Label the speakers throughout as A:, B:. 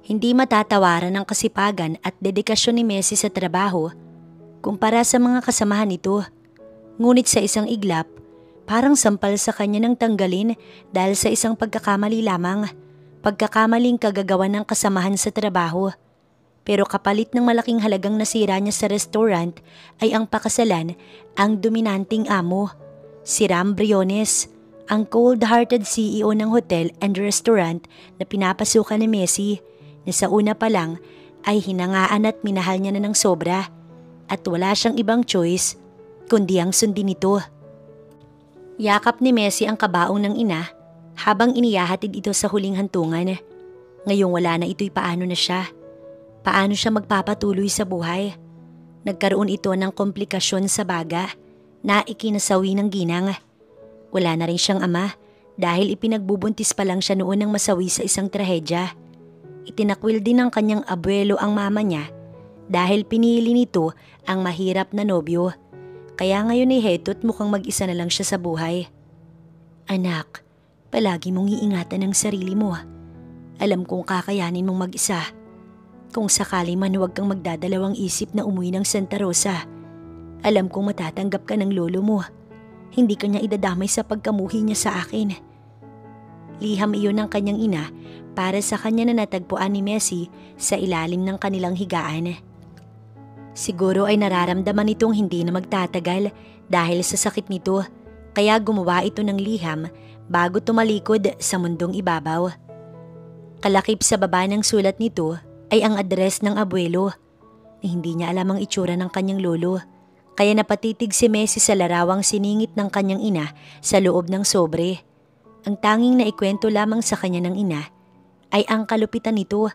A: Hindi matatawaran ang kasipagan at dedikasyon ni Messi sa trabaho kumpara sa mga kasamahan nito. Ngunit sa isang iglap, parang sampal sa kanya ng tanggalin dahil sa isang pagkakamali lamang. Pagkakamaling kagagawa ng kasamahan sa trabaho. Pero kapalit ng malaking halagang nasira niya sa restaurant ay ang pakasalan ang dominanting amo. Si Ram Briones, ang cold-hearted CEO ng hotel and restaurant na pinapasukan ni Messi, na sa una pa lang ay hinangaan at minahal niya na ng sobra at wala siyang ibang choice kundi ang sundin ito. Yakap ni Messi ang kabaong ng ina habang iniyahatid ito sa huling hantungan. Ngayong wala na ito'y paano na siya. Paano siya magpapatuloy sa buhay? Nagkaroon ito ng komplikasyon sa baga na ikinasawi ng ginang. Wala na rin siyang ama dahil ipinagbubuntis pa lang siya noon ng masawi sa isang trahedya. Itinakwil din ng kanyang abuelo ang mama niya dahil pinili nito ang mahirap na nobyo. Kaya ngayon ay heto't mukhang mag-isa na lang siya sa buhay. Anak, palagi mong iingatan ang sarili mo. Alam kong kakayanin mong mag-isa. Kung sakali man huwag kang magdadalawang isip na umuwi ng Santa Rosa. Alam kong matatanggap ka ng lolo mo. Hindi ka niya idadamay sa pagkamuhi niya sa akin. Liham iyon ng kanyang ina para sa kanya na natagpuan ni Messi sa ilalim ng kanilang higaan. Siguro ay nararamdaman nitong hindi na magtatagal dahil sa sakit nito, kaya gumawa ito ng liham bago tumalikod sa mundong ibabaw. Kalakip sa baba ng sulat nito ay ang address ng abuelo. Hindi niya alam ang itsura ng kanyang lolo, kaya napatitig si Messi sa larawang siningit ng kanyang ina sa loob ng sobre. Ang tanging naikwento lamang sa kanya ng ina ay ang kalupitan nito,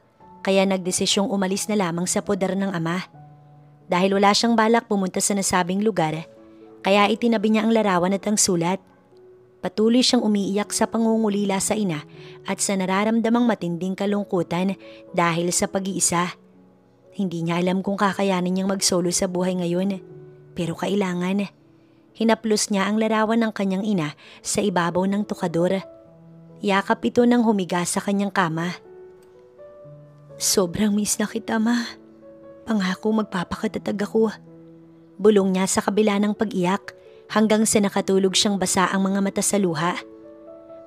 A: kaya nagdesisyong umalis na lamang sa poder ng ama. Dahil wala siyang balak pumunta sa nasabing lugar, kaya itinabi niya ang larawan at ang sulat. Patuloy siyang umiiyak sa pangungulila sa ina at sa nararamdamang matinding kalungkutan dahil sa pag-iisa. Hindi niya alam kung kakayanin niyang mag-solo sa buhay ngayon, pero kailangan. Hinaplos niya ang larawan ng kanyang ina sa ibabaw ng tukador. Yakap ito nang humiga sa kanyang kama. Sobrang miss na kita, ma. Pangako magpapakatatag ako. Bulong niya sa kabila ng pag-iyak hanggang sa nakatulog siyang basa ang mga mata sa luha.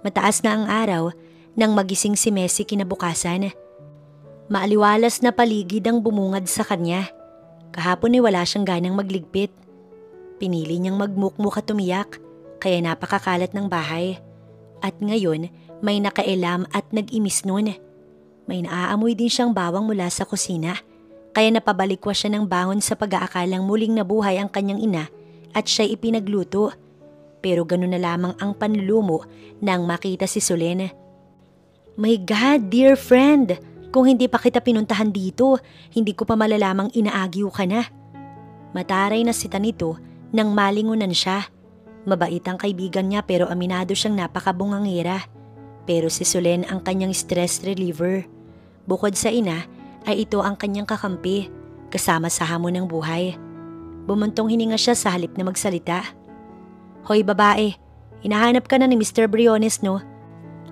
A: Mataas na ang araw nang magising si Messi kinabukasan. Maaliwalas na paligid ang bumungad sa kanya. Kahapon ay wala siyang ganang magligpit. Pinili niyang magmukmuk at umiyak kaya napakakalat ng bahay. At ngayon may nakailam at nag-imis nun. May naaamoy din siyang bawang mula sa kusina kaya napabalikwas siya ng bangon sa pag-aakalang muling nabuhay ang kanyang ina at siya'y ipinagluto. Pero ganun na lamang ang panlulumo nang makita si Solen. My God, dear friend! Kung hindi pa kita pinuntahan dito, hindi ko pa malalamang inaagiw ka na. Mataray na sita nito nang malingunan siya. Mabait ang kaibigan niya pero aminado siyang napakabungangera. Pero si Solen ang kanyang stress reliever. Bukod sa ina, ay ito ang kanyang kakampi, kasama sa hamon ng buhay. Bumuntong hininga siya sa halip na magsalita. Hoy babae, hinahanap ka na ni Mr. Briones, no?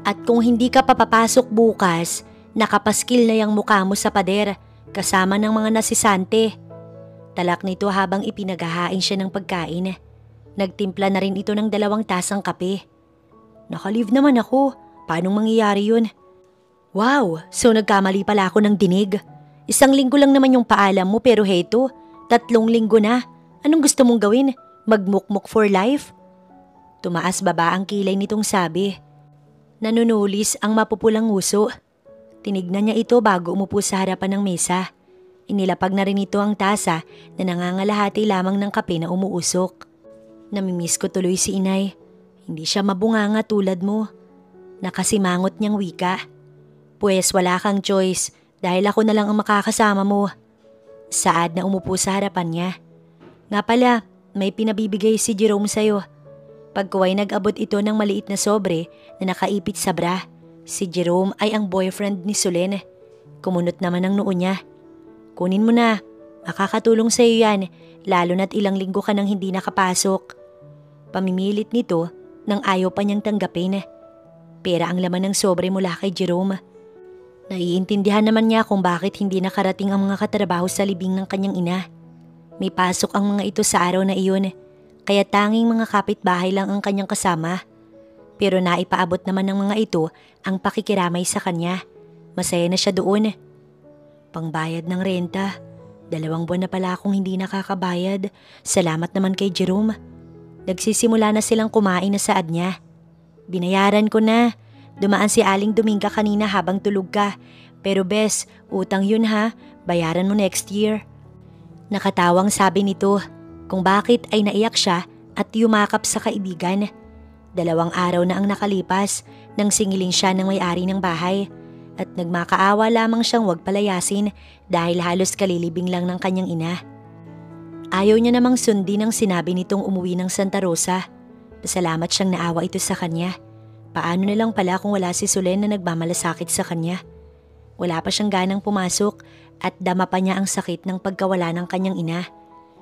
A: At kung hindi ka papapasok bukas, nakapaskil na yung mukha mo sa pader, kasama ng mga nasisante. Talak nito habang ipinaghahain siya ng pagkain. Nagtimpla na rin ito ng 2 tasang kape. Nakalive naman ako. Paanong mangyayari yun? Wow, so nagkamali pala ako ng dinig. 1 linggo lang naman yung paalam mo pero heto, 3 linggo na. Anong gusto mong gawin? Magmukmuk for life? Tumaas baba ang kilay nitong sabi. Nanunulis ang mapupulang nguso. Tinignan niya ito bago umupo sa harapan ng mesa. Inilapag na rin ito ang tasa na nangangalahati lamang ng kape na umuusok. Namimiss ko tuloy si inay. Hindi siya mabunganga tulad mo. Nakasimangot niyang wika. Pues wala kang choice dahil ako na lang ang makakasama mo. Saad na umupo sa harapan niya. Nga pala, may pinabibigay si Jerome sa'yo. Pagkuway nag-abot ito ng maliit na sobre na nakaipit sa bra. Si Jerome ay ang boyfriend ni Solen. Kumunot naman ang noo niya. Kunin mo na, makakatulong sa iyo yan, lalo na't ilang linggo ka nang hindi nakapasok. Pamimilit nito nang ayaw pa niyang tanggapin. Pera ang laman ng sobre mula kay Jerome. Naiintindihan naman niya kung bakit hindi nakarating ang mga katrabaho sa libing ng kanyang ina. May pasok ang mga ito sa araw na iyon, kaya tanging mga kapitbahay lang ang kanyang kasama. Pero naipaabot naman ng mga ito ang pakikiramay sa kanya. Masaya na siya doon. Pangbayad ng renta. 2 buwan na pala akong hindi nakakabayad. Salamat naman kay Jerome. Nagsisimula na silang kumain na saad niya. Binayaran ko na. Dumaan si Aling Dominga kanina habang tulog ka. Pero bes, utang yun ha. Bayaran mo next year. Nakatawang sabi nito kung bakit ay naiyak siya at yumakap sa kaibigan. 2 araw na ang nakalipas nang singiling siya ng may-ari ng bahay at nagmakaawa lamang siyang wag palayasin dahil halos kalilibing lang ng kanyang ina. Ayaw niya namang sundin ang sinabi nitong umuwi ng Santa Rosa. Pasalamat siyang naawa ito sa kanya. Paano na lang pala kung wala si Solen na nagmamalasakit sa kanya? Wala pa siyang ganang pumasok at dama pa niya ang sakit ng pagkawala ng kanyang ina.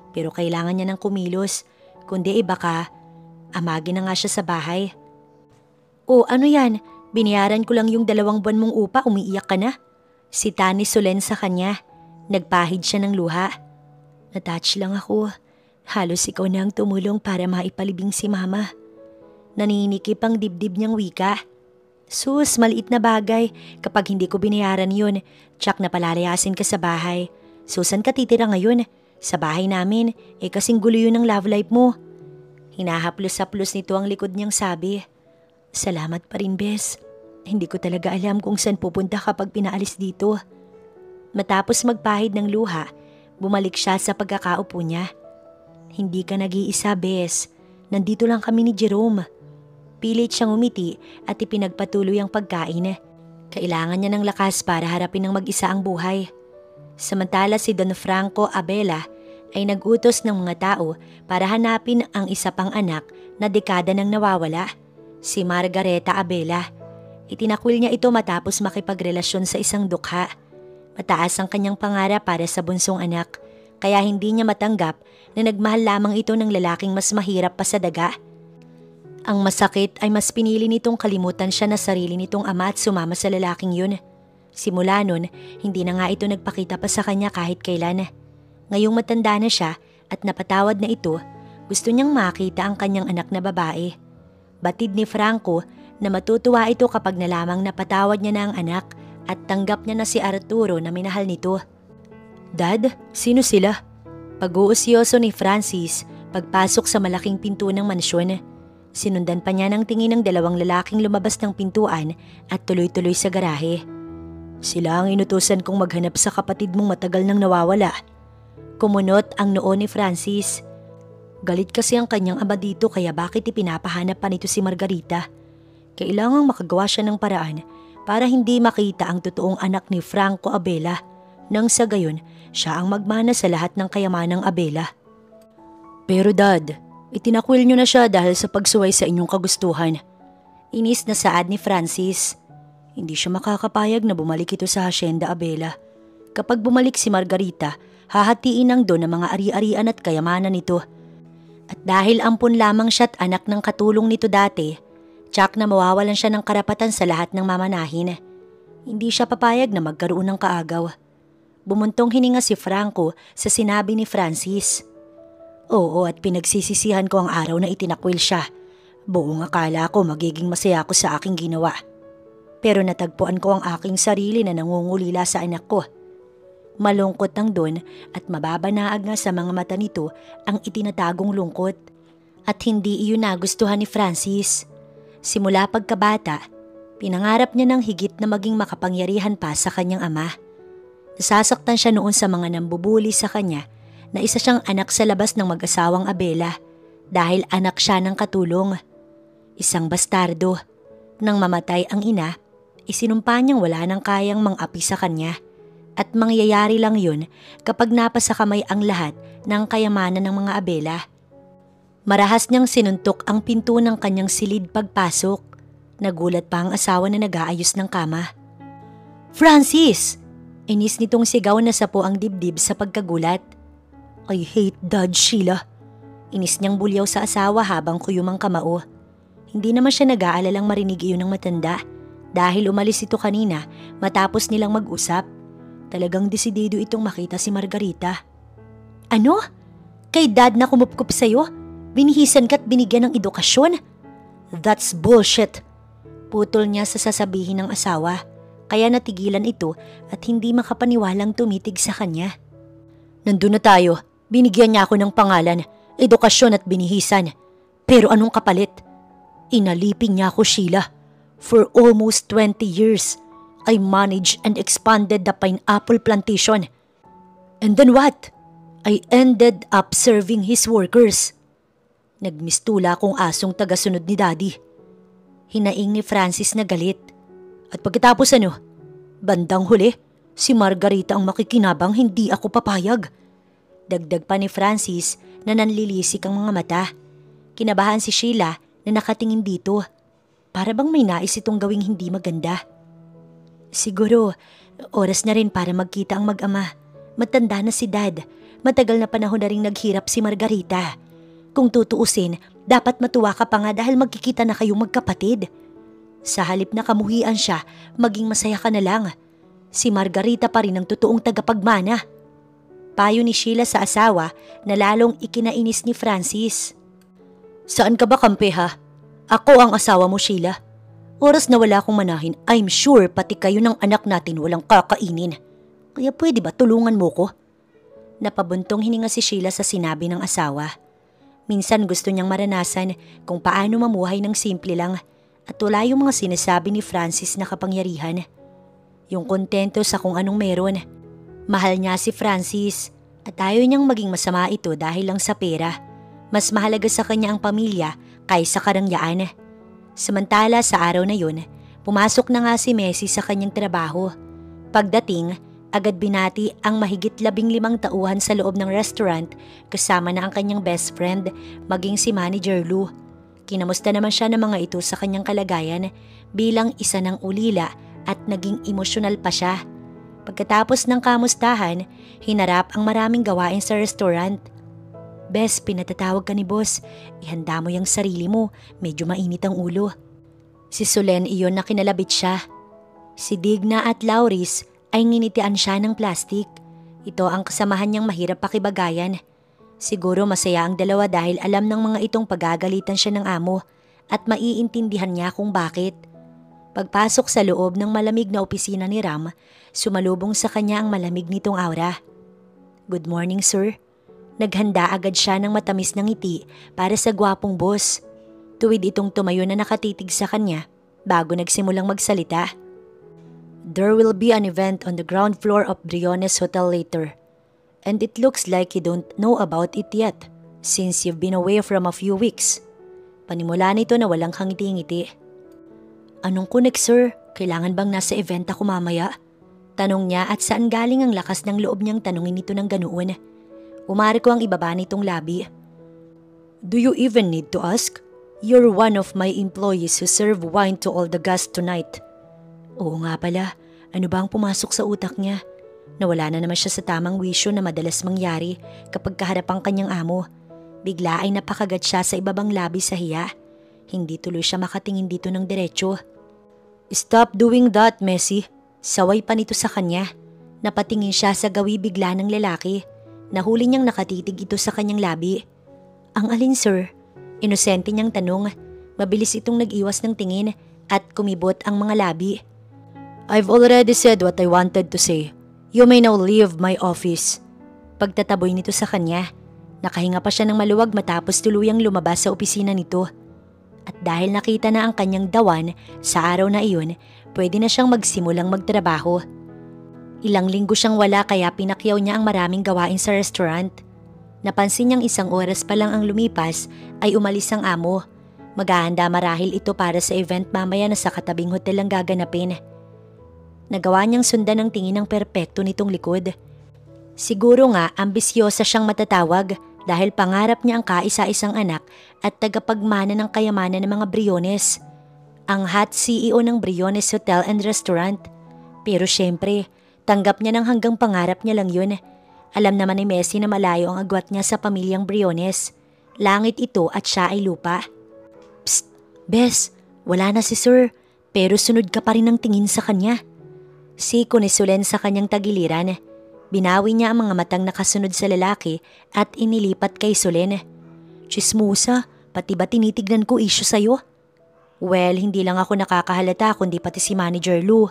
A: Pero kailangan niya ng kumilos, kundi baka amagin na nga siya sa bahay. O ano yan? Binayaran ko lang yung 2 buwan mong upa, umiiyak ka na? Sita ni Solen sa kanya. Nagpahid siya ng luha. Natouch lang ako. Halos ikaw na ang tumulong para maipalibing si mama. Naninikip ang dibdib niyang wika. Sus, maliit na bagay. Kapag hindi ko binayaran yun, tsak na palalayasin ka sa bahay. Susan ka titira ngayon? Sa bahay namin, kasing gulo yun ang love life mo. Hinahaplos-haplos nito ang likod niyang sabi. Salamat pa rin, bes. Hindi ko talaga alam kung saan pupunta kapag pinaalis dito. Matapos magpahid ng luha, bumalik siya sa pagkakaupo niya. Hindi ka nag-iisa, bes. Nandito lang kami ni Jerome. Pilit siyang umiti at ipinagpatuloy ang pagkain. Kailangan niya ng lakas para harapin ng mag-isa ang buhay. Samantala si Don Franco Abela ay nag-utos ng mga tao para hanapin ang isa pang anak na dekada nang nawawala, si Margareta Abela. Itinakwil niya ito matapos makipagrelasyon sa isang dukha. Mataas ang kanyang pangarap para sa bunsong anak, kaya hindi niya matanggap na nagmahal lamang ito ng lalaking mas mahirap pa sa daga. Ang masakit ay mas pinili nitong kalimutan siya na sarili nitong ama at sumama sa lalaking yun. Simula nun, hindi na nga ito nagpakita pa sa kanya kahit kailan. Ngayong matanda na siya at napatawad na ito, gusto niyang makita ang kanyang anak na babae. Batid ni Franco na matutuwa ito kapag nalamang napatawad niya na ang anak at tanggap niya na si Arturo na minahal nito. Dad, sino sila? Pag-uusyoso ni Francis pagpasok sa malaking pinto ng mansyon. Sinundan pa niya ng tingin ng 2 lalaking lumabas ng pintuan at tuloy-tuloy sa garahe. Sila ang inutusan kong maghanap sa kapatid mong matagal nang nawawala. Kumunot ang noo ni Francis. Galit kasi ang kanyang ama dito kaya bakit ipinapahanap pa nito si Margarita? Kailangang makagawa siya ng paraan para hindi makita ang totoong anak ni Franco Abela nang sa gayon siya ang magmana sa lahat ng kayamanang Abela. Pero Dad, itinakwil niyo na siya dahil sa pagsuway sa inyong kagustuhan. Inis na saad ni Francis. Hindi siya makakapayag na bumalik ito sa Hacienda Abela. Kapag bumalik si Margarita, hahatiin ng Don ang mga ari-arian at kayamanan nito. At dahil ampun lamang siya't anak ng katulong nito dati, tsak na mawawalan siya ng karapatan sa lahat ng mamanahin. Hindi siya papayag na magkaroon ng kaagaw. Bumuntong hininga si Franco sa sinabi ni Francis. Oo, at pinagsisisihan ko ang araw na itinakwil siya. Buong akala ko magiging masaya ako sa aking ginawa. Pero natagpuan ko ang aking sarili na nangungulila sa anak ko. Malungkot ang Don at mababanaag nga sa mga mata nito ang itinatagong lungkot. At hindi iyon nagustuhan ni Francis. Simula pagkabata, pinangarap niya ng higit na maging makapangyarihan pa sa kanyang ama. Nasasaktan siya noon sa mga nambubuli sa kanya na isa siyang anak sa labas ng mag-asawang Abela dahil anak siya ng katulong. Isang bastardo. Nang mamatay ang ina, isinumpa niyang wala nang kayang mang-api sa kanya at mangyayari lang yun kapag napasa kamay ang lahat ng kayamanan ng mga Abela. Marahas niyang sinuntok ang pinto ng kanyang silid pagpasok. Nagulat pa ang asawa na nag-aayos ng kama. Francis! Inis nitong sigaw na sapo ang dibdib sa pagkagulat. I hate Dad, Sheila. Inis niyang bulyaw sa asawa habang kuyumang kamao. Hindi naman siya nag-aalalang marinig iyon ng matanda dahil umalis ito kanina matapos nilang mag-usap. Talagang desidido itong makita si Margarita. Ano? Kay dad na kumupkup sa'yo? Binihisan ka't binigyan ng edukasyon? That's bullshit. Putol niya sa sasabihin ng asawa, kaya natigilan ito at hindi makapaniwalang tumitig sa kanya. Nandun na tayo, binigyan niya ako ng pangalan, edukasyon at binihisan. Pero anong kapalit? Inalipin niya ako, Sheila. For almost 20 years, I managed and expanded the pineapple plantation. And then what? I ended up serving his workers. Nagmistula akong asong tagasunod ni Daddy. Hinaing ni Francis na galit. At pagkatapos ano? Bandang huli, si Margarita ang makikinabang, hindi ako papayag. Dagdag pa ni Francis na nanlilisik ang mga mata. Kinabahan si Sheila na nakatingin dito. Para bang may nais itong gawing hindi maganda. Siguro, oras na rin para magkita ang mag-ama. Matanda na si Dad. Matagal na panahon na rin naghirap si Margarita. Kung tutuusin, dapat matuwa ka pa nga dahil magkikita na kayong magkapatid. Sa halip na kamuhian siya, maging masaya ka na lang. Si Margarita pa rin ang totoong tagapagmana. Payo ni Sheila sa asawa na lalong ikinainis ni Francis. Saan ka ba kampe ha? Ako ang asawa mo, Sheila. Oras na wala akong manahin, I'm sure pati kayo ng anak natin walang kakainin. Kaya pwede ba tulungan mo ko? Napabuntong hininga si Sheila sa sinabi ng asawa. Minsan gusto niyang maranasan kung paano mamuhay ng simple lang at wala yung mga sinasabi ni Francis na kapangyarihan. Yung kontento sa kung anong meron. Mahal niya si Francis at ayaw niyang maging masama ito dahil lang sa pera. Mas mahalaga sa kanya ang pamilya kaysa karangyaan. Samantala sa araw na yun, pumasok na nga si Messi sa kanyang trabaho. Pagdating, agad binati ang mahigit 15 tauhan sa loob ng restaurant kasama na ang kanyang best friend maging si Manager Lou. Kinamusta naman siya ng mga ito sa kanyang kalagayan bilang isa ng ulila at naging emosyonal pa siya. Pagkatapos ng kamustahan, hinarap ang maraming gawain sa restaurant. Bes, pinatatawag ka ni boss. Ihanda mo yung sarili mo, medyo mainit ang ulo. Si Solen iyon na kinalabit siya. Si Digna at Lauris ay nginitian siya ng plastik. Ito ang kasamahan niyang mahirap pakibagayan. Siguro masaya ang dalawa dahil alam ng mga itong pagagalitan siya ng amo at maiintindihan niya kung bakit. Pagpasok sa loob ng malamig na opisina ni Ram, sumalubong sa kanya ang malamig nitong aura. Good morning, sir. Naghanda agad siya ng matamis na ngiti para sa gwapong boss. Tuwid itong tumayo na nakatitig sa kanya bago nagsimulang magsalita. There will be an event on the ground floor of Briones Hotel later. And it looks like you don't know about it yet since you've been away from a few weeks. Panimula nito na walang kangiti-ngiti. Anong kunik, sir? Kailangan bang nasa event ako mamaya? Tanong niya at saan galing ang lakas ng loob niyang tanungin ito ng ganoon. Umari ko ang ibaba nitong labi. Do you even need to ask? You're one of my employees who serve wine to all the guests tonight. Oo nga pala, ano ba ang pumasok sa utak niya? Nawala na naman siya sa tamang wisyo na madalas mangyari kapag kaharap ang kanyang amo. Bigla ay napakagat siya sa ibabang labi sa hiya. Hindi tuloy siya makatingin dito ng diretsyo. Stop doing that, Messi. Saway pa nito sa kanya. Napatingin siya sa gawi bigla ng lalaki. Nahuli niyang nakatitig ito sa kanyang labi. Ang alin, sir? Inosente niyang tanong. Mabilis itong nag-iwas ng tingin at kumibot ang mga labi. I've already said what I wanted to say. You may now leave my office. Pagtataboy nito sa kanya, nakahinga pa siya ng maluwag matapos tuluyang lumabas sa opisina nito. At dahil nakita na ang kanyang dawan sa araw na iyon, pwede na siyang magsimulang magtrabaho. Ilang linggo siyang wala kaya pinakyaw niya ang maraming gawain sa restaurant. Napansin niyang 1 oras pa lang ang lumipas ay umalis ang amo. Maghahanda marahil ito para sa event mamaya na sa katabing hotel ang gaganapin. Nagawa niyang sundan ang tingin ng perpekto nitong likod. Siguro nga ambisyosa siyang matatawag dahil pangarap niya ang kaisa-isang anak at tagapagmana ng kayamanan ng mga Briones. Ang hot CEO ng Briones Hotel and Restaurant. Pero syempre, tanggap niya ng hanggang pangarap niya lang yun. Alam naman ni Messi na malayo ang agwat niya sa pamilyang Briones. Langit ito at siya ay lupa. Psst, Bes, wala na si Sir. Pero sunod ka pa rin ng tingin sa kanya. Siko ni Solen sa kanyang tagiliran. Binawi niya ang mga matang nakasunod sa lalaki at inilipat kay Solen. Chismusa, pati ba tinitignan ko issue sa'yo? Well, hindi lang ako nakakahalata kundi pati si Manager Lou.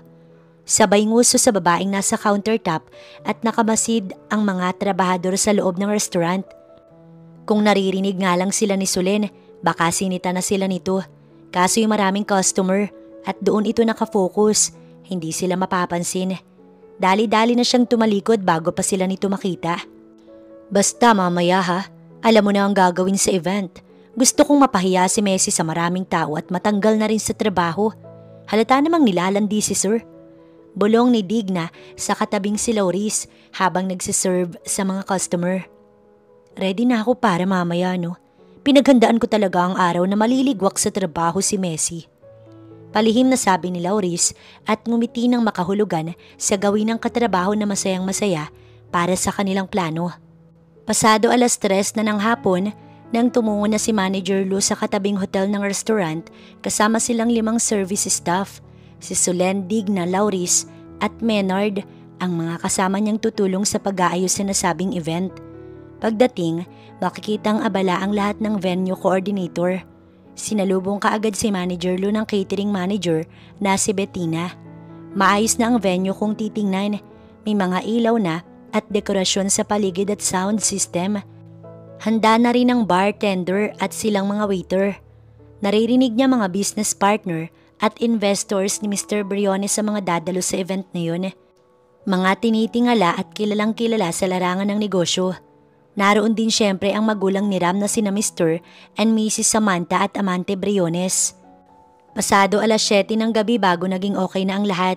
A: Sabay nguso sa babaeng nasa countertop at nakamasid ang mga trabahador sa loob ng restaurant. Kung naririnig nga lang sila ni Solen, baka sinita na sila nito. Kaso yung maraming customer at doon ito nakafocus, hindi sila mapapansin. Dali-dali na siyang tumalikod bago pa sila nito makita. Basta mamaya ha, alam mo na ang gagawin sa event. Gusto kong mapahiya si Messi sa maraming tao at matanggal na rin sa trabaho. Halata namang nilalandi si Sir. Bulong ni Digna sa katabing si Lauris habang nagsiserve sa mga customer. Ready na ako para mamaya no. Pinaghandaan ko talaga ang araw na maliligwak sa trabaho si Messi. Palihim na sabi ni Lauris at ngumiti ng makahulugan sa gawin ng katrabaho na masayang masaya para sa kanilang plano. Pasado 3:00 na ng hapon nang tumungo na si Manager Lou sa katabing hotel ng restaurant kasama silang 5 service staff. Si Solen, Digna, Lauris at Menard ang mga kasama niyang tutulong sa pag-aayos sa nasabing event. Pagdating, makikitang abala ang lahat ng venue coordinator. Sinalubong kaagad si Manager Lou ng catering manager na si Bettina. Maayos na ang venue kung titingnan. May mga ilaw na at dekorasyon sa paligid at sound system. Handa na rin ang bartender at silang mga waiter. Naririnig niya mga business partner at investors ni Mr. Briones sa mga dadalo sa event na yun. Mga tinitingala at kilalang kilala sa larangan ng negosyo. Naroon din syempre ang magulang ni Ram na sina Mr. and Mrs. Samantha at Amante Briones. Pasado 7:00 ng gabi bago naging okay na ang lahat.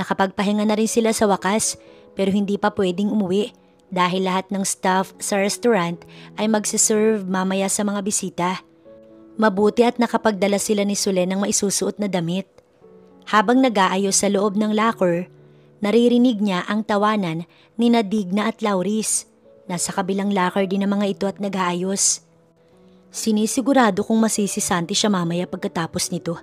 A: Nakapagpahinga na rin sila sa wakas pero hindi pa pwedeng umuwi dahil lahat ng staff sa restaurant ay magsiserve mamaya sa mga bisita. Mabuti at nakapagdala sila ni Solen ng maisusuot na damit. Habang nag-aayos sa loob ng locker, naririnig niya ang tawanan ni Digna at Lauris. Nasa kabilang locker din ang mga ito at nag-aayos. Sinisigurado kong masisisanti siya mamaya pagkatapos nito.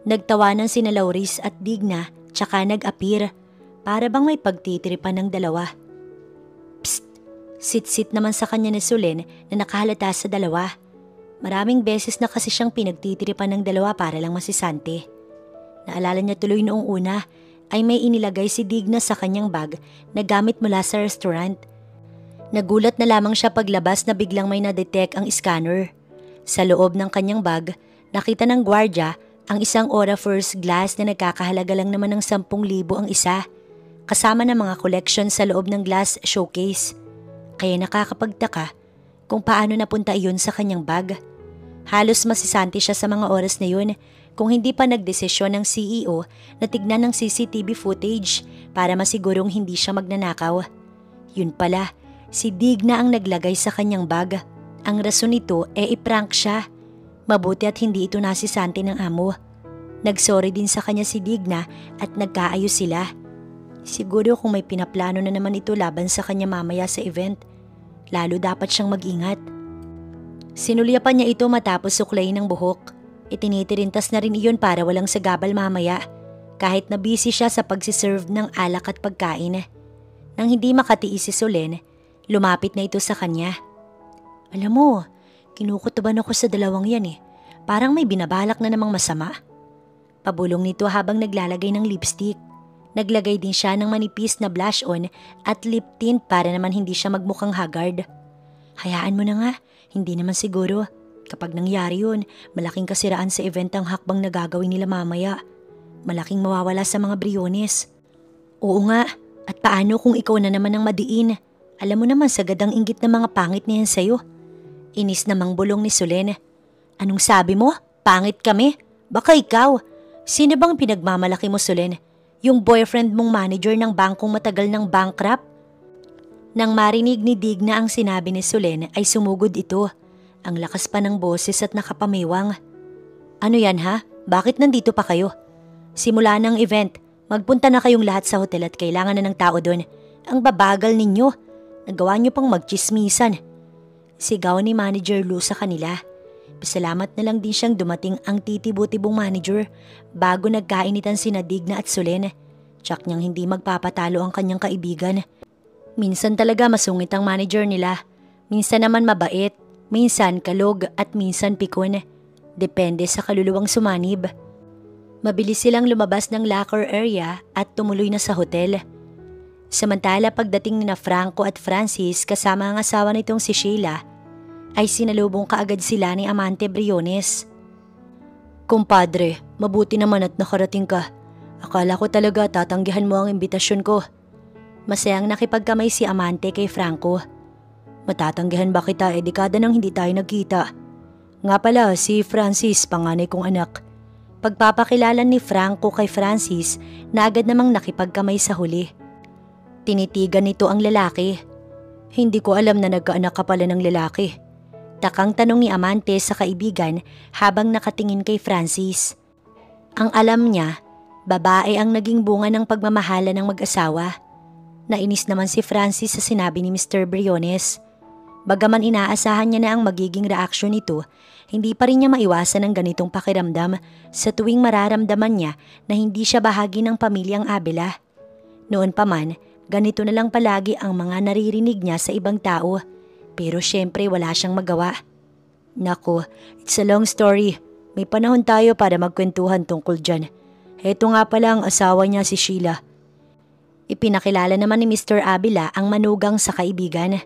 A: Nagtawanan sina Lauris at Digna tsaka nag-appear para bang may pagtitripan ng dalawa. Psst! Sit-sit naman sa kanya ni Solen na nakahalata sa dalawa. Maraming beses na kasi siyang pinagtitiripan ng dalawa para lang masisante. Naalala niya tuloy noong una ay may inilagay si Digna sa kanyang bag na gamit mula sa restaurant. Nagulat na lamang siya paglabas na biglang may na-detect ang scanner. Sa loob ng kanyang bag, nakita ng gwardya ang isang Aura First Glass na nagkakahalaga lang naman ng 10,000 ang isa, kasama ng mga collection sa loob ng glass showcase. Kaya nakakapagtaka kung paano napunta iyon sa kanyang bag. Halos masisanti siya sa mga oras na yun kung hindi pa nagdesisyon ng CEO na tignan ng CCTV footage para masigurong hindi siya magnanakaw. Yun pala, si Digna ang naglagay sa kanyang bag. Ang rason nito i-prank siya. Mabuti at hindi ito nasisanti ng amo. Nagsorry din sa kanya si Digna at nagkaayos sila. Siguro kung may pinaplano na naman ito laban sa kanya mamaya sa event, lalo dapat siyang mag-ingat. Sinulyapan niya ito matapos suklayin ng buhok. Itinitirintas na rin iyon para walang sagabal mamaya, kahit na busy siya sa pagsiserve ng alak at pagkain. Nang hindi makatiis si Solen, lumapit na ito sa kanya. Alam mo, kinukutuban ako sa dalawang yan Parang may binabalak na namang masama. Pabulong nito habang naglalagay ng lipstick. Naglagay din siya ng manipis na blush on at lip tint para naman hindi siya magmukhang haggard. Hayaan mo na nga, hindi naman siguro. Kapag nangyari yun, malaking kasiraan sa event ang hakbang na gagawin nila mamaya. Malaking mawawala sa mga Briones. Oo nga, at paano kung ikaw na naman ang madiin? Alam mo naman sagad ang inggit ng mga pangit niyan sa'yo. Inis namang bulong ni Solen. Anong sabi mo? Pangit kami? Baka ikaw. Sino bang pinagmamalaki mo, Solen? Yung boyfriend mong manager ng bangkong matagal ng bankrupt? Nang marinig ni Digna ang sinabi ni Solen ay sumugod ito. Ang lakas pa ng boses at nakapamiwang. Ano yan ha? Bakit nandito pa kayo? Simula ng event, magpunta na kayong lahat sa hotel at kailangan na ng tao doon. Ang babagal ninyo. Nagawa niyo pang magchismisan. Sigaw ni Manager Lou sa kanila. Nagpasalamat na lang din siyang dumating ang titibutibong manager bago nagkainitan sina Digna at Solen. Tsak niyang hindi magpapatalo ang kanyang kaibigan. Minsan talaga masungit ang manager nila. Minsan naman mabait, minsan kalog at minsan pikon. Depende sa kaluluwang sumanib. Mabilis silang lumabas ng locker area at tumuloy na sa hotel. Samantala pagdating ni na Franco at Francis kasama ang asawa nitong si Sheila, ay sinalubong kaagad sila ni Amante Briones. "Kumpadre, mabuti naman at nakarating ka. Akala ko talaga tatanggihan mo ang imbitasyon ko." Masayang nakipagkamay si Amante kay Franco. "Matatanggihan ba kita, dekada nang hindi tayo nagkita. Nga pala, si Francis, panganay kong anak." Pagpapakilala ni Franco kay Francis na agad namang nakipagkamay sa huli. Tinitigan nito ang lalaki. "Hindi ko alam na nagkaanak ka pala ng lalaki." Takang tanong ni Amante sa kaibigan habang nakatingin kay Francis. Ang alam niya, babae ang naging bunga ng pagmamahala ng mag-asawa. Nainis naman si Francis sa sinabi ni Mr. Briones. Bagaman inaasahan niya na ang magiging reaksyon nito, hindi pa rin niya maiwasan ang ganitong pakiramdam sa tuwing mararamdaman niya na hindi siya bahagi ng pamilyang Abela. Noon pa man, ganito na lang palagi ang mga naririnig niya sa ibang tao, pero syempre wala siyang magawa. Nako, it's a long story. May panahon tayo para magkwentuhan tungkol dyan. Heto nga pala ang asawa niya, si Sheila. Ipinakilala naman ni Mr. Abela ang manugang sa kaibigan.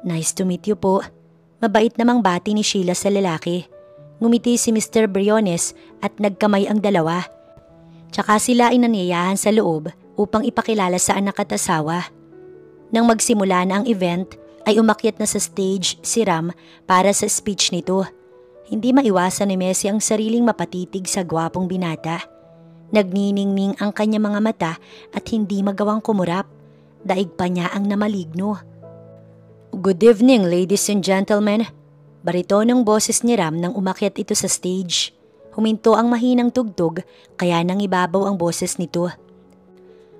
A: "Nice to meet you po." Mabait namang bati ni Sheila sa lalaki. Ngumiti si Mr. Briones at nagkamay ang dalawa. Tsaka sila ay naniyayahan sa loob upang ipakilala sa anak at asawa. Nang magsimula na ang event, ay umakyat na sa stage si Ram para sa speech nito. Hindi maiwasan ni Messi ang sariling mapatitig sa gwapong binata. Nagniningning ang kanyang mga mata at hindi magawang kumurap. Daig pa niya ang namaligno. "Good evening, ladies and gentlemen." Baritonong boses ni Ram nang umakyat ito sa stage. Huminto ang mahinang tugtog kaya nang ibabaw ang boses nito.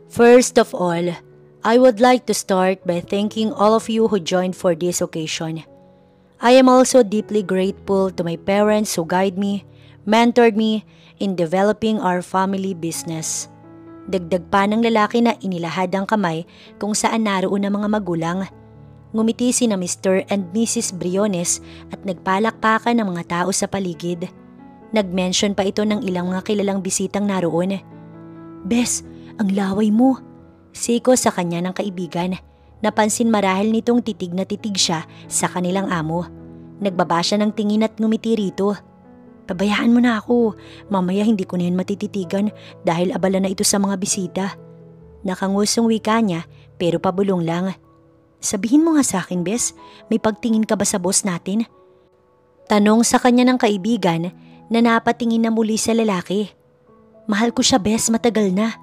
A: "First of all, I would like to start by thanking all of you who joined for this occasion. I am also deeply grateful to my parents who guided me, mentored me in developing our family business." Dagdag pa ng lalaki na inilahad ang kamay kung saan naroon ang mga magulang. Ngumiti sina Mr. and Mrs. Briones at nagpalakpakan ng mga tao sa paligid. Nag-mention pa ito ng ilang mga kilalang bisitang naroon. "Bes, ang laway mo." Siko sa kanya ng kaibigan. Napansin marahil nitong titig na titig siya sa kanilang amo. Nagbaba siya ng tingin at ngumiti rito. "Pabayaan mo na ako. Mamaya hindi ko na yan matititigan dahil abala na ito sa mga bisita." Nakangusong wika niya pero pabulong lang. "Sabihin mo nga sa akin, Bes, may pagtingin ka ba sa boss natin?" Tanong sa kanya ng kaibigan na napatingin na muli sa lalaki. "Mahal ko siya, Bes, matagal na."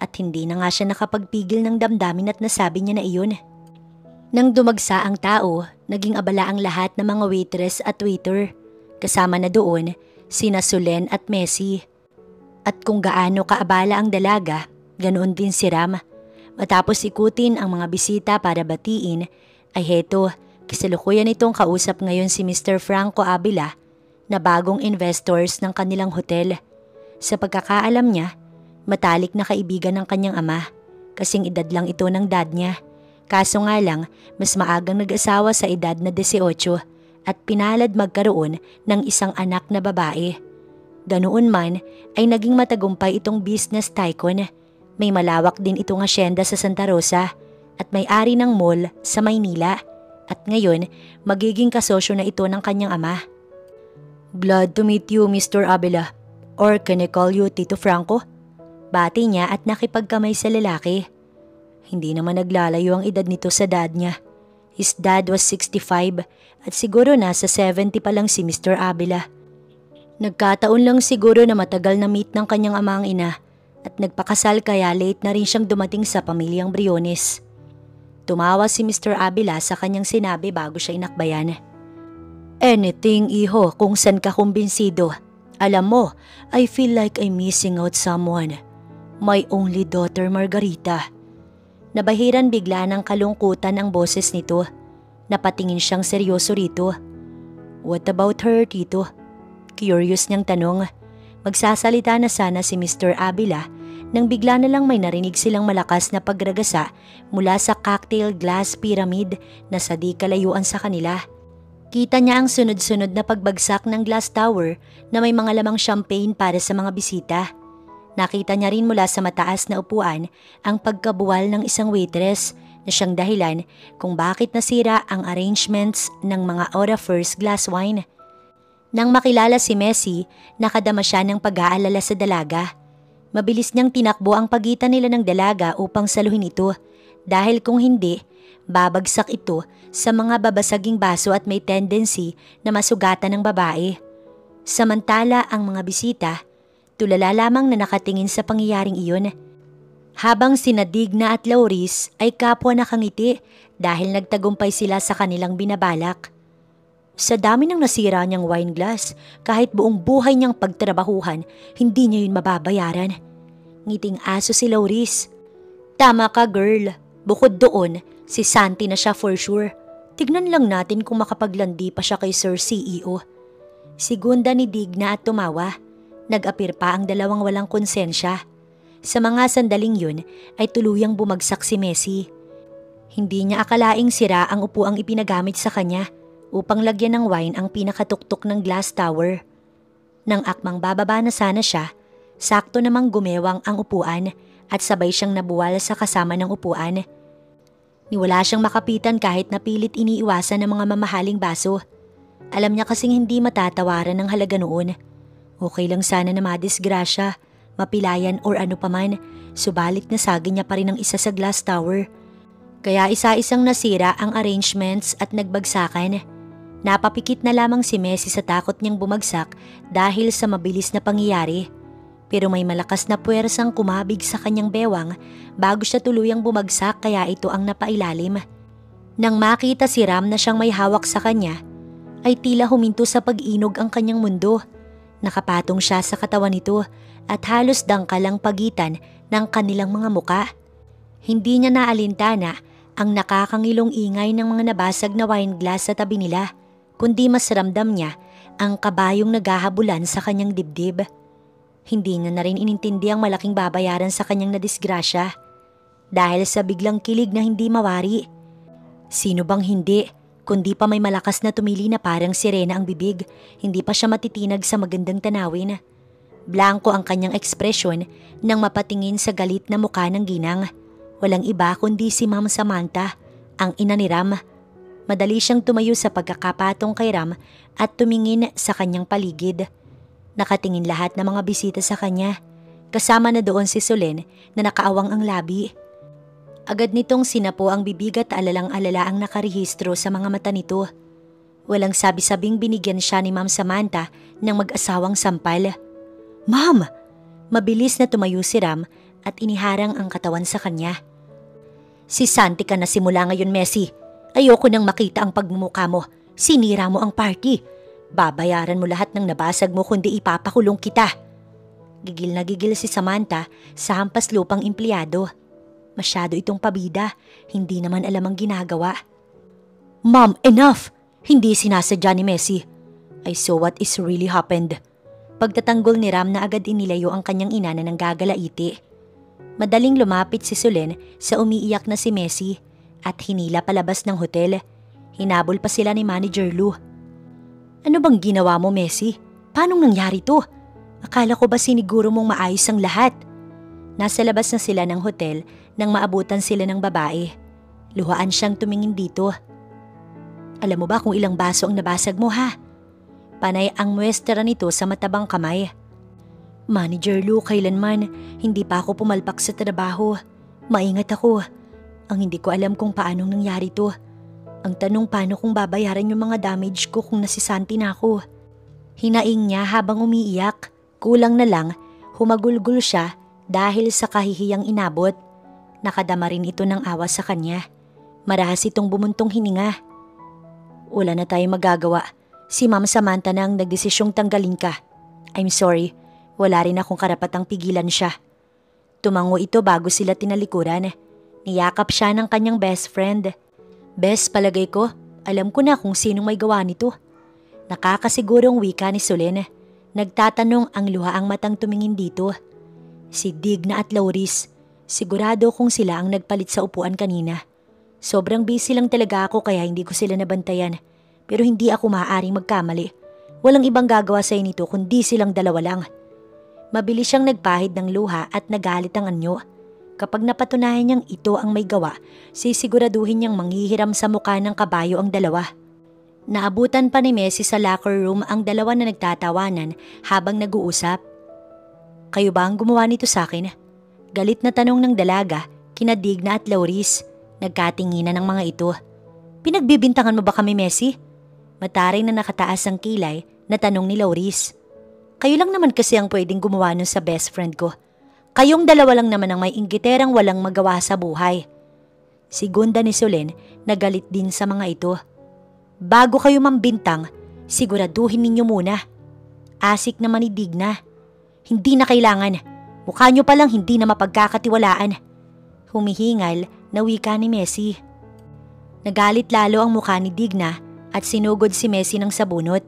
A: At hindi na nga siya nakapagpigil ng damdamin at nasabi niya na iyon. Nang dumagsa ang tao, naging abala ang lahat ng mga waitress at waiter. Kasama na doon sina Solen at Messi. At kung gaano kaabala ang dalaga, ganoon din si Ram. Matapos ikutin ang mga bisita para batiin, ay heto, kisalukuyan itong kausap ngayon si Mr. Franco Abela na bagong investors ng kanilang hotel. Sa pagkakaalam niya, matalik na kaibigan ng kanyang ama, kasing edad lang ito ng dad niya. Kaso nga lang, mas maagang nag-asawa sa edad na 18 at pinalad magkaroon ng isang anak na babae. Ganoon man ay naging matagumpay itong business tycoon. May malawak din itong asyenda sa Santa Rosa at may-ari ng mall sa Maynila at ngayon magiging kasosyo na ito ng kanyang ama. "Glad to meet you, Mr. Abela. Or can I call you Tito Franco?" Bati niya at nakipagkamay sa lalaki. Hindi naman naglalayo ang edad nito sa dad niya. His dad was 65 at siguro nasa 70 pa lang si Mr. Abela. Nagkataon lang siguro na matagal na meet ng kanyang ama ang ina at nagpakasal kaya late na rin siyang dumating sa pamilyang Briones. Tumawa si Mr. Abela sa kanyang sinabi bago siya inakbayan. "Anything, iho, kung san ka kumbinsido. Alam mo, I feel like I'm missing out someone. My only daughter, Margarita." Nabahiran bigla ng kalungkutan ang boses nito. Napatingin siyang seryoso rito. What about her, Tito? Curious niyang tanong. Magsasalita na sana si Mr. Avila nang bigla na lang may narinig silang malakas na pagragasa mula sa cocktail glass pyramid na sa di kalayuan sa kanila. Kita niya ang sunod-sunod na pagbagsak ng glass tower na may mga lamang champagne para sa mga bisita. Nakita niya rin mula sa mataas na upuan ang pagkabuwal ng isang waitress na siyang dahilan kung bakit nasira ang arrangements ng mga Aura First glass wine. Nang makilala si Messi, nakadama siya ng pag-aalala sa dalaga. Mabilis niyang tinakbo ang pagitan nila ng dalaga upang saluhin ito dahil kung hindi, babagsak ito sa mga babasaging baso at may tendency na masugatan ng babae. Samantala ang mga bisita, tulala lamang na nakatingin sa pangyayaring iyon. Habang sina Digna at Lauris ay kapwa nakangiti dahil nagtagumpay sila sa kanilang binabalak. Sa dami ng nasira niyang wine glass, kahit buong buhay niyang pagtrabahuhan, hindi niya yun mababayaran. Ngiting aso si Lauris. Tama ka girl, bukod doon, si Santi na siya for sure. Tignan lang natin kung makapaglandi pa siya kay Sir CEO. Sigunda ni Digna at tumawa. Nag-apir pa ang dalawang walang konsensya. Sa mga sandaling yun ay tuluyang bumagsak si Messi. Hindi niya akalaing sira ang upuang ipinagamit sa kanya upang lagyan ng wine ang pinakatuktok ng glass tower. Nang akmang bababa na sana siya, sakto namang gumewang ang upuan at sabay siyang nabuwal sa kasama ng upuan. Niwala siyang makapitan kahit napilit iniiwasan ng mga mamahaling baso. Alam niya kasing hindi matatawaran ng halaga noon. Okay lang sana na madisgrasya, mapilayan or ano paman, subalit nasagi niya pa rin ang isa sa glass tower. Kaya isa-isang nasira ang arrangements at nagbagsakan. Napapikit na lamang si Messi sa takot niyang bumagsak dahil sa mabilis na pangyayari. Pero may malakas na puwersang kumabig sa kanyang bewang bago siya tuluyang bumagsak kaya ito ang napailalim. Nang makita si Ram na siyang may hawak sa kanya, ay tila huminto sa pag-inog ang kanyang mundo. Nakapatong siya sa katawan nito at halos dangkal ang pagitan ng kanilang mga muka. Hindi niya naalintana ang nakakangilong ingay ng mga nabasag na wine glass sa tabi nila, kundi mas ramdam niya ang kabayong naghahabulan sa kanyang dibdib. Hindi niya na rin inintindi ang malaking babayaran sa kanyang nadisgrasya dahil sa biglang kilig na hindi mawari. Sino bang hindi, kundi pa may malakas na tumili na parang sirena ang bibig, hindi pa siya matitinag sa magandang tanawin. Blanko ang kanyang ekspresyon nang mapatingin sa galit na mukha ng ginang. Walang iba kundi si Ma'am Samantha, ang ina ni Ram. Madali siyang tumayo sa pagkakapatong kay Ram at tumingin sa kanyang paligid. Nakatingin lahat ng mga bisita sa kanya, kasama na doon si Solen na nakaawang ang labi. Agad nitong sinapo ang bibig at alalang-alala ang nakarehistro sa mga mata nito. Walang sabi-sabing binigyan siya ni Ma'am Samantha ng mag-asawang sampal. Ma'am! Mabilis na tumayo si Ram at iniharang ang katawan sa kanya. Si Santi ka na simula ngayon, Messi. Ayoko nang makita ang pagmumukha mo. Sinira mo ang party. Babayaran mo lahat ng nabasag mo kundi ipapakulong kita. Gigil na gigil si Samantha sa hampas lupang empleyado. Masyado itong pabida, hindi naman alam ang ginagawa. Ma'am, enough! Hindi sinasadya ni Messi. I saw what is really happened. Pagtatanggol ni Ram na agad inilayo ang kanyang ina na nanggagalaiti. Madaling lumapit si Solen sa umiiyak na si Messi at hinila palabas ng hotel. Hinabol pa sila ni Manager Lou. Ano bang ginawa mo, Messi? Paano nangyari to? Akala ko ba siniguro mong maayos ang lahat? Nasa labas na sila ng hotel nang maabutan sila ng babae. Luhaan siyang tumingin dito. Alam mo ba kung ilang baso ang nabasag mo, ha? Panay ang muestra nito sa matabang kamay. Manager Lou, kailanman hindi pa ako pumalpak sa trabaho. Maingat ako. Ang hindi ko alam kung paanong nangyari to. Ang tanong paano kung babayaran yung mga damage ko kung nasisanti na ako. Hinaing niya habang umiiyak. Kulang na lang, humagulgul siya dahil sa kahihiyang inabot. Nakadama rin ito ng awa sa kanya. Marahas itong bumuntong hininga. Wala na tayong magagawa. Si Ma'am Samantha na ang nagdesisyong tanggalin ka. I'm sorry, wala rin akong karapatang pigilan siya. Tumango ito bago sila tinalikuran. Niyakap siya ng kanyang best friend. Bes, palagay ko, alam ko na kung sinong may gawa nito. Nakakasigurong wika ni Solen. Nagtatanong ang luhaang matang tumingin dito. Si Digna at Lauris, sigurado kung sila ang nagpalit sa upuan kanina. Sobrang busy lang talaga ako kaya hindi ko sila nabantayan. Pero hindi ako maaaring magkamali. Walang ibang gagawa sa nito kundi silang dalawa lang. Mabilis siyang nagpahid ng luha at nagalit ang anyo. Kapag napatunayan niyang ito ang may gawa, sisiguraduhin niyang manghihiram sa mukha ng kabayo ang dalawa. Naabutan pa ni Messi sa locker room ang dalawa na nagtatawanan habang nag-uusap. Kayo ba ang gumawa nito sa akin? Galit na tanong ng dalaga, kina Digna at Lauris. Nagkatinginan ng mga ito. Pinagbibintangan mo ba kami, Messi? Mataray na nakataas ang kilay na tanong ni Lauris. Kayo lang naman kasi ang pwedeng gumawa nun sa best friend ko. Kayong dalawa lang naman ang may inggiterang walang magawa sa buhay. Segunda ni Solen na galit din sa mga ito. Bago kayo mambintang, siguraduhin ninyo muna. Asik naman ni Digna. Hindi na kailangan. Mukha nyo palang hindi na mapagkakatiwalaan. Humihingal na wika ni Messi. Nagalit lalo ang mukha ni Digna at sinugod si Messi ng sabunot.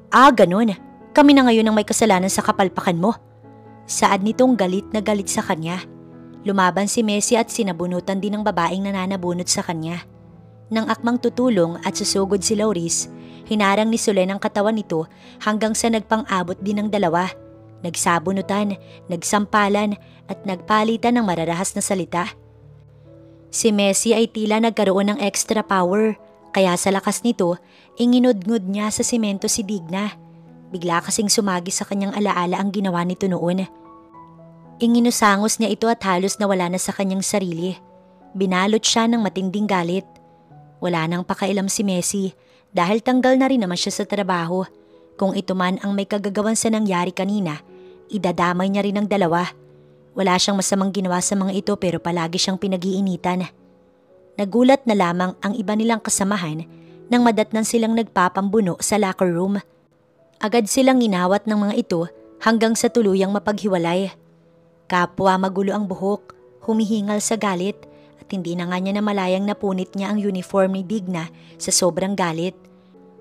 A: Ah, ganun. Kami na ngayon ang may kasalanan sa kapalpakan mo. Saad nitong galit na galit sa kanya. Lumaban si Messi at sinabunutan din ng babaeng nananabunot sa kanya. Nang akmang tutulong at susugod si Lauris, hinarang ni Solen ang katawan nito hanggang sa nagpang-abot din ng dalawa. Nagsabunutan, nagsampalan at nagpalitan ng mararahas na salita. Si Messi ay tila nagkaroon ng extra power, kaya sa lakas nito, inginudngud niya sa simento si Digna. Bigla kasing sumagi sa kanyang alaala ang ginawa nito noon. Inginusangos niya ito at halos nawala na sa kanyang sarili. Binalot siya ng matinding galit. Wala nang pakailam si Messi dahil tanggal na rin naman siya sa trabaho. Kung ito man ang may kagagawan sa nangyari kanina, idadamay niya rin ang dalawa. Wala siyang masamang ginawa sa mga ito pero palagi siyang pinag-iinitan. Nagulat na lamang ang iba nilang kasamahan nang madatnan silang nagpapambuno sa locker room. Agad silang inawat ng mga ito hanggang sa tuluyang mapaghiwalay. Kapwa magulo ang buhok, humihingal sa galit at hindi na nga niya namalayang napunit niya ang uniform ni Digna sa sobrang galit.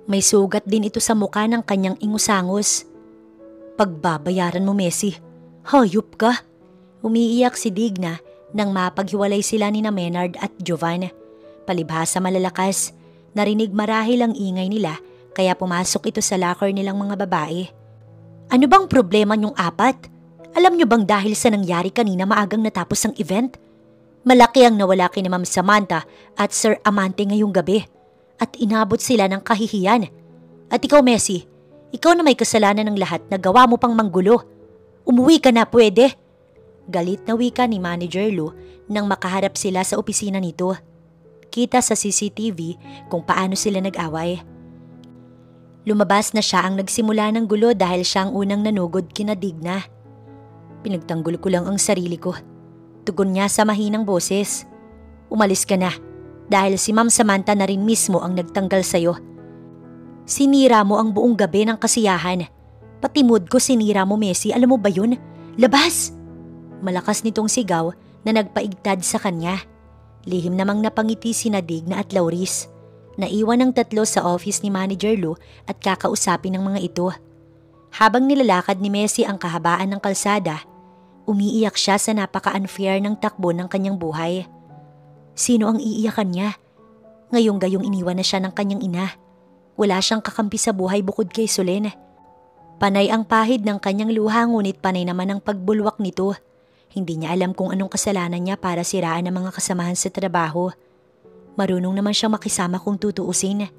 A: May sugat din ito sa mukha ng kanyang ingusangos. Pagbabayaran mo, Messi. Hayop ka. Umiiyak si Digna nang mapaghiwalay sila ni Menard at Jovan. Palibhasa malalakas, narinig marahil ang ingay nila kaya pumasok ito sa locker nilang mga babae. Ano bang problema niyong apat? Alam niyo bang dahil sa nangyari kanina maagang natapos ang event? Malaki ang nawala kina Ma'am Samantha at Sir Amante ngayong gabi at inabot sila ng kahihiyan. At ikaw, Messi, ikaw na may kasalanan ng lahat na gawa mo pang manggulo. Umuwi ka na, pwede? Galit na wika ni Manager Lou nang makaharap sila sa opisina nito. Kita sa CCTV kung paano sila nag-away. Lumabas na siya ang nagsimula ng gulo dahil siya ang unang nanugod kina Digna. Pinagtanggol ko lang ang sarili ko. Tugon niya sa mahinang boses. Umalis ka na dahil si Ma'am Samantha na rin mismo ang nagtanggal sa'yo. Sinira mo ang buong gabi ng kasiyahan. Pati mood ko sinira mo, Messi. Alam mo ba yun? Labas! Malakas nitong sigaw na nagpaigtad sa kanya. Lihim namang napangiti sina Digna at Lauris. Naiwan ng tatlo sa office ni Manager Lou at kakausapin ng mga ito. Habang nilalakad ni Messi ang kahabaan ng kalsada, umiiyak siya sa napaka-unfair ng takbo ng kanyang buhay. Sino ang iiyakan niya? Ngayong-gayong iniwan na siya ng kanyang ina. Wala siyang kakampi sa buhay bukod kay Solen. Panay ang pahid ng kanyang luha ngunit panay naman ang pagbulwak nito. Hindi niya alam kung anong kasalanan niya para siraan ang mga kasamahan sa trabaho. Marunong naman siyang makisama kung tutuusin.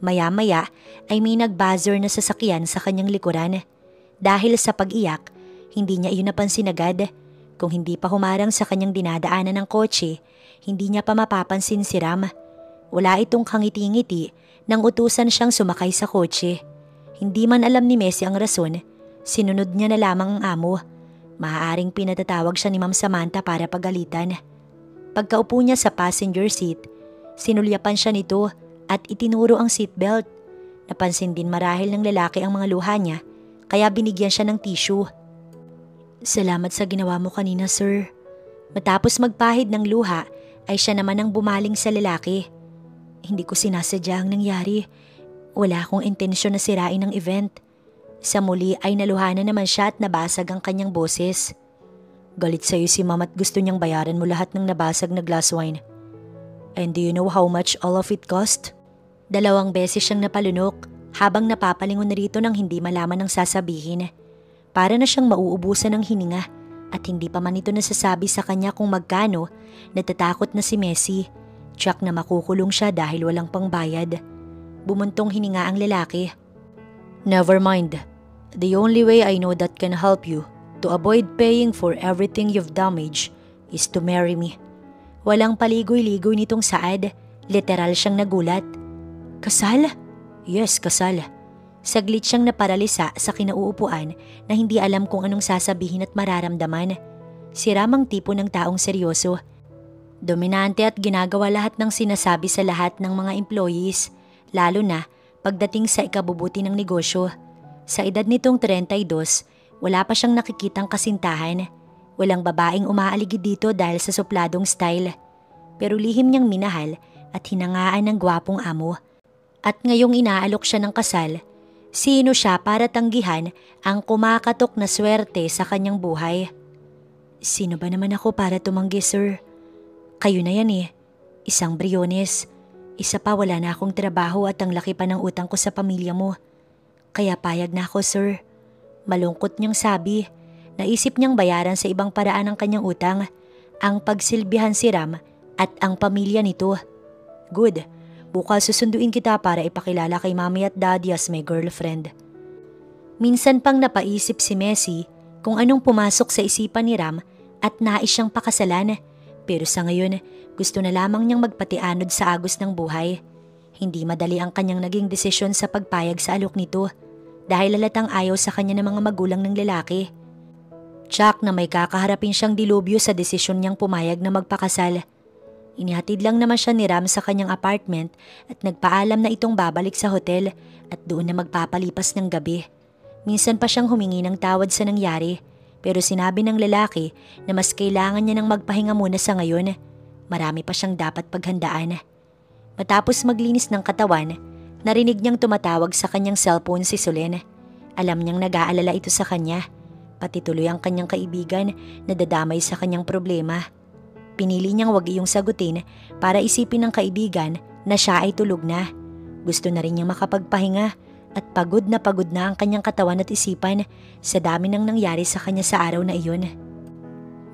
A: Maya-maya ay may nag-buzzer na sasakyan sa kanyang likuran. Dahil sa pag-iyak, hindi niya iyon napansin agad. Kung hindi pa humarang sa kanyang dinadaanan ng kotse, hindi niya pa mapapansin si Ram. Wala itong kangiti-ngiti nang utusan siyang sumakay sa kotse. Hindi man alam ni Messi ang rason, sinunod niya na lamang ang amo. Maaaring pinatatawag siya ni Ma'am Samantha para pagalitan. Pagkaupo niya sa passenger seat, sinulyapan siya nito at itinuro ang seatbelt. Napansin din marahil ng lalaki ang mga luha niya, kaya binigyan siya ng tissue. Salamat sa ginawa mo kanina, sir. Matapos magpahid ng luha, ay siya naman ang bumaling sa lalaki. Hindi ko sinasadya ang nangyari. Wala akong intensyon na sirain ang event. Sa muli ay naluhanan naman siya at nabasag ang kanyang boses. Galit sa'yo si Ma'am at gusto niyang bayaran mo lahat ng nabasag na glass wine. And do you know how much all of it cost? 2 beses siyang napalunok habang napapalingon na rito nang hindi malaman ang sasabihin. Para na siyang mauubusan ng hininga at hindi pa man ito nasasabi sa kanya kung magkano, natatakot na si Messi. Tiyak na makukulong siya dahil walang pangbayad. Bumuntong hininga ang lalaki. Never mind. The only way I know that can help you to avoid paying for everything you've damaged is to marry me. Walang paligoy-ligoy nitong saad. Literal siyang nagulat. Kasal? Yes, kasal. Saglit siyang naparalisa sa kinauupuan na hindi alam kung anong sasabihin at mararamdaman. Si Ramang tipo ng taong seryoso. Dominante at ginagawa lahat ng sinasabi sa lahat ng mga employees, lalo na pagdating sa ikabubuti ng negosyo. Sa edad nitong 32, wala pa siyang nakikitang kasintahan. Walang babaeng umaaligid dito dahil sa supladong style. Pero lihim niyang minahal at hinangaan ng gwapong amo. At ngayong inaalok siya ng kasal, sino siya para tanggihan ang kumakatok na swerte sa kanyang buhay? Sino ba naman ako para tumanggi, sir? Kayo na yan eh. Isang Briones. Isa pa, wala na akong trabaho at ang laki pa ng utang ko sa pamilya mo. Kaya payag na ako, sir. Malungkot niyang sabi. Naisip niyang bayaran sa ibang paraan ang kanyang utang, ang pagsilbihan si Ram at ang pamilya nito. Good. Bukas susunduin kita para ipakilala kay Mommy at Daddy as my girlfriend. Minsan pang napaisip si Messi kung anong pumasok sa isipan ni Ram at nais siyang pakasalan. Pero sa ngayon, gusto na lamang niyang magpatianod sa agos ng buhay. Hindi madali ang kanyang naging desisyon sa pagpayag sa alok nito dahil halatang ayaw sa kanya ng mga magulang ng lalaki. Tsak na may kakaharapin siyang dilubyo sa desisyon niyang pumayag na magpakasal. Inihatid lang naman siya ni Ram sa kanyang apartment at nagpaalam na itong babalik sa hotel at doon na magpapalipas ng gabi. Minsan pa siyang humingi ng tawad sa nangyari pero sinabi ng lalaki na mas kailangan niya ng magpahinga muna sa ngayon. Marami pa siyang dapat paghandaan. Matapos maglinis ng katawan, narinig niyang tumatawag sa kanyang cellphone si Solen. Alam niyang nag-aalala ito sa kanya. Pati tuloy ang kanyang kaibigan na dadamay sa kanyang problema. Pinili niyang wag iyong sagutin para isipin ng kaibigan na siya ay tulog na. Gusto na rin niyang makapagpahinga at pagod na ang kanyang katawan at isipan sa dami ng nangyari sa kanya sa araw na iyon.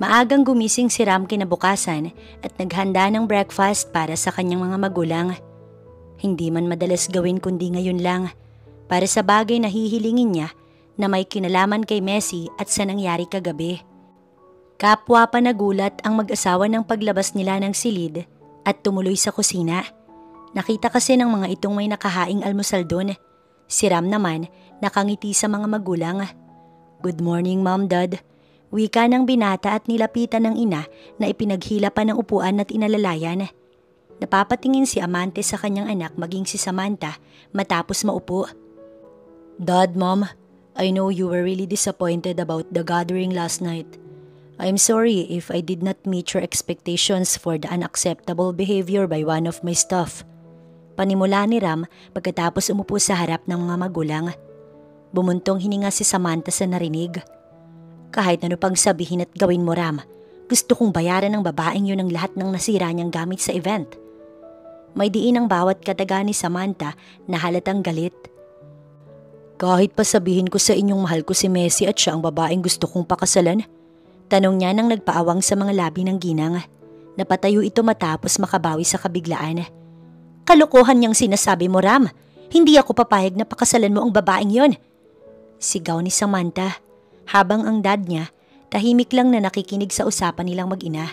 A: Maagang gumising si Ram kinabukasan at naghanda ng breakfast para sa kanyang mga magulang. Hindi man madalas gawin kundi ngayon lang para sa bagay na hihilingin niya na may kinalaman kay Messi at sa nangyari kagabi. Kapwa pa nagulat ang mag-asawa ng paglabas nila ng silid at tumuloy sa kusina. Nakita kasi ng mga itong may nakahaing almusal doon. Si Ram naman nakangiti sa mga magulang. Good morning, Mom, Dad. Wika ng binata at nilapitan ng ina na ipinaghila pa ng upuan at inalalayan. Napapatingin si Amante sa kanyang anak maging si Samantha matapos maupo. Dad, Mom, I know you were really disappointed about the gathering last night. I'm sorry if I did not meet your expectations for the unacceptable behavior by one of my staff. Panimula ni Ram pagkatapos umupo sa harap ng mga magulang. Bumuntong hininga si Samantha sa narinig. Kahit ano pang sabihin at gawin mo, Ram, gusto kong bayaran ng babaeng yun ang lahat ng nasira niyang gamit sa event. May diin ang bawat kataga ni Samantha na halatang galit. Kahit pa sabihin ko sa inyong mahal ko si Messi at siya ang babaeng gusto kong pakasalan? Tanong niya nang nagpaawang sa mga labi ng ginang. Napatayo ito matapos makabawi sa kabiglaan. Kalokohan niyang sinasabi mo, Ram. Hindi ako papayag na pakasalan mo ang babaeng yon. Sigaw ni Samantha, habang ang dad niya tahimik lang na nakikinig sa usapan nilang mag-ina.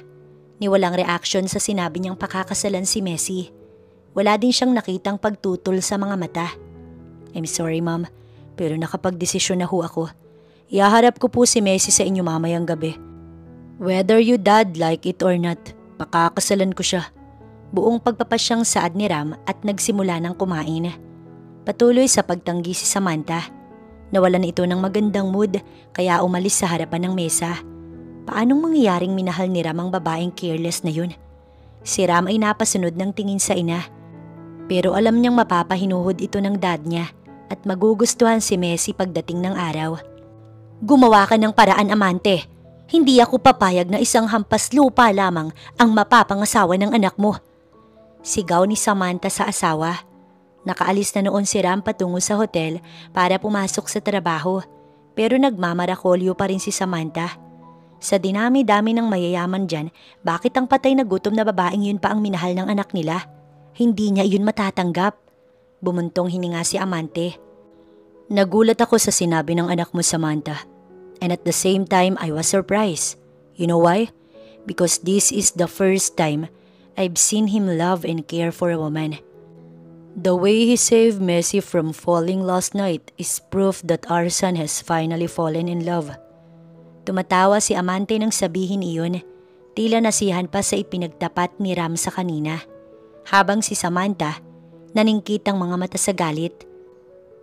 A: Ni walang reaksyon sa sinabi niyang pakakasalan si Messi. Wala din siyang nakitang pagtutol sa mga mata. I'm sorry, Mom, pero nakapagdesisyon na ho ako. Ihaharap ko po si Messi sa inyo mamayang gabi. Whether you dad like it or not, pakakasalan ko siya. Buong pagpapasyang saad ni Ram at nagsimula ng kumain. Patuloy sa pagtanggi si Samantha. Nawalan ito ng magandang mood kaya umalis sa harapan ng mesa. Paanong mangyayaring minahal ni Ram ang babaeng careless na yun? Si Ram ay napasunod ng tingin sa ina. Pero alam niyang mapapahinuhod ito ng dad niya at magugustuhan si Messi pagdating ng araw. Gumawa ka ng paraan, amante. Hindi ako papayag na isang hampas lupa lamang ang mapapangasawa ng anak mo. Sigaw ni Samantha sa asawa. Nakaalis na noon si Ram patungo sa hotel para pumasok sa trabaho, pero nagmamarakolyo pa rin si Samantha. Sa dinami-dami ng mayayaman dyan, bakit ang patay na gutom na babaeng yun pa ang minahal ng anak nila? Hindi niya yun matatanggap. Bumuntong hininga si amante. Nagulat ako sa sinabi ng anak mo, Samantha. And at the same time, I was surprised. You know why? Because this is the first time I've seen him love and care for a woman. The way he saved Messi from falling last night is proof that our son has finally fallen in love. Tumatawa si amante nang sabihin iyon, tila nasihan pa sa ipinagtapat ni Ram sa kanina. Habang si Samantha, naningkit ang mga mata sa galit.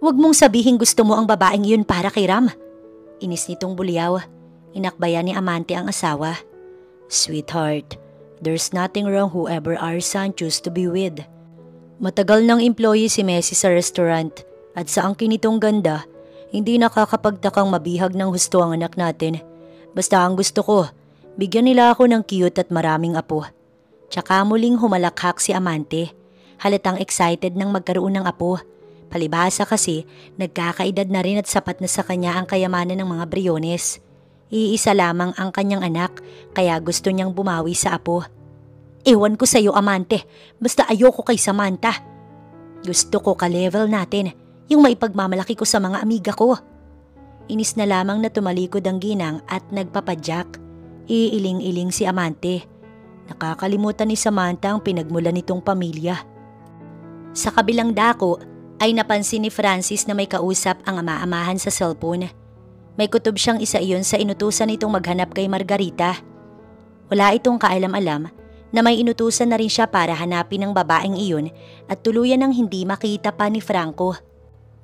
A: Huwag mong sabihin gusto mo ang babaeng iyon para kay Ram. Inis nitong bulyaw. Inakbayan ni amante ang asawa. Sweetheart, there's nothing wrong whoever our son choose to be with. Matagal ng employee si Messi sa restaurant at sa angkin nitong ganda, hindi nakakapagtakang mabihag ng husto ang anak natin. Basta ang gusto ko, bigyan nila ako ng cute at maraming apo. Tsaka muling humalakhak si amante. Halatang excited nang magkaroon ng apo. Palibhasa kasi, nagkakaedad na rin at sapat na sa kanya ang kayamanan ng mga Briones. Iisa lamang ang kanyang anak, kaya gusto niyang bumawi sa apo. Ewan ko sa'yo, amante, basta ayoko kay Samantha. Gusto ko ka-level natin, yung maipagmamalaki ko sa mga amiga ko. Inis na lamang na tumalikod ang ginang at nagpapadyak. Iiling-iling si amante. Nakakalimutan ni Samantha ang pinagmulan nitong pamilya. Sa kabilang dako ay napansin ni Francis na may kausap ang ama-amahan sa cellphone. May kutob siyang isa iyon sa inutusan nitong maghanap kay Margarita. Wala itong kaalam-alam na may inutusan na rin siya para hanapin ang babaeng iyon at tuluyan ng hindi makita pa ni Franco.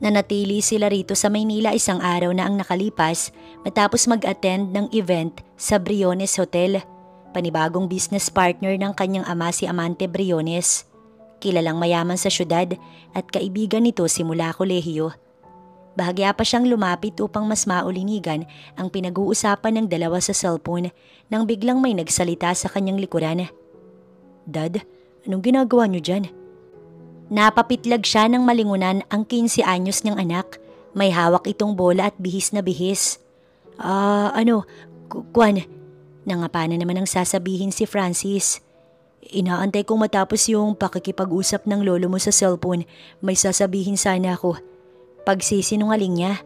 A: Nanatili sila rito sa Maynila isang araw na ang nakalipas matapos mag-attend ng event sa Briones Hotel. Panibagong business partner ng kanyang ama si Amante Briones. Kilalang mayaman sa syudad at kaibigan nito simula kolehiyo. Bahagya pa siyang lumapit upang mas maulinigan ang pinag-uusapan ng dalawa sa cellphone nang biglang may nagsalita sa kanyang likuran. Dad, anong ginagawa niyo dyan? Napapitlag siya ng malingunan ang 15 anyos niyang anak. May hawak itong bola at bihis na bihis. Kwan? Nangapa na naman ang sasabihin si Francis. Inaantay kong matapos yung pakikipag-usap ng lolo mo sa cellphone. May sasabihin sana ako. Pagsisinungaling niya.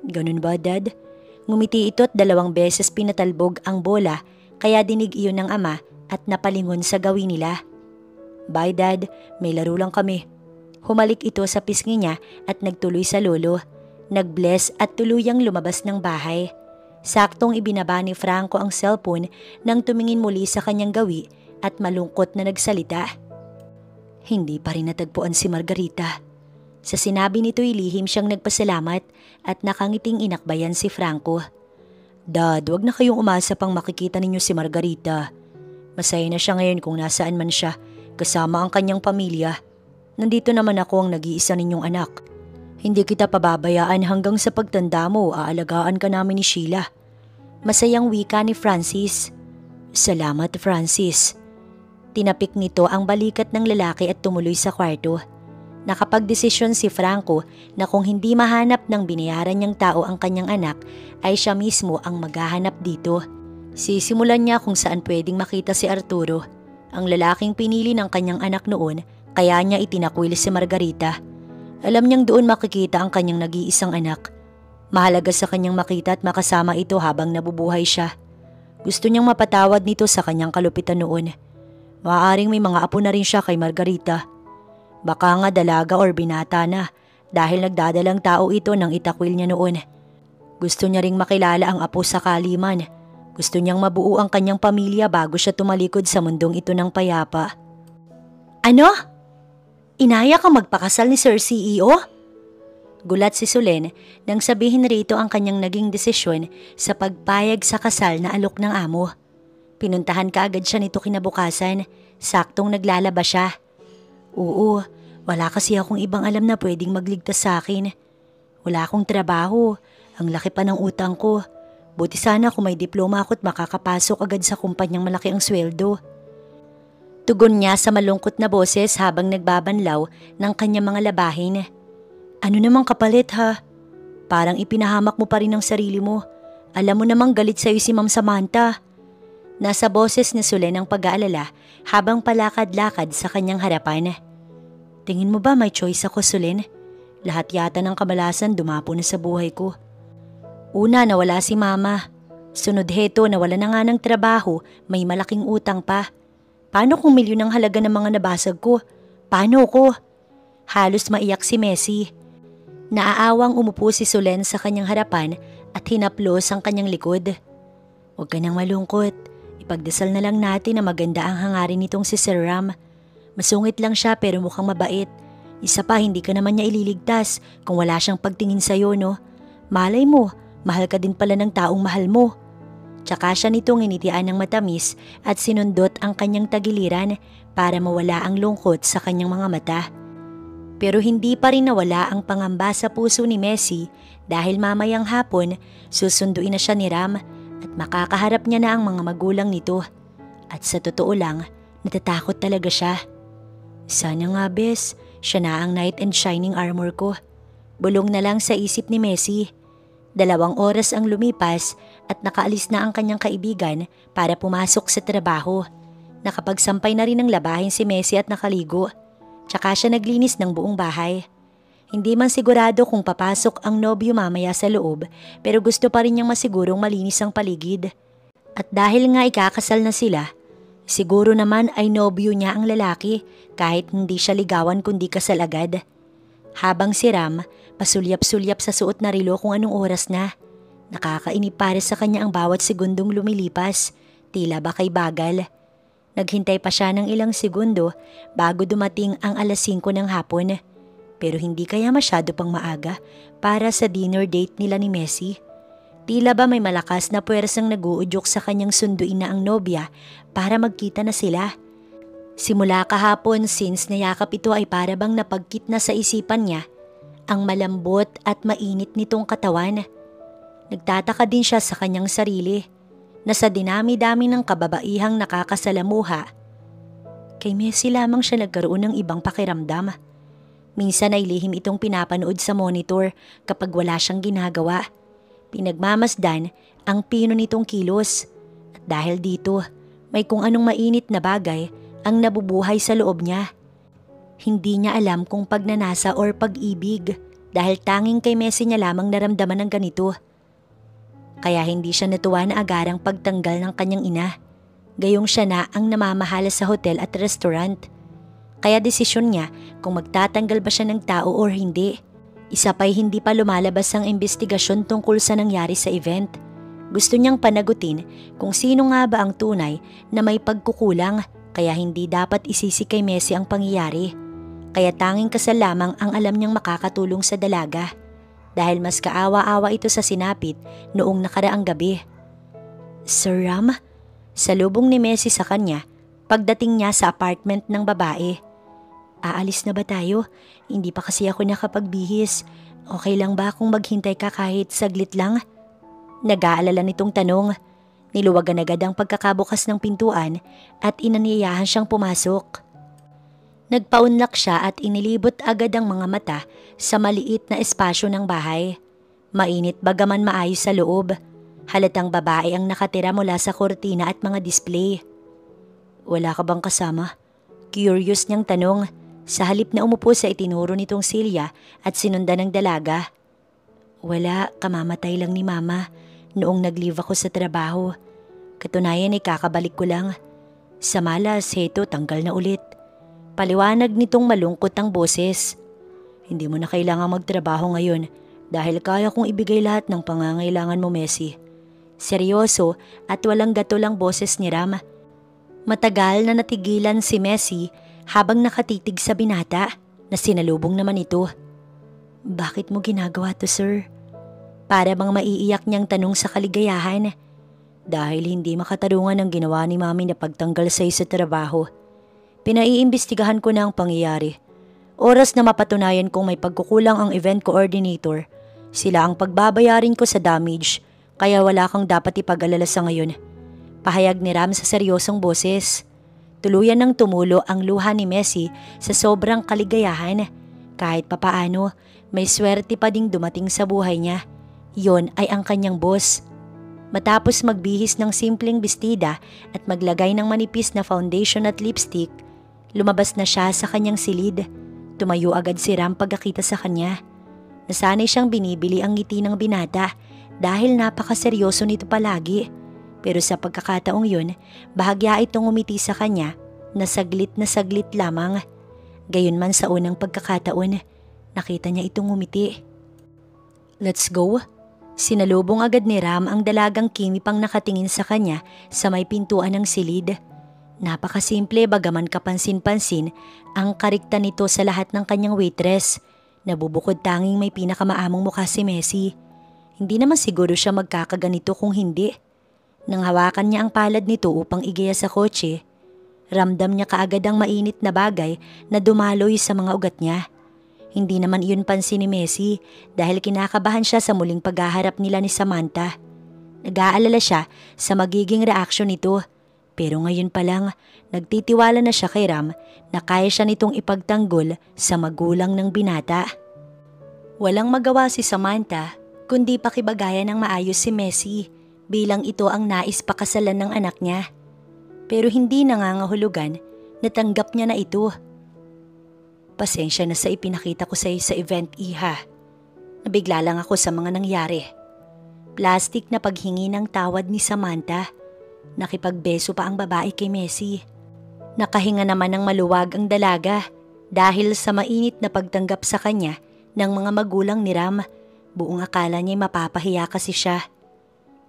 A: Ganun ba, Dad? Ngumiti ito at 2 beses pinatalbog ang bola kaya dinig iyon ng ama at napalingon sa gawin nila. Bye, Dad. May laro lang kami. Humalik ito sa pisngi niya at nagtuloy sa lolo. Nag-bless at tuluyang lumabas ng bahay. Saktong ibinaba ni Franco ang cellphone nang tumingin muli sa kanyang gawi at malungkot na nagsalita. Hindi pa rin natagpuan si Margarita. Sa sinabi nito'y lihim siyang nagpasalamat at nakangiting inakbayan si Franco. Dad, wag na kayong umasa pang makikita ninyo si Margarita. Masaya na siya ngayon kung nasaan man siya, kasama ang kanyang pamilya. Nandito naman ako ang nag-iisa ninyong anak. Hindi kita pababayaan hanggang sa pagtanda mo, aalagaan ka namin ni Sheila. Masayang wika ni Francis. Salamat, Francis. Tinapik nito ang balikat ng lalaki at tumuloy sa kwarto. Nakapagdesisyon si Franco na kung hindi mahanap ng binayaran niyang tao ang kanyang anak, ay siya mismo ang maghahanap dito. Sisimulan niya kung saan pwedeng makita si Arturo, ang lalaking pinili ng kanyang anak noon, kaya niya itinakwil si Margarita. Alam niyang doon makikita ang kanyang nag-iisang anak. Mahalaga sa kanyang makita at makasama ito habang nabubuhay siya. Gusto niyang mapatawad nito sa kanyang kalupitan noon. Maaaring may mga apo na rin siya kay Margarita. Baka nga dalaga or binata na dahil nagdadalang tao ito nang itakwil niya noon. Gusto niya ring makilala ang apo sa kaliman. Gusto niyang mabuo ang kanyang pamilya bago siya tumalikod sa mundong ito ng payapa. Ano? Inaya kang magpakasal ni Sir CEO? Gulat si Solen nang sabihin rito ang kanyang naging desisyon sa pagpayag sa kasal na alok ng amo. Pinuntahan kaagad siya nito kinabukasan, saktong naglalaba siya. Oo, Wala kasi akong ibang alam na pwedeng magligtas sa akin. Wala akong trabaho. Ang laki pa ng utang ko. Buti sana kung may diploma ako at makakapasok agad sa kumpanyang malaki ang sweldo. Tugon niya sa malungkot na boses habang nagbabanlaw ng kanyang mga labahin. Ano namang kapalit ha? Parang ipinahamak mo pa rin ang sarili mo. Alam mo namang galit sa'yo si Ma'am Samantha. Nasa boses ni Solen ang pag-aalala habang palakad-lakad sa kanyang harapan. Tingin mo ba may choice ako, Solen? Lahat yata ng kamalasan dumapo na sa buhay ko. Una, nawala si Mama. Sunod heto, nawala na nga ng trabaho, may malaking utang pa. Paano kung milyon ang halaga ng mga nabasag ko? Paano ko? Halos maiyak si Messi. Naaawang umupo si Solen sa kanyang harapan at hinaplos ang kanyang likod. Huwag ka nang malungkot. Ipagdasal na lang natin na maganda ang hangarin nitong si Sir Ram. Masungit lang siya pero mukhang mabait. Isa pa, hindi ka naman niya ililigtas kung wala siyang pagtingin sa'yo, no? Malay mo, mahal ka din pala ng taong mahal mo. Tsaka siya nitong initian ng matamis at sinundot ang kanyang tagiliran para mawala ang lungkot sa kanyang mga mata. Pero hindi pa rin nawala ang pangamba sa puso ni Messi dahil mamayang hapon susunduin na siya ni Ram at makakaharap niya na ang mga magulang nito. At sa totoo lang, natatakot talaga siya. Sana nga bes, siya na ang knight and shining armor ko. Bulong na lang sa isip ni Messi. 2 oras ang lumipas at nakaalis na ang kanyang kaibigan para pumasok sa trabaho. Nakapagsampay na rin ng labahin si Messi at nakaligo. Tsaka siya naglinis ng buong bahay. Hindi man sigurado kung papasok ang nobyo mamaya sa loob pero gusto pa rin niyang masigurong malinis ang paligid. At dahil nga ikakasal na sila, siguro naman ay nobyo niya ang lalaki kahit hindi siya ligawan kundi kasal agad. Habang si Ram, pasulyap-sulyap sa suot na relo kung anong oras na. Nakakainip para sa kanya ang bawat segundong lumilipas, tila ba kay bagal. Naghintay pa siya ng ilang segundo bago dumating ang 5:00 ng hapon. Pero hindi kaya masyado pang maaga para sa dinner date nila ni Messi. Tila ba may malakas na puwersang nag-uudyok sa kanyang sunduin na ang nobya para magkita na sila. Simula kahapon since nayakap ito ay para bang napagkit na sa isipan niya ang malambot at mainit nitong katawan. Nagtataka din siya sa kanyang sarili na sa dinami-dami ng kababaihang nakakasalamuha, kay Messi lamang siya nagkaroon ng ibang pakiramdam. Minsan ay lihim itong pinapanood sa monitor kapag wala siyang ginagawa. Pinagmamasdan ang pino nitong kilos at dahil dito may kung anong mainit na bagay ang nabubuhay sa loob niya. Hindi niya alam kung pagnanasa or pag-ibig dahil tanging kay Messi niya lamang naramdaman ng ganito. Kaya hindi siya natuwa na agarang pagtanggal ng kanyang ina. Gayong siya na ang namamahala sa hotel at restaurant. Kaya desisyon niya kung magtatanggal ba siya ng tao or hindi. Isa pa'y hindi pa lumalabas ang investigasyon tungkol sa nangyari sa event. Gusto niyang panagutin kung sino nga ba ang tunay na may pagkukulang kaya hindi dapat isisi kay Messi ang pangyayari. Kaya tanging kasal lamang ang alam niyang makakatulong sa dalaga. Dahil mas kaawa-awa ito sa sinapit noong nakaraang gabi. Sir Ram? Salubong ni Messi sa kanya pagdating niya sa apartment ng babae. Aalis na ba tayo? Hindi pa kasi ako nakapagbihis. Okay lang ba kung maghintay ka kahit saglit lang? Nag-aalala nitong tanong. Niluwagan agad ang pagkakabukas ng pintuan at inanyayahan siyang pumasok. Nagpaunlak siya at inilibot agad ang mga mata sa maliit na espasyo ng bahay. Mainit bagaman maayos sa loob. Halatang babae ang nakatira mula sa kortina at mga display. Wala ka bang kasama? Curious niyang tanong sa halip na umupo sa itinuro nitong silya at sinundan ng dalaga. Wala, kamamatay lang ni Mama noong nag-leave ako sa trabaho. Katunayan ay kakabalik ko lang. Sa malas, heto tanggal na ulit. Paliwanag nitong malungkot ang boses. Hindi mo na kailangang magtrabaho ngayon dahil kaya kong ibigay lahat ng pangangailangan mo, Messi. Seryoso at walang gatulang boses ni Ram. Matagal na natigilan si Messi habang nakatitig sa binata na sinalubong naman ito. Bakit mo ginagawa to, sir? Para bang maiiyak niyang tanong sa kaligayahan. Dahil hindi makatarungan ang ginawa ni Mami na pagtanggal sa'yo sa trabaho. Pinaiimbestigahan ko na ang pangyayari. Oras na mapatunayan kung may pagkukulang ang event coordinator, sila ang pagbabayarin ko sa damage, kaya wala kang dapat ipag-alala sa ngayon. Pahayag ni Ram sa seryosong boses. Tuluyan ng tumulo ang luha ni Messi sa sobrang kaligayahan. Kahit papaano, may swerte pa ding dumating sa buhay niya. Yon ay ang kanyang boss. Matapos magbihis ng simpleng bestida at maglagay ng manipis na foundation at lipstick, lumabas na siya sa kanyang silid. Tumayo agad si Ram pagkakita sa kanya. Nasanay siyang binibili ang ngiti ng binata dahil napakaseryoso nito palagi. Pero sa pagkakataong yun, bahagya itong umiti sa kanya na saglit lamang. Gayunman sa unang pagkakataon, nakita niya itong umiti. "Let's go." Sinalubong agad ni Ram ang dalagang Kimi pang nakatingin sa kanya sa may pintuan ng silid. Napakasimple bagaman kapansin-pansin ang karikta nito sa lahat ng kanyang waitress. Nabubukod tanging may pinakamaamong mukha si Messi. Hindi naman siguro siya magkakaganito kung hindi. Nang hawakan niya ang palad nito upang igaya sa kotse, ramdam niya kaagad ang mainit na bagay na dumaloy sa mga ugat niya. Hindi naman iyon pansin ni Messi dahil kinakabahan siya sa muling paghaharap nila ni Samantha. Nag-aalala siya sa magiging reaksyon nito, pero ngayon pa lang nagtitiwala na siya kay Ram na kaya siya nitong ipagtanggol sa magulang ng binata. Walang magawa si Samantha kundi pakibagayan ng maayos si Messi bilang ito ang nais pakasalan ng anak niya. Pero hindi nangangahulugan na tanggap niya na ito. "Pasensya na sa ipinakita ko sa iyo sa event, Iha. Nabigla lang ako sa mga nangyari." Plastic na paghingi ng tawad ni Samantha. Nakipagbeso pa ang babae kay Messi. Nakahinga naman ng maluwag ang dalaga dahil sa mainit na pagtanggap sa kanya ng mga magulang ni Ram. Buong akala niya mapapahiya kasi siya.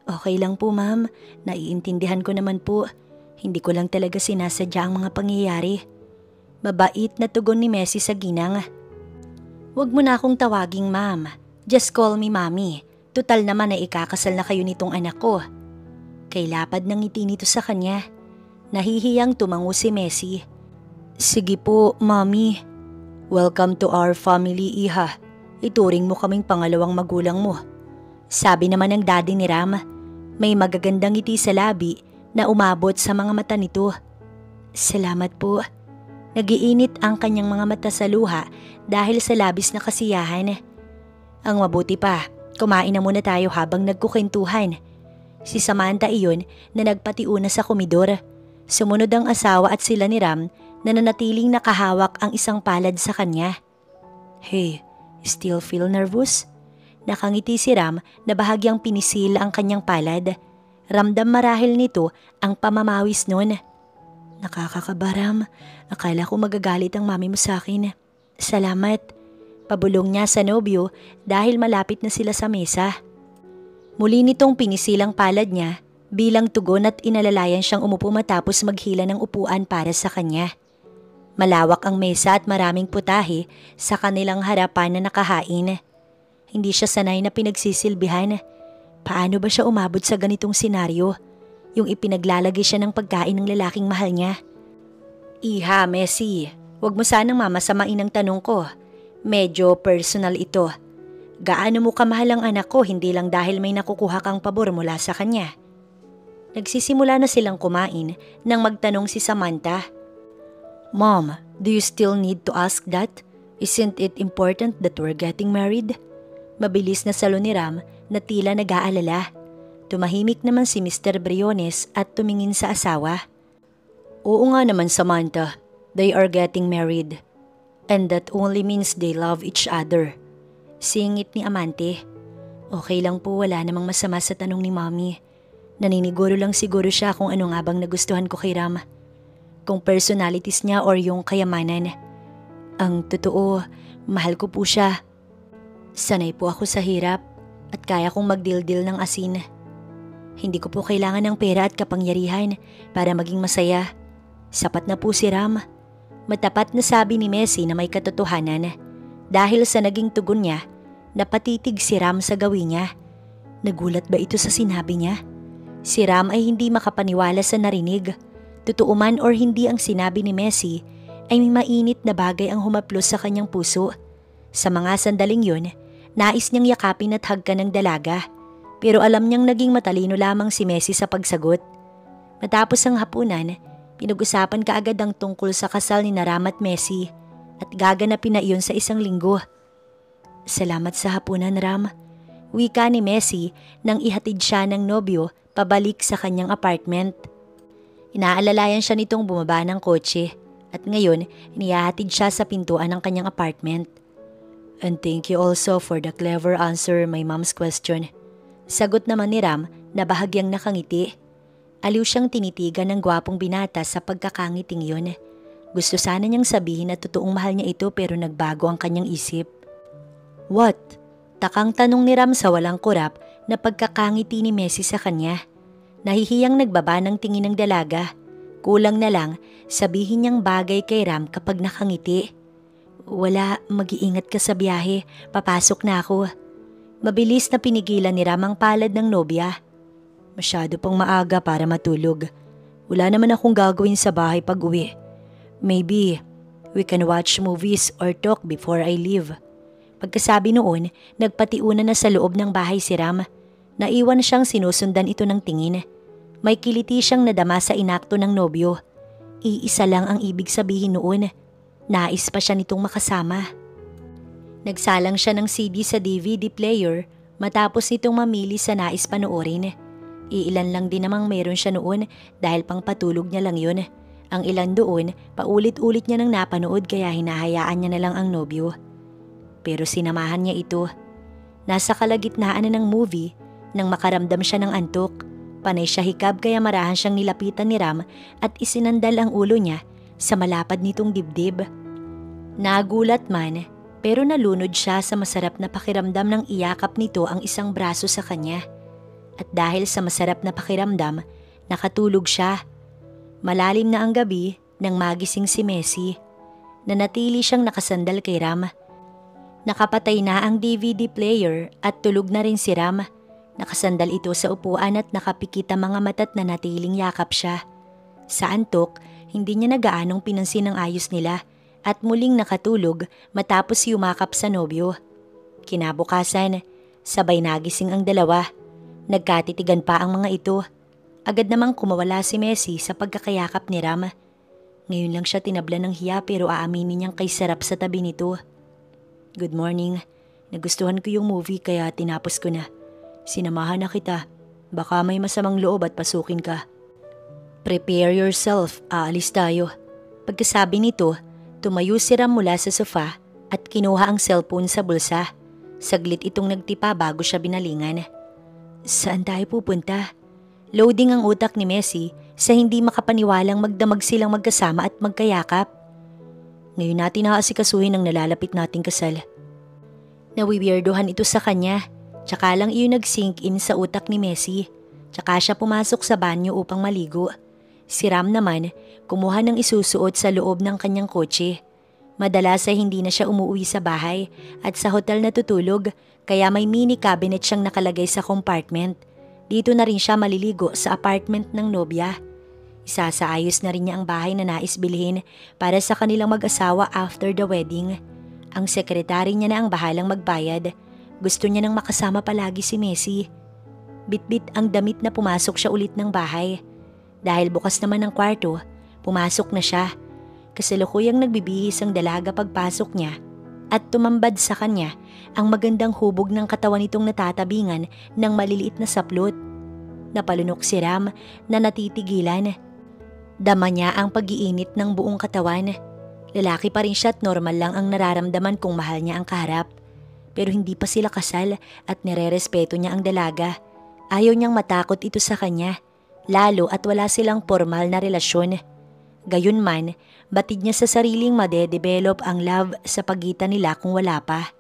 A: "Okay lang po, ma'am. Naiintindihan ko naman po. Hindi ko lang talaga sinasadya ang mga pangyayari." Mabait na tugon ni Messi sa ginang. "Huwag mo na akong tawaging ma'am. Just call me mommy. Tutal naman ay ikakasal na kayo nitong anak ko." Kay lapad ng ngiti nito sa kanya. Nahihiyang tumango si Messi. "Sige po, mommy. Welcome to our family, Iha. Ituring mo kaming pangalawang magulang mo." Sabi naman ng daddy ni Ram. May magagandang ngiti sa labi na umabot sa mga mata nito. "Salamat po." Nagiinit ang kanyang mga mata sa luha dahil sa labis na kasiyahan. "Ang mabuti pa, kumain na muna tayo habang nagkukwentuhan." Si Samantha iyon na nagpatiuna sa komedor. Sumunod ang asawa at sila ni Ram na nanatiling nakahawak ang isang palad sa kanya. "Hey, still feel nervous?" Nakangiti si Ram na bahagyang pinisil ang kanyang palad. Ramdam marahil nito ang pamamawis noon. "Nakakakaba, Ram. Akala ko magagalit ang mami mo sa akin." "Salamat." Pabulong niya sa nobyo dahil malapit na sila sa mesa. Muli nitong pinisilang palad niya bilang tugon at inalalayan siyang umupo matapos maghila ng upuan para sa kanya. Malawak ang mesa at maraming putahe sa kanilang harapan na nakahain. Hindi siya sanay na pinagsisilbihan. Paano ba siya umabot sa ganitong senaryo? Yung ipinaglalagay siya ng pagkain ng lalaking mahal niya. "Iha, Messi, wag mo sanang mamasamain ang tanong ko. Medyo personal ito. Gaano mo kamahal ang anak ko hindi lang dahil may nakukuha kang pabor mula sa kanya?" Nagsisimula na silang kumain nang magtanong si Samantha. "Mom, do you still need to ask that? Isn't it important that we're getting married?" Mabilis na salo ni Ram na tila nag-aalala. Tumahimik naman si Mr. Briones at tumingin sa asawa. "Oo nga naman, Samantha. They are getting married. And that only means they love each other." Singit ni Amante. "Okay lang po, wala namang masama sa tanong ni Mommy. Naniniguro lang siguro siya kung ano nga bang nagustuhan ko kay Ram. Kung personalities niya or yung kayamanan. Ang totoo, mahal ko po siya. Sanay po ako sa hirap at kaya kong magdildil ng asin. Hindi ko po kailangan ng pera at kapangyarihan para maging masaya. Sapat na po si Ram." Matapat na sabi ni Messi na may katotohanan. Dahil sa naging tugon niya, napatitig si Ram sa gawin niya. Nagulat ba ito sa sinabi niya? Si Ram ay hindi makapaniwala sa narinig. Totoo man or hindi ang sinabi ni Messi, ay may mainit na bagay ang humaplos sa kanyang puso. Sa mga sandaling yun, nais niyang yakapin at hagkan ng dalaga, pero alam niyang naging matalino lamang si Messi sa pagsagot. Matapos ang hapunan, pinag-usapan kaagad ang tungkol sa kasal ni Ram at Messi at gaganapin na iyon sa 1 linggo. Salamat sa hapunan, Ram. Wika ni Messi nang ihatid siya ng nobyo pabalik sa kanyang apartment. Inaalalayan siya nitong bumaba ng kotse at ngayon inihahatid siya sa pintuan ng kanyang apartment. And thank you also for the clever answer my mom's question. Sagot naman ni Ram na bahagyang nakangiti. Aliw siyang tinitigan ng gwapong binata sa pagkakangiting yun. Gusto sana niyang sabihin na totoong mahal niya ito pero nagbago ang kanyang isip. What? Takang tanong ni Ram sa walang kurap na pagkakangiti ni Messi sa kanya. Nahihiyang nagbaba ng tingin ng dalaga. Kulang na lang sabihin niyang bagay kay Ram kapag nakangiti. Wala, mag-iingat ka sa biyahe. Papasok na ako. Mabilis na pinigilan ni Ram ang palad ng nobya. Masyado pang maaga para matulog. Wala naman akong gagawin sa bahay pag uwi. Maybe we can watch movies or talk before I leave. Pagkasabi noon, nagpatiuna na sa loob ng bahay si Ram. Naiwan siyang sinusundan ito ng tingin. May kiliti siyang nadama sa inakto ng nobyo. Iisa lang ang ibig sabihin noon. Nais pa siya nitong makasama. Nagsalang siya ng CD sa DVD player matapos nitong mamili sa nais panoorin. Iilan lang din namang meron siya noon dahil pang patulog niya lang yun. Ang ilan doon, paulit-ulit niya nang napanood kaya hinahayaan niya na lang ang nobyo. Pero sinamahan niya ito. Nasa kalagitnaan na ng movie nang makaramdam siya ng antok. Panay siya hikab kaya marahan siyang nilapitan ni Ram at isinandal ang ulo niya sa malapad nitong dibdib. Nagulat man pero nalunod siya sa masarap na pakiramdam ng iyakap nito ang isang braso sa kanya. At dahil sa masarap na pakiramdam, nakatulog siya. Malalim na ang gabi nang magising si Messi. Nanatili siyang nakasandal kay Ram. Nakapatay na ang DVD player at tulog na rin si Ram. Nakasandal ito sa upuan at nakapikit ang mga mata't nanatiling yakap siya. Sa antok, hindi niya nagaanong pinansin ang ayos nila at muling nakatulog matapos yumakap sa nobyo. Kinabukasan, sabay nagising ang dalawa. Nagkatitigan pa ang mga ito. Agad namang kumawala si Messi sa pagkakayakap ni Ram. Ngayon lang siya tinabla ng hiya pero aaminin niyang kay sarap sa tabi nito. Good morning. Nagustuhan ko yung movie kaya tinapos ko na. Sinamahan na kita. Baka may masamang loob at pasukin ka. Prepare yourself, aalis tayo. Pagkasabi nito, tumayo si Ram mula sa sofa at kinuha ang cellphone sa bulsa. Saglit itong nagtipa bago siya binalingan. Saan tayo pupunta? Loading ang utak ni Messi sa hindi makapaniwalang magdamag silang magkasama at magkayakap. Ngayon natin aasikasuhin ang nalalapit nating kasal. Nawiwirdohan ito sa kanya. Tsaka lang iyon nag-sink in sa utak ni Messi. Tsaka siya pumasok sa banyo upang maligo. Si Ram naman, kumuha ng isusuot sa loob ng kanyang kotse. Madalas ay hindi na siya umuwi sa bahay at sa hotel natutulog kaya may mini cabinet siyang nakalagay sa compartment. Dito na rin siya maliligo sa apartment ng nobya. Isasaayos na rin niya ang bahay na nais bilhin para sa kanilang mag-asawa after the wedding. Ang sekretary niya na ang bahalang magbayad. Gusto niya nang makasama palagi si Messi. Bitbit ang damit na pumasok siya ulit ng bahay. Dahil bukas naman ang kwarto, pumasok na siya. Kasalukuyang nagbibihis ang dalaga pagpasok niya at tumambad sa kanya ang magandang hubog ng katawan nitong natatabingan ng maliliit na saplot. Napalunok si Ram na natitigilan. Dama niya ang pag-iinit ng buong katawan. Lalaki pa rin siya at normal lang ang nararamdaman kung mahal niya ang kaharap. Pero hindi pa sila kasal at nire-respeto niya ang dalaga. Ayaw niyang matakot ito sa kanya, lalo at wala silang formal na relasyon. Gayunman, batid niya sa sariling madedevelop ang love sa pagitan nila kung wala pa.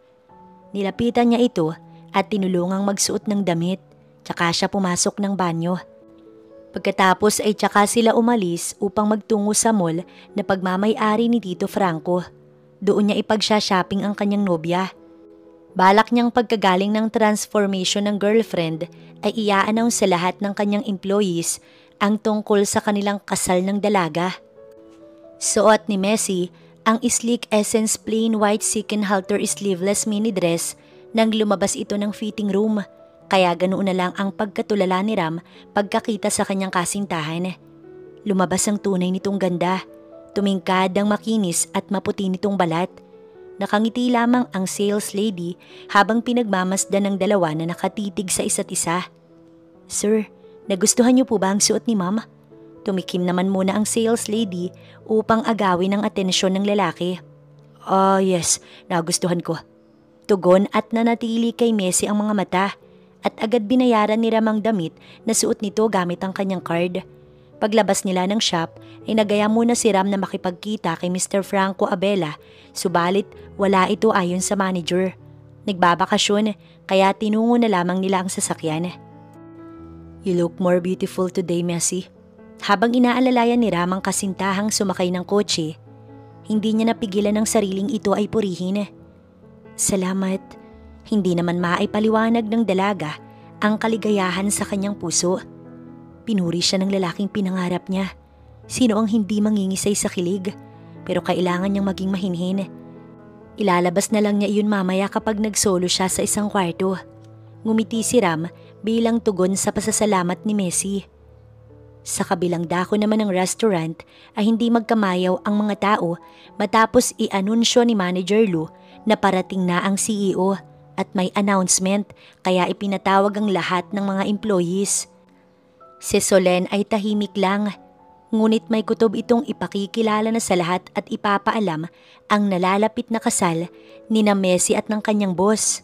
A: Nilapitan niya ito at tinulungang magsuot ng damit, tsaka siya pumasok ng banyo. Pagkatapos ay tsaka sila umalis upang magtungo sa mall na pagmamay-ari ni Tito Franco. Doon niya ipag-shopping ang kanyang nobya. Balak niyang pagkagaling ng transformation ng girlfriend ay i-announce sa lahat ng kanyang employees ang tungkol sa kanilang kasal ng dalaga. Suot ni Messi ang sleek Essence plain white silken halter sleeveless mini dress nang lumabas ito ng fitting room. Kaya ganoon na lang ang pagkatulala ni Ram pagkakita sa kanyang kasintahan. Lumabas ang tunay nitong ganda. Tumingkad ang makinis at maputi nitong balat. Nakangiti lamang ang sales lady habang pinagmamasdan ng dalawa na nakatitig sa isa't isa. "Sir, nagustuhan niyo po ba ang suot ni ma'am?" Tumikim naman muna ang sales lady upang agawin ang atensyon ng lalaki. Yes, nagustuhan ko." Tugon at nanatili kay Messi ang mga mata at agad binayaran ni Ram ang damit na suot nito gamit ang kanyang card. Paglabas nila ng shop ay nagaya muna si Ram na makipagkita kay Mr. Franco Abela, subalit wala ito ayon sa manager. Nagbabakasyon kaya tinungo na lamang nila ang sasakyan. "You look more beautiful today, Messi." Habang inaalalayan ni Ram ang kasintahang sumakay ng kotse, hindi niya napigilan ang sariling ito ay purihin. "Salamat." Hindi naman maaipaliwanag ng dalaga ang kaligayahan sa kanyang puso. Pinuri siya ng lalaking pinangarap niya. Sino ang hindi mangingisay sa kilig? Pero kailangan niyang maging mahinhin. Ilalabas na lang niya iyon mamaya kapag nagsolo siya sa isang kwarto. Ngumiti si Ram bilang tugon sa pasasalamat ni Messi. Sa kabilang dako naman ng restaurant ay hindi magkamayaw ang mga tao matapos i-anunsyo ni Manager Lou na parating na ang CEO at may announcement kaya ipinatawag ang lahat ng mga employees. Si Solen ay tahimik lang, ngunit may kutob itong ipakikilala na sa lahat at ipapaalam ang nalalapit na kasal ni na Messi at ng kanyang boss.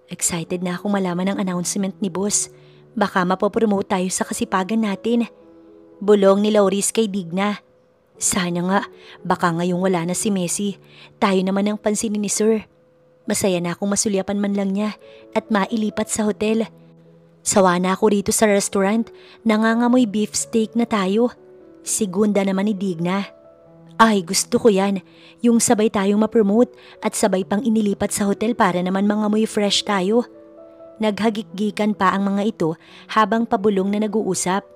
A: "Excited na akong malaman ang announcement ni boss. Baka mapopromote tayo sa kasipagan natin." Bulong ni Lauris kay Digna. "Sana nga, baka ngayong wala na si Messi. Tayo naman ang pansinin ni Sir. Masaya na akong masulyapan man lang niya at mailipat sa hotel. Sawa na ako rito sa restaurant, nangangamoy beef steak na tayo." Segunda naman ni Digna. "Ay, gusto ko yan. Yung sabay tayong mapromote at sabay pang inilipat sa hotel para naman mangamoy fresh tayo." Naghagikgikan pa ang mga ito habang pabulong na nag-uusap.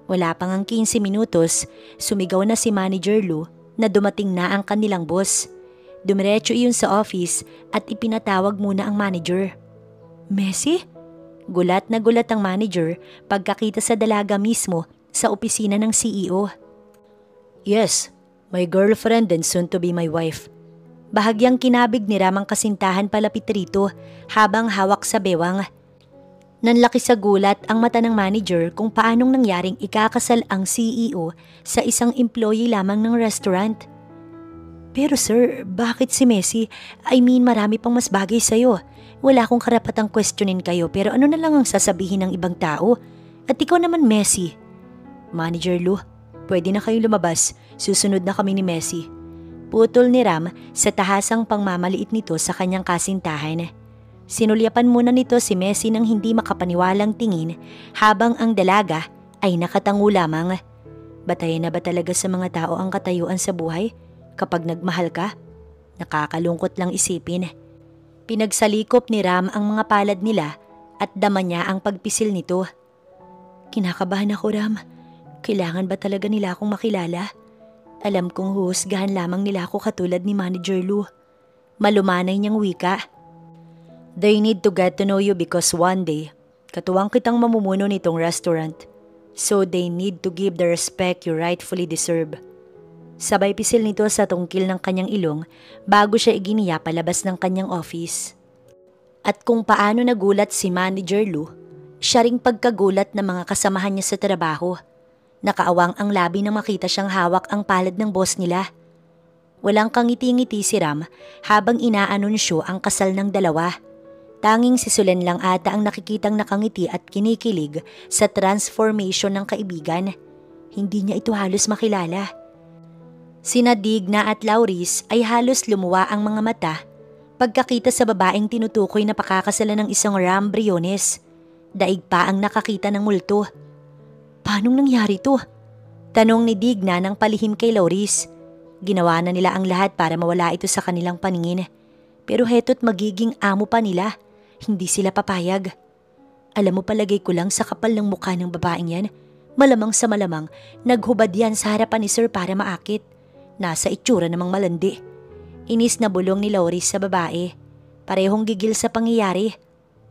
A: Wala pang ang 15 minutos, sumigaw na si Manager Lou na dumating na ang kanilang boss. Dumiretso iyon sa office at ipinatawag muna ang manager. "Messi?" Gulat na gulat ang manager pagkakita sa dalaga mismo sa opisina ng CEO. "Yes, my girlfriend and soon to be my wife." Bahagyang kinabig ni Ram ang kasintahan palapit rito habang hawak sa bewang. Nanlaki sa gulat ang mata ng manager kung paanong nangyaring ikakasal ang CEO sa isang employee lamang ng restaurant. "Pero sir, bakit si Messi? I mean, marami pang mas bagay sa'yo. Wala akong karapatang questionin kayo pero ano na lang ang sasabihin ng ibang tao? At ikaw naman, Messi." "Manager Lou, pwede na kayong lumabas. Susunod na kami ni Messi." Putol ni Ram sa tahasang pangmamaliit nito sa kanyang kasintahan. Sinulyapan muna nito si Messi ng hindi makapaniwalang tingin habang ang dalaga ay nakatango lamang. Batayan na ba talaga sa mga tao ang katayuan sa buhay kapag nagmahal ka? Nakakalungkot lang isipin. Pinagsalikop ni Ram ang mga palad nila at dama niya ang pagpisil nito. "Kinakabahan ako, Ram. Kailangan ba talaga nila akong makilala? Alam kong huhusgahan lamang nila ako katulad ni Manager Lou." Malumanay niyang wika. "They need to get to know you because one day, katuwang kitang mamumuno nitong restaurant. So they need to give the respect you rightfully deserve." Sabay pisil nito sa tungkil ng kanyang ilong bago siya iginiya palabas ng kanyang office. At kung paano nagulat si Manager Lou, siya ring pagkagulat ng mga kasamahan niya sa trabaho. Nakaawang ang labi nang makita siyang hawak ang palad ng boss nila. Walang kangiti-ngiti si Ram habang inaanunsyo ang kasal ng dalawa. Tanging si Solen lang ata ang nakikitang nakangiti at kinikilig sa transformation ng kaibigan. Hindi niya ito halos makilala. Sina Digna at Lauris ay halos lumuwa ang mga mata pagkakita sa babaeng tinutukoy na pakakasalan ng isang Ram Briones. Daig pa ang nakakita ng multo. "Paanong nangyari to?" Tanong ni Digna ng palihim kay Lauris. Ginawa na nila ang lahat para mawala ito sa kanilang paningin. Pero heto't magiging amo pa nila. Hindi sila papayag. "Alam mo, palagay ko lang sa kapal ng mukha ng babaeng yan, Malamang sa malamang, naghubad yan sa harapan ni Sir para maakit. Nasa itsura namang malandi. Inis na bulong ni Lauris sa babae. Parehong gigil sa pangyayari.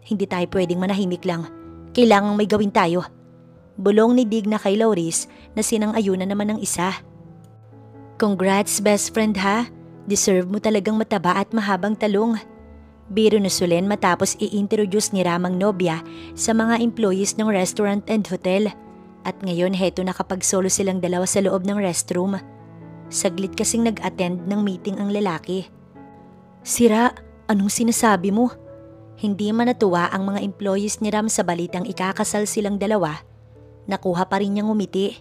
A: Hindi tayo pwedeng manahimik lang. Kailangang may gawin tayo. Bulong ni Digna kay Lauris na sinang-ayunan naman ng isa. Congrats best friend ha. Deserve mo talagang mataba at mahabang talong. Biro na Solen matapos i-introduce ni Ramang nobya sa mga employees ng restaurant and hotel. At ngayon heto nakapag-solo silang dalawa sa loob ng restroom. Saglit kasing nag-attend ng meeting ang lalaki. Sira, anong sinasabi mo? Hindi man natuwa ang mga employees ni Ram sa balitang ikakasal silang dalawa. Nakuha pa rin niyang umiti.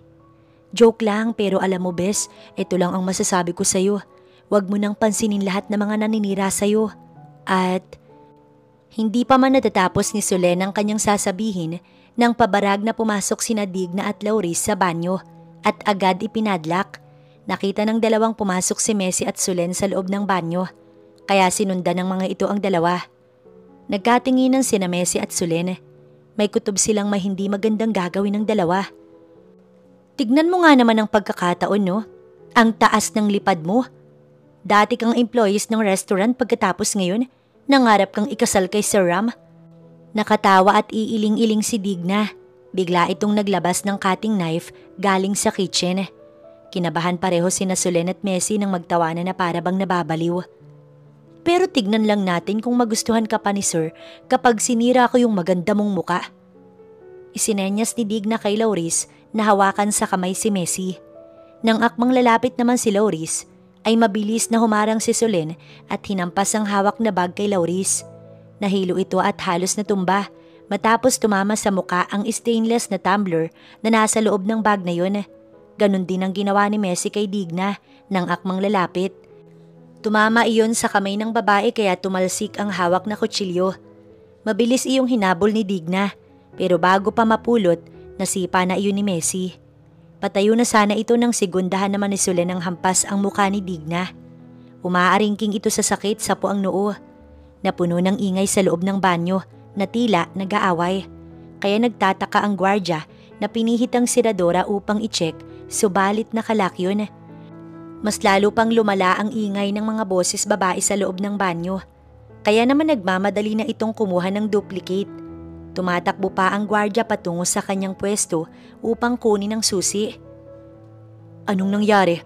A: Joke lang pero alam mo bes, ito lang ang masasabi ko sa'yo. Huwag mo nang pansinin lahat ng mga naninira sa'yo. At hindi pa man natatapos ni Solen ang kanyang sasabihin nang pabarag na pumasok sina Digna at Lauris sa banyo at agad ipinadlock. Nakita ng dalawang pumasok si Messi at Solen sa loob ng banyo, kaya sinundan ng mga ito ang dalawa. Nagkatinginan sina Messi at Solen. May kutob silang may hindi magandang gagawin ng dalawa. Tignan mo nga naman ang pagkakataon no, ang taas ng lipad mo. Dati kang employees ng restaurant pagkatapos ngayon, nangarap kang ikasal kay Sir Ram. Nakatawa at iiling-iling si Digna. Bigla itong naglabas ng cutting knife galing sa kitchen. Kinabahan pareho sina Solen at Messi nang magtawanan na para bang nababaliw. Pero tignan lang natin kung magustuhan ka pa ni Sir kapag sinira ko yung maganda mong muka. Isinenyas ni Digna kay Lauris na hawakan sa kamay si Messi. Nang akmang lalapit naman si Lauris, ay mabilis na humarang si Solen at hinampas ang hawak na bag kay Lauris. Nahilo ito at halos natumba matapos tumama sa muka ang stainless na tumbler na nasa loob ng bag na yun. Ganon din ang ginawa ni Messi kay Digna nang akmang lalapit. Tumama iyon sa kamay ng babae kaya tumalsik ang hawak na kutsilyo. Mabilis iyong hinabol ni Digna pero bago pa mapulot, nasipa na iyon ni Messi. Patayo na sana ito nang segundahan naman ni Solen ng hampas ang mukha ni Digna. Umaaringking ito sa sakit sa puang noo. Napuno ng ingay sa loob ng banyo na tila nag-aaway. Kaya nagtataka ang gwardya na pinihit ang siradora upang i-check subalit nakalak yun. Mas lalo pang lumala ang ingay ng mga boses babae sa loob ng banyo. Kaya naman nagmamadali na itong kumuha ng duplicate. Tumatakbo pa ang gwardya patungo sa kanyang pwesto upang kunin ang susi. Anong nangyari?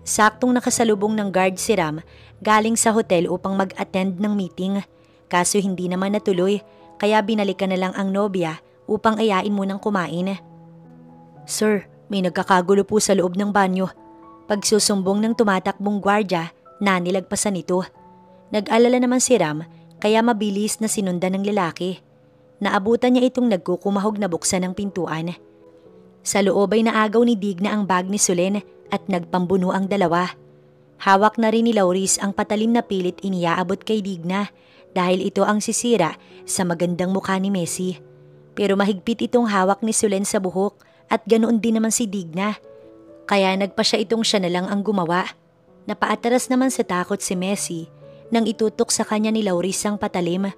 A: Saktong nakasalubong ng guard si Ram galing sa hotel upang mag-attend ng meeting. Kaso hindi naman natuloy kaya binalikan na lang ang nobya upang ayain munang kumain. Sir, may nagkakagulo po sa loob ng banyo. Pagsusumbong ng tumatakbong gwardya, nanilagpasan ito. Nag-alala naman si Ram kaya mabilis na sinundan ng lalaki. Naabutan niya itong nagkukumahog na buksan ng pintuan. Sa loob ay naagaw ni Digna ang bag ni Solen at nagpambuno ang dalawa. Hawak na rin ni Lauris ang patalim na pilit iniaabot kay Digna dahil ito ang sisira sa magandang mukha ni Messi. Pero mahigpit itong hawak ni Solen sa buhok at ganoon din naman si Digna. Kaya nagpa siya itong siya na lang ang gumawa. Napaataras naman sa takot si Messi nang itutok sa kanya ni Lauris ang patalim.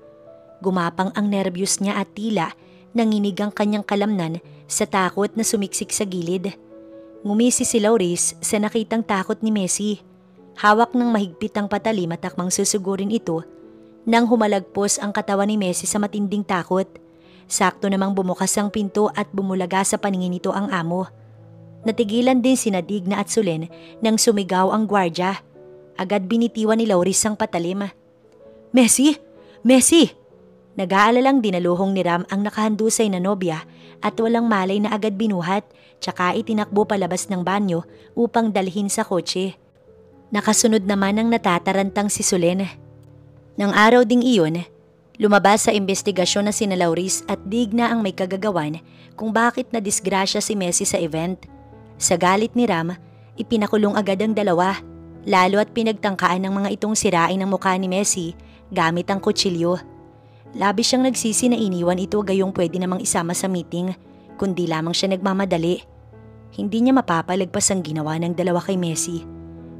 A: Gumapang ang nervyos niya at tila nanginig ang kanyang kalamnan sa takot na sumiksik sa gilid. Ngumisi si Lauris sa nakitang takot ni Messi. Hawak ng mahigpit ang patalim at akmang susugurin ito nang humalagpos ang katawan ni Messi sa matinding takot. Sakto namang bumukas ang pinto at bumulaga sa paningin nito ang amo. Natigilan din sina Digna at Solen nang sumigaw ang gwardya. Agad binitiwan ni Lauris ang patalim. Messi! Messi! Nag-aalalang dinaluhong ni Ram ang nakahandusay na nobya at walang malay na agad binuhat tsaka itinakbo palabas ng banyo upang dalhin sa kotse. Nakasunod naman ang natatarantang si Solen. Nang araw ding iyon, lumabas sa investigasyon na sina Lauris at Digna ang may kagagawan kung bakit nadisgrasya si Messi sa event. Sa galit ni Ram, ipinakulong agad ang dalawa, lalo at pinagtangkaan ng mga itong sirain ang mukha ni Messi gamit ang kutsilyo. Labis siyang nagsisi na iniwan ito gayong pwede namang isama sa meeting, kundi lamang siya nagmamadali. Hindi niya mapapalagpas ang ginawa ng dalawa kay Messi.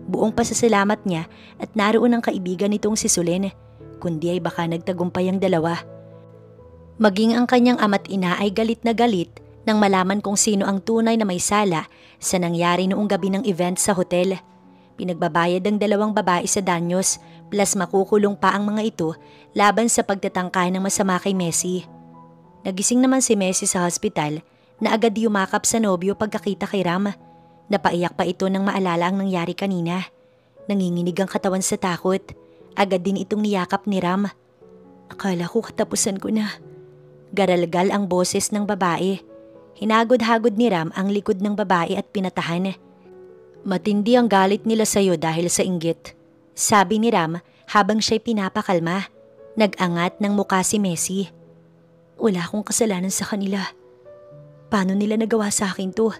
A: Buong pasasalamat niya at naroon ang kaibigan nitong si Solen, kundi ay baka nagtagumpay ang dalawa. Maging ang kanyang ama't ina ay galit na galit nang malaman kung sino ang tunay na may sala sa nangyari noong gabi ng event sa hotel. Pinagbabayad ang 2 babae sa danyos plus makukulong pa ang mga ito laban sa pagtatangka ng masama kay Messi. Nagising naman si Messi sa hospital na agad yumakap sa nobyo pagkakita kay Ram. Napaiyak pa ito nang maalala ang nangyari kanina. Nanginginig ang katawan sa takot. Agad din itong niyakap ni Ram. Akala ko katapusan ko na. Garalgal ang boses ng babae. Hinagod-hagod ni Ram ang likod ng babae at pinatahan. Matindi ang galit nila sa'yo dahil sa inggit, sabi ni Ram habang siya'y pinapakalma. Nag-angat ng muka si Messi. Wala akong kasalanan sa kanila. Paano nila nagawa sa akin to?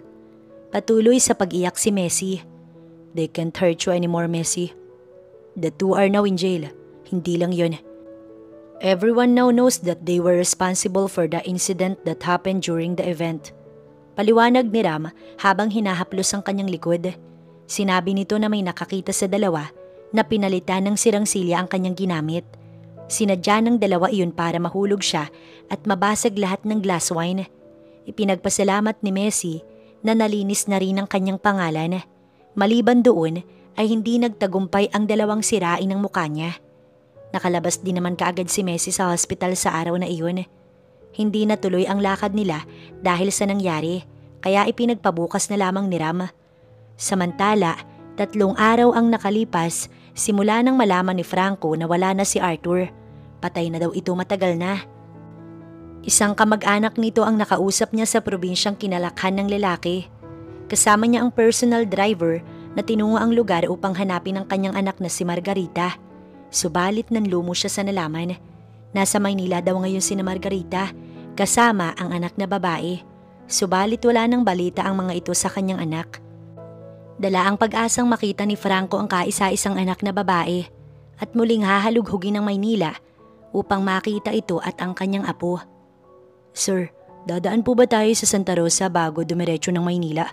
A: Patuloy sa pag-iyak si Messi. They can't hurt you anymore, Messi. The two are now in jail. Hindi lang yun. Everyone now knows that they were responsible for the incident that happened during the event. Paliwanag ni Ram habang hinahaplos ang kanyang likod. Sinabi nito na may nakakita sa dalawa na pinalitan ng sirang silya ang kanyang ginamit. Sinadya ng dalawa iyon para mahulog siya at mabasag lahat ng glass wine. Ipinagpasalamat ni Messi na nalinis na rin ang kanyang pangalan. Maliban doon ay hindi nagtagumpay ang dalawang sirain ng mukha niya. Nakalabas din naman kaagad si Messi sa hospital sa araw na iyon. Hindi natuloy ang lakad nila dahil sa nangyari, kaya ipinagpabukas na lamang ni Ram. Samantala, 3 araw ang nakalipas simula nang malaman ni Franco na wala na si Arthur. Patay na daw ito matagal na. Isang kamag-anak nito ang nakausap niya sa probinsyang kinalakhan ng lalaki. Kasama niya ang personal driver na tinungo ang lugar upang hanapin ang kanyang anak na si Margarita. Subalit nanlumo siya sa nalaman. Nasa Maynila daw ngayon si Margarita, kasama ang anak na babae. Subalit wala nang balita ang mga ito sa kanyang anak. Dala ang pag-asang makita ni Franco ang kaisa-isang anak na babae at muling hahalughugin ng Maynila upang makita ito at ang kanyang apo. Sir, dadaan po ba tayo sa Santa Rosa bago dumiretso ng Maynila?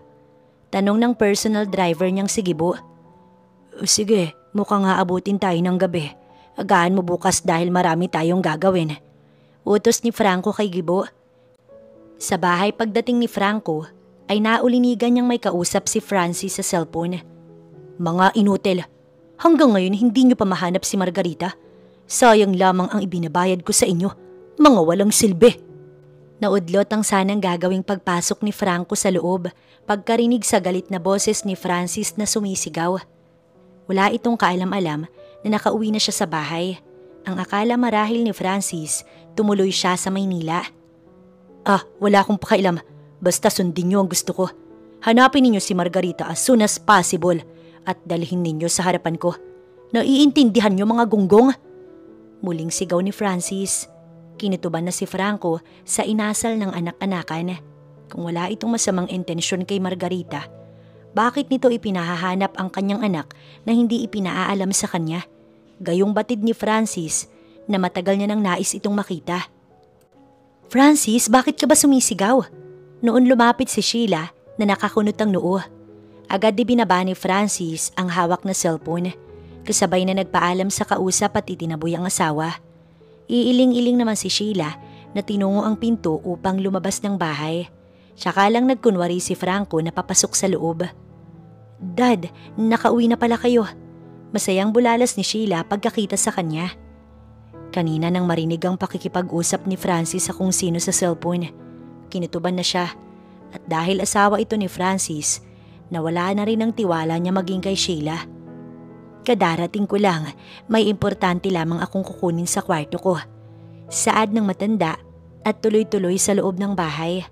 A: Tanong ng personal driver niyang si Gibo. Sige, mukhang haabutin tayo ng gabi. Agahan mo bukas dahil marami tayong gagawin. Utos ni Franco kay Gibo. Sa bahay pagdating ni Franco, ay naulinigan niyang may kausap si Francis sa cellphone. Mga inutil, hanggang ngayon hindi niyo pa mahanap si Margarita. Sayang lamang ang ibinabayad ko sa inyo, mga walang silbi. Naudlot ang sanang gagawing pagpasok ni Franco sa loob pagkarinig sa galit na boses ni Francis na sumisigaw. Wala itong kaalam-alam na nakauwi na siya sa bahay. Ang akala marahil ni Francis, tumuloy siya sa Maynila. Wala akong pakialam. Basta sundin niyo ang gusto ko. Hanapin ninyo si Margarita as soon as possible at dalhin ninyo sa harapan ko. Naiintindihan niyo mga gunggong? Muling sigaw ni Francis. Kinituban na si Franco sa inasal ng anak-anakan. Kung wala itong masamang intensyon kay Margarita, bakit nito ipinahahanap ang kanyang anak na hindi ipinaaalam sa kanya? Gayong batid ni Francis na matagal niya nang nais itong makita. Francis, bakit ka ba sumisigaw? Noon lumapit si Sheila na nakakunot ang noo. Agad di binaba ni Francis ang hawak na cellphone. Kasabay na nagpaalam sa kausap at itinaboy ang asawa. Iiling-iling naman si Sheila na tinungo ang pinto upang lumabas ng bahay. Tsaka lang nagkunwari si Franco na papasok sa loob. Dad, nakauwi na pala kayo. Masayang bulalas ni Sheila pagkakita sa kanya. Kanina nang marinig ang pakikipag-usap ni Francis sa kung sino sa cellphone. Kinutuban na siya at dahil asawa ito ni Francis, nawala na rin ang tiwala niya maging kay Sheila. Kadarating ko lang, may importante lamang akong kukunin sa kwarto ko. Saad ng matanda at tuloy-tuloy sa loob ng bahay.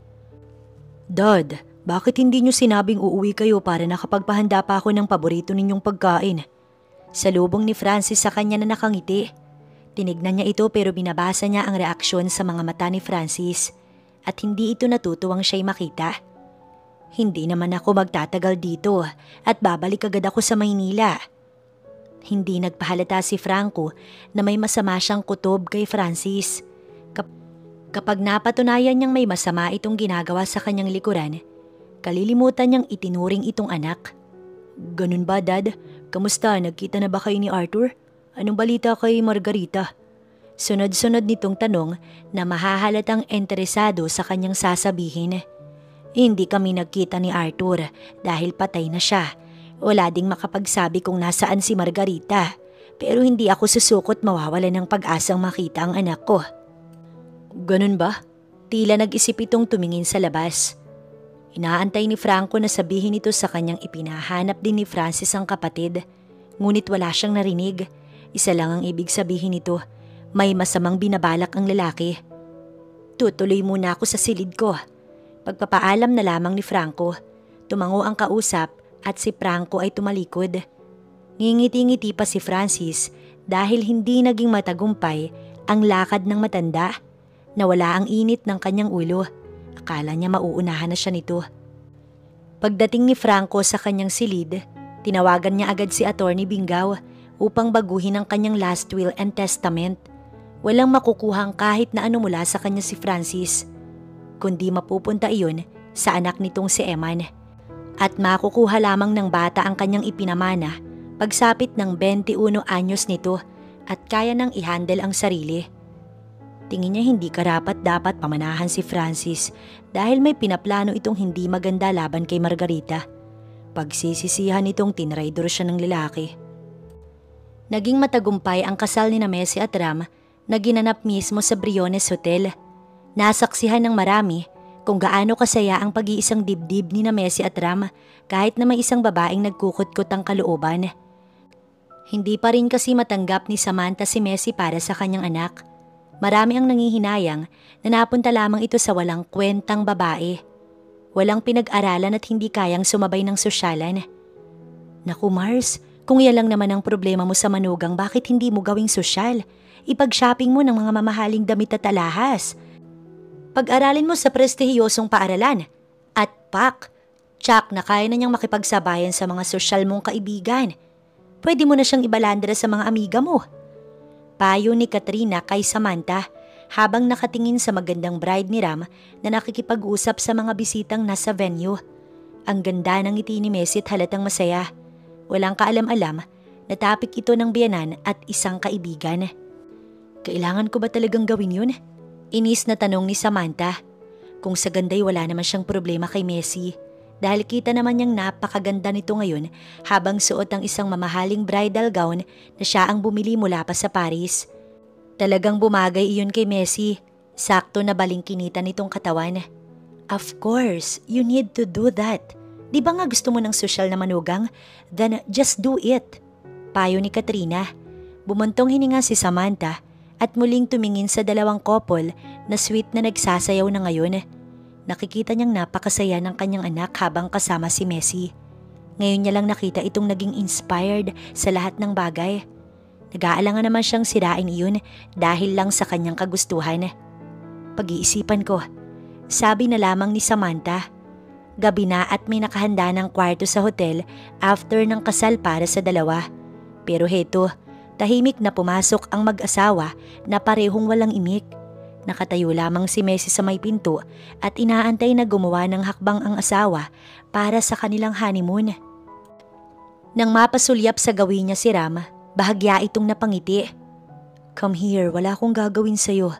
A: Dad, bakit hindi niyo sinabing uuwi kayo para nakapagpahanda pa ako ng paborito ninyong pagkain? Salubong ni Francis sa kanya na nakangiti. Tinignan niya ito pero binabasa niya ang reaksyon sa mga mata ni Francis. At hindi ito natutuwang siya'y makita. Hindi naman ako magtatagal dito at babalik agad ako sa Maynila. Hindi nagpahalata si Franco na may masama siyang kutob kay Francis. Kapag napatunayan niyang may masama itong ginagawa sa kanyang likuran, kalilimutan niyang itinuring itong anak. Ganun ba, Dad? Kamusta? Nagkita na ba kayo ni Arthur? Anong balita kay Margarita? Sunod-sunod nitong tanong na mahahalatang interesado sa kanyang sasabihin. Hindi kami nagkita ni Arthur dahil patay na siya. Wala ding makapagsabi kung nasaan si Margarita. Pero hindi ako susukot mawawala ng pag-asang makita ang anak ko. Ganun ba? Tila nag-isip itong tumingin sa labas. Inaantay ni Franco na sabihin ito sa kanyang ipinahanap din ni Francis ang kapatid. Ngunit wala siyang narinig. Isa lang ang ibig sabihin nito. May masamang binabalak ang lalaki. Tutuloy muna ako sa silid ko. Pagpapaalam na lamang ni Franco. Tumango ang kausap at si Franco ay tumalikod. Ngingiti-ngiti pa si Francis dahil hindi naging matagumpay ang lakad ng matanda. Nawala ang init ng kanyang ulo. Akala niya mauunahan na siya nito. Pagdating ni Franco sa kanyang silid, tinawagan niya agad si Attorney Bingaw upang baguhin ang kanyang last will and testament. Walang makukuhang kahit na ano mula sa kanya si Francis, kundi mapupunta iyon sa anak nitong si Eman. At makukuha lamang ng bata ang kanyang ipinamana pagsapit ng 21 anyos nito at kaya nang i-handle ang sarili. Tingin niya hindi karapat-dapat pamanahan si Francis dahil may pinaplano itong hindi maganda laban kay Margarita. Pagsisisihan itong tinraidor siya ng lalaki. Naging matagumpay ang kasal ni Messi at Ram na ginanap mismo sa Briones Hotel. Nasaksihan ng marami kung gaano kasaya ang pag-iisang dibdib ni Messi at Ram kahit na may isang babaeng nagkukutkot ang kalooban. Hindi pa rin kasi matanggap ni Samantha si Messi para sa kanyang anak. Marami ang nangihinayang na napunta lamang ito sa walang kwentang babae. Walang pinag-aralan at hindi kayang sumabay ng sosyalan. Naku Mars, kung yan lang naman ang problema mo sa manugang, bakit hindi mo gawing sosyal? Ipag-shopping mo ng mga mamahaling damit at alahas. Pag-aralin mo sa prestihiyosong paaralan. At pak, tsak na kaya na niyang makipagsabayan sa mga sosyal mong kaibigan. Pwede mo na siyang ibalandra sa mga amiga mo. Payo ni Katrina kay Samantha habang nakatingin sa magandang bride ni Ram na nakikipag-usap sa mga bisitang nasa venue. Ang ganda ng ngiti ni Messi at halatang masaya. Walang kaalam-alam na topic ito ng biyanan at isang kaibigan. Kailangan ko ba talagang gawin yun? Inis na tanong ni Samantha. Kung sa ganday wala naman siyang problema kay Messi. Dahil kita naman niyang napakaganda nito ngayon habang suot ang isang mamahaling bridal gown na siya ang bumili mula pa sa Paris. Talagang bumagay iyon kay Messi. Sakto na balingkinita nitong katawan. Of course, you need to do that. Di ba nga gusto mo ng sosyal na manugang? Then just do it. Payo ni Katrina. Bumuntong hininga si Samantha at muling tumingin sa dalawang couple na sweet na nagsasayaw na ngayon. Nakikita niyang napakasaya ng kanyang anak habang kasama si Messi. Ngayon niya lang nakita itong naging inspired sa lahat ng bagay. Nag-aalangan naman siyang sirain iyon dahil lang sa kanyang kagustuhan. Pag-iisipan ko, sabi na lamang ni Samantha. Gabi na at may nakahanda ng kwarto sa hotel after ng kasal para sa dalawa. Pero heto, tahimik na pumasok ang mag-asawa na parehong walang imik. Nakatayo lamang si Messi sa may pinto at inaantay na gumawa ng hakbang ang asawa para sa kanilang honeymoon. Nang mapasulyap sa gawin niya si Ram, bahagya itong napangiti. Come here, wala akong gagawin sa'yo.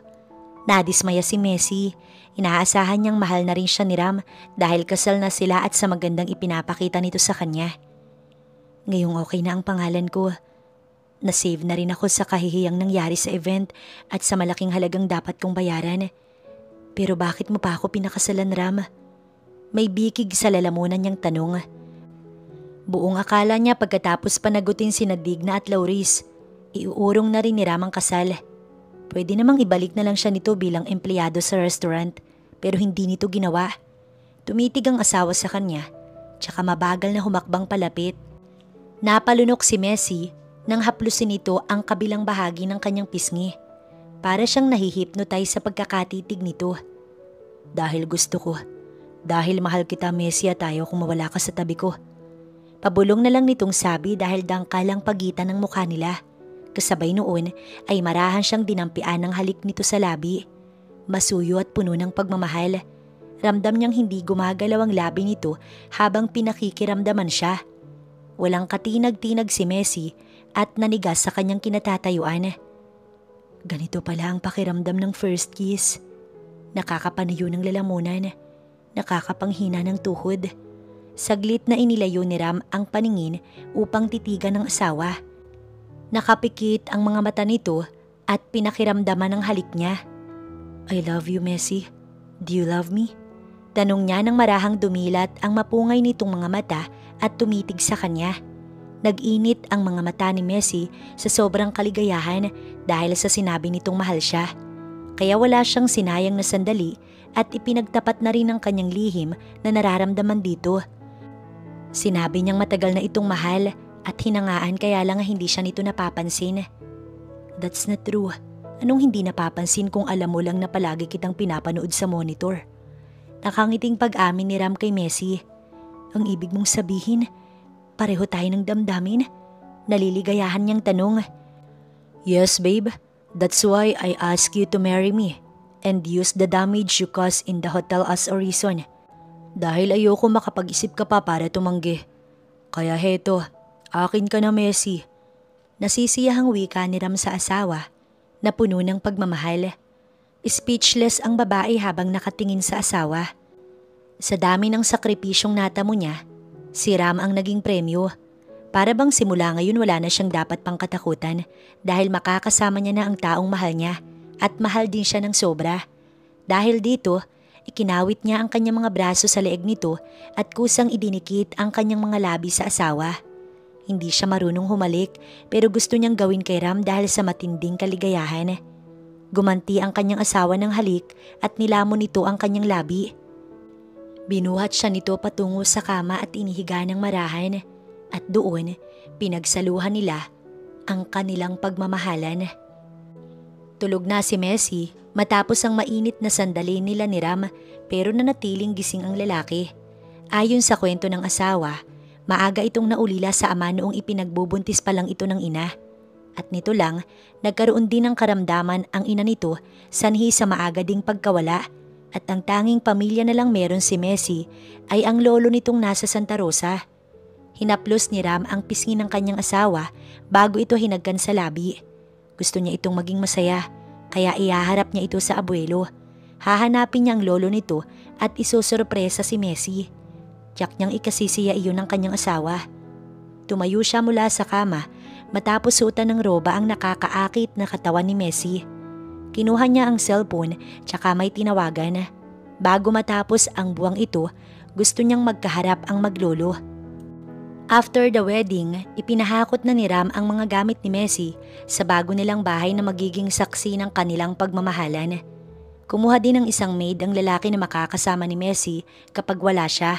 A: Nadismaya si Messi. Inaasahan niyang mahal na rin siya ni Ram dahil kasal na sila at sa magandang ipinapakita nito sa kanya. Ngayong okay na ang pangalan ko. Nasave na rin ako sa kahihiyang nangyari sa event at sa malaking halagang dapat kong bayaran. Pero bakit mo pa ako pinakasalan, Ram? May bikig sa lalamunan niyang tanong. Buong akala niya pagkatapos panagutin sina Digna at Lauris, iuurong na rin ni Ram ang kasal. Pwede namang ibalik na lang siya nito bilang empleyado sa restaurant, pero hindi nito ginawa. Tumitig ang asawa sa kanya, tsaka mabagal na humakbang palapit. Napalunok si Messi nang haplusin nito ang kabilang bahagi ng kanyang pisngi. Para siyang nahihipnotize sa pagkakatitig nito. Dahil gusto ko. Dahil mahal kita, Messi, at ayaw kung mawala ka sa tabi ko. Pabulong na lang nitong sabi dahil dangkalang pagitan ng mukha nila. Kasabay noon ay marahan siyang dinampian ng halik nito sa labi. Masuyo at puno ng pagmamahal. Ramdam niyang hindi gumagalaw ang labi nito habang pinakikiramdaman siya. Walang katinag-tinag si Messi at nanigas sa kanyang kinatatayuan. Ganito pala ang pakiramdam ng first kiss. Nakakapanayo ng lalamunan. nakakapanghina ng tuhod. Saglit na inilayo ni Ram ang paningin upang titigan ng asawa. Nakapikit ang mga mata nito at pinakiramdaman ng halik niya. I love you, Messi. Do you love me? Tanong niya nang marahang dumilat ang mapungay nitong mga mata at tumitig sa kanya. Nag-init ang mga mata ni Messi sa sobrang kaligayahan dahil sa sinabi nitong mahal siya. Kaya wala siyang sinayang na sandali at ipinagtapat na rin ang kanyang lihim na nararamdaman dito. Sinabi niyang matagal na itong mahal at hinangaan kaya lang hindi siya nito napapansin. That's not true. Anong hindi napapansin kung alam mo lang na palagi kitang pinapanood sa monitor? Nakangiting pag-amin ni Ram kay Messi. Ang ibig mong sabihin, pareho tayo ng damdamin? Naliligayahan niyang tanong. Yes, babe. That's why I ask you to marry me and use the damage you caused in the hotel as a reason. Dahil ayoko makapag-isip ka pa para tumanggi. Kaya heto, akin ka na, Messi. Nasisiyahang wika ni Ram sa asawa na puno ng pagmamahal. Speechless ang babae habang nakatingin sa asawa. Sa dami ng sakripisyong natamo niya, si Ram ang naging premyo. Para bang simula ngayon wala na siyang dapat pang katakutan dahil makakasama niya na ang taong mahal niya at mahal din siya ng sobra. Dahil dito, ikinawit niya ang kanyang mga braso sa leeg nito at kusang idinikit ang kanyang mga labi sa asawa. Hindi siya marunong humalik pero gusto niyang gawin kay Ram dahil sa matinding kaligayahan. Gumanti ang kanyang asawa ng halik at nilamon nito ang kanyang labi. Binuhat siya nito patungo sa kama at inihiga ng marahan at doon pinagsaluhan nila ang kanilang pagmamahalan. Tulog na si Messi matapos ang mainit na sandali nila ni Ram pero nanatiling gising ang lalaki. Ayon sa kwento ng asawa, maaga itong naulila sa ama noong ipinagbubuntis pa lang ito ng ina. At nito lang, nagkaroon din ng karamdaman ang ina nito sanhi sa maaga ding pagkawala at ang tanging pamilya na lang meron si Messi ay ang lolo nitong nasa Santa Rosa. Hinaplos ni Ram ang pisngi ng kanyang asawa bago ito hinagkan sa labi. Gusto niya itong maging masaya, kaya ihaharap niya ito sa abuelo. Hahanapin niya ang lolo nito at isusurpresa si Messi. Tiyak niyang ikasisiya iyon ng kanyang asawa. Tumayo siya mula sa kama matapos suotan ng roba ang nakakaakit na katawan ni Messi. Kinuha niya ang cellphone tsaka may tinawagan. Bago matapos ang buwang ito, gusto niyang magkaharap ang maglolo. After the wedding, ipinahakot na ni Ram ang mga gamit ni Messi sa bago nilang bahay na magiging saksi ng kanilang pagmamahalan. Kumuha din ng isang maid ang lalaki na makakasama ni Messi kapag wala siya.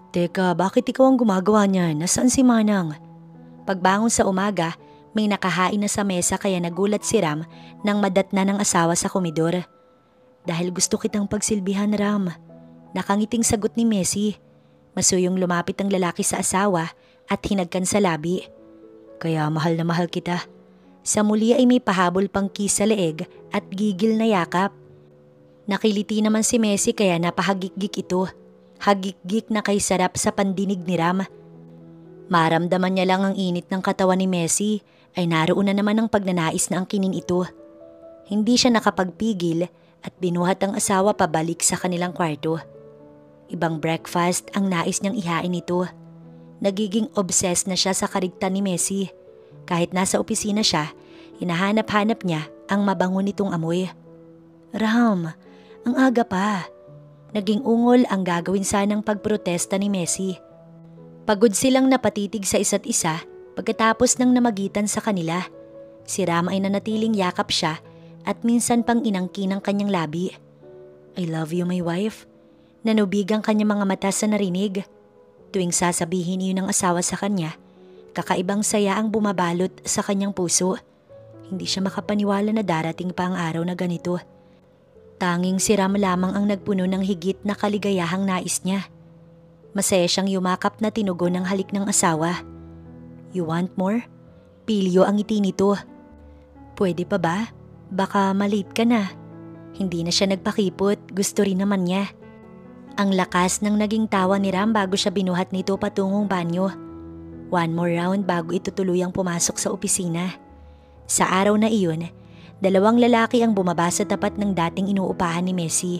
A: Teka, bakit ikaw ang gumagawa niyan? Nasaan si Manang? Pagbangon sa umaga, may nakahain na sa mesa kaya nagulat si Ram nang madatna ng asawa sa komedor. Dahil gusto kitang pagsilbihan, Ram. Nakangiting sagot ni Messi. Masuyong lumapit ang lalaki sa asawa at hinagkan sa labi. Kaya mahal na mahal kita. Sa muli ay may pahabol pang kiss sa leeg at gigil na yakap. Nakiliti naman si Messi kaya napahagik-gik ito. Hagik-gik na kay sarap sa pandinig ni Ram. Maramdaman niya lang ang init ng katawan ni Messi ay naroon na naman ang pagnanais na angkinin ito. Hindi siya nakapagpigil at binuhat ang asawa pabalik sa kanilang kwarto. Ibang breakfast ang nais niyang ihain nito. Nagiging obsessed na siya sa karigtan ni Messi. Kahit nasa opisina siya, hinahanap-hanap niya ang mabango nitong amoy. Ram, ang aga pa. Naging ungol ang gagawin sanang pagprotesta ni Messi. Pagod silang napatitig sa isa't isa pagkatapos ng namagitan sa kanila. Si Ram ay nanatiling yakap siya at minsan pang inangkin ang kanyang labi. I love you, my wife. Nanubig ang kanyang mga mata sa narinig. Tuwing sasabihin iyon ng asawa sa kanya, kakaibang saya ang bumabalot sa kanyang puso. Hindi siya makapaniwala na darating pa ang araw na ganito. Tanging si Ram lamang ang nagpuno ng higit na kaligayahang nais niya. Masaya siyang yumakap na tinugon ng halik ng asawa. You want more? Pilyo ang ngiti nito. Pwede pa ba? Baka malate ka na. Hindi na siya nagpakipot, gusto rin naman niya. Ang lakas ng naging tawa ni Ram bago siya binuhat nito patungong banyo. One more round bago ito tuluyang pumasok sa opisina. Sa araw na iyon, 2 lalaki ang bumaba sa tapat ng dating inuupahan ni Messi.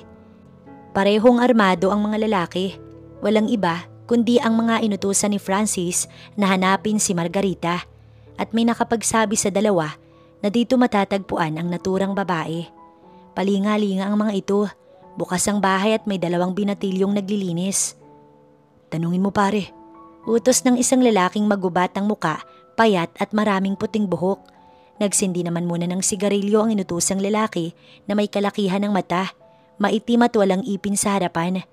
A: Parehong armado ang mga lalaki. Walang iba kundi ang mga inutusan ni Francis na hanapin si Margarita at may nakapagsabi sa dalawa na dito matatagpuan ang naturang babae. Palinga-linga ang mga ito. Bukas ang bahay at may 2 binatilyong naglilinis. Tanungin mo pare. Utos ng isang lalaking magubat ang muka, payat at maraming puting buhok. Nagsindi naman muna ng sigarilyo ang inutusang lalaki na may kalakihan ng mata, maitim at walang ipin sa harapan.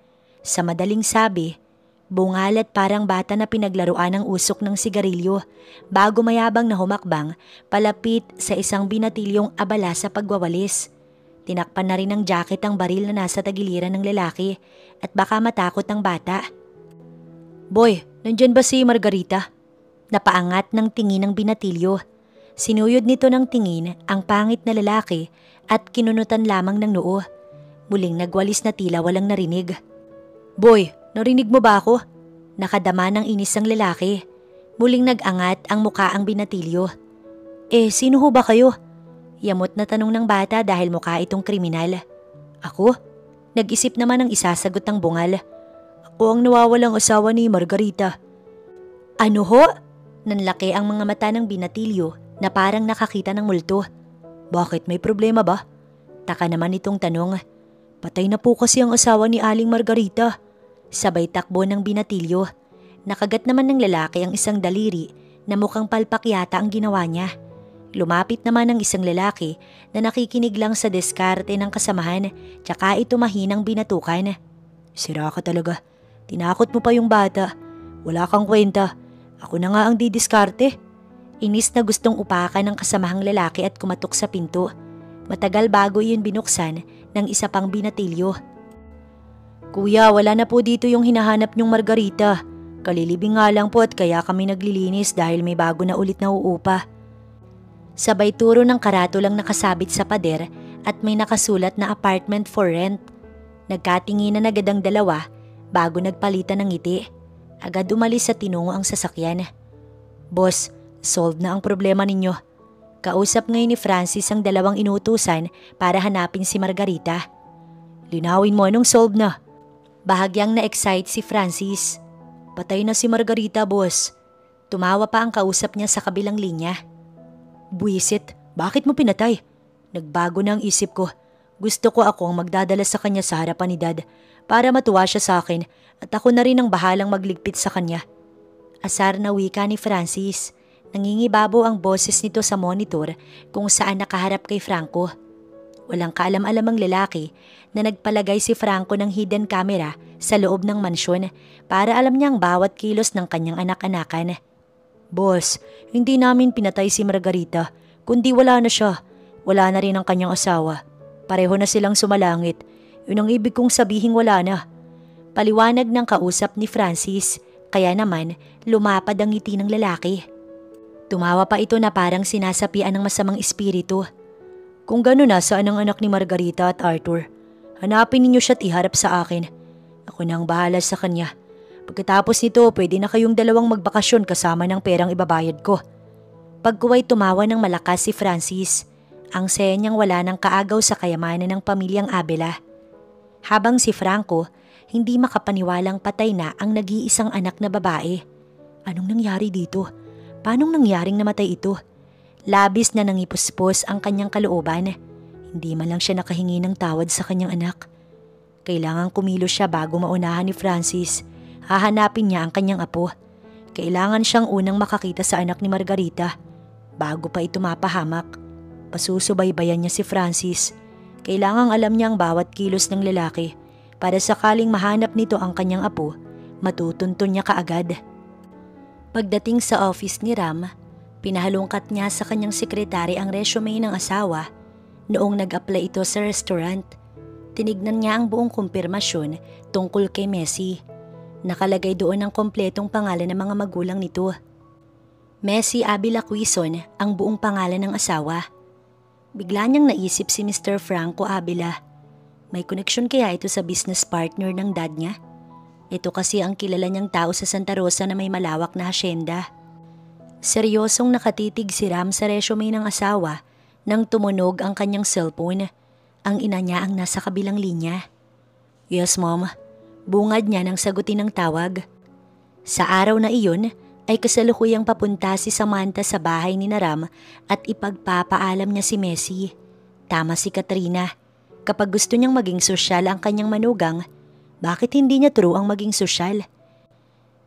A: Sa madaling sabi, bungal at parang bata na pinaglaruan ng usok ng sigarilyo bago mayabang na humakbang palapit sa isang binatilyong abala sa pagwawalis. Tinakpan na rin ng jacket ang baril na nasa tagiliran ng lalaki at baka matakot ang bata. Boy, nandyan ba si Margarita? Napaangat ng tingin ng binatilyo. Sinuyod nito ng tingin ang pangit na lalaki at kinunutan lamang ng noo. Muling nagwalis na tila walang narinig. Boy, narinig mo ba ako? Nakadama ng inis ang lalaki. Muling nag-angat ang muka ang binatilyo. Sino ho ba kayo? Yamot na tanong ng bata dahil mukha itong kriminal. Ako? Nag-isip naman ang isasagot ng bungal. Ako ang nawawalang asawa ni Margarita. Ano ho? Nanlaki ang mga mata ng binatilyo na parang nakakita ng multo. Bakit, may problema ba? Taka naman itong tanong. Patay na po kasi ang asawa ni Aling Margarita. Sabay takbo ng binatilyo. Nakagat naman ng lalaki ang isang daliri na mukhang palpak yata ang ginawa niya. Lumapit naman ang isang lalaki na nakikinig lang sa diskarte ng kasamahan tsaka ito mahinang binatukan. Sira ka talaga. Tinakot mo pa yung bata. Wala kang kwenta. Ako na nga ang didiskarte. Inis na gustong upakan ng kasamahang lalaki at kumatok sa pinto. Matagal bago iyon binuksan ng isa pang binatilyo. Kuya, wala na po dito yung hinahanap niyong Margarita. Kalilibing nga lang po at kaya kami naglilinis dahil may bago na ulit na uupa. Sabay turo ng karatulang nakasabit sa pader at may nakasulat na apartment for rent. Nagkatinginan agad ang dalawa bago nagpalitan ng ngiti. Agad umalis sa tinungo ang sasakyan. Boss, solved na ang problema ninyo. Kausap ngayon ni Francis ang 2 inutusan para hanapin si Margarita. Linawin mo anong solved na. Bahagyang na-excite si Francis. Patay na si Margarita, boss. Tumawa pa ang kausap niya sa kabilang linya. Buwisit, bakit mo pinatay? Nagbago na ang isip ko. Gusto ko ako ang magdadala sa kanya sa harapan ni Dad para matuwa siya sa akin at ako na rin ang bahalang magligpit sa kanya. Asar na wika ni Francis. Nangingibabo ang boses nito sa monitor kung saan nakaharap kay Franco. Walang kaalam-alam ang lalaki na nagpalagay si Franco ng hidden camera sa loob ng mansyon para alam niya ang bawat kilos ng kanyang anak-anakan. Boss, hindi namin pinatay si Margarita, kundi wala na siya. Wala na rin ang kanyang asawa. Pareho na silang sumalangit. Yun ang ibig kong sabihing wala na. Paliwanag ng kausap ni Francis, kaya naman lumapad ang ngiti ng lalaki. Tumawa pa ito na parang sinasapian ng masamang espiritu. Kung gano'n na, saan ang anak ni Margarita at Arthur? Hanapin ninyo siya at iharap sa akin. Ako na ang bahala sa kanya. Pagkatapos nito, pwede na kayong 2 magbakasyon kasama ng perang ibabayad ko. Pagkuway tumawa ng malakas si Francis. Ang saya niyang wala ng kaagaw sa kayamanan ng pamilyang Abela. Habang si Franco, hindi makapaniwalang patay na ang nag-iisang anak na babae. Anong nangyari dito? Paanong nangyaring namatay ito? Labis na nangipuspos ang kanyang kalooban. Hindi man lang siya nakahingi ng tawad sa kanyang anak. Kailangang kumilos siya bago maunahan ni Francis. Hahanapin niya ang kanyang apo. Kailangan siyang unang makakita sa anak ni Margarita bago pa ito mapahamak. Pasusubaybayan niya si Francis. Kailangang alam niya ang bawat kilos ng lalaki para sakaling mahanap nito ang kanyang apo, matutuntun niya kaagad. Pagdating sa office ni Ram, pinahalungkat niya sa kanyang sekretary ang resume ng asawa noong nag-apply ito sa restaurant. Tinignan niya ang buong kumpirmasyon tungkol kay Messi. Nakalagay doon ang kompletong pangalan ng mga magulang nito. Messi Abila Quizon ang buong pangalan ng asawa. Bigla niyang naisip si Mr. Franco Abila. May koneksyon kaya ito sa business partner ng dad niya? Ito kasi ang kilala niyang tao sa Santa Rosa na may malawak na hasyenda. Seryosong nakatitig si Ram sa resume ng asawa nang tumunog ang kanyang cellphone. Ang ina niya ang nasa kabilang linya. Yes, Mom. Bungad niya nang sagutin ang tawag. Sa araw na iyon ay kasalukuyang papunta si Samantha sa bahay ni Ram at ipagpapaalam niya si Messi. Tama si Katrina. Kapag gusto niyang maging sosyal ang kanyang manugang, bakit hindi niya true ang maging sosyal?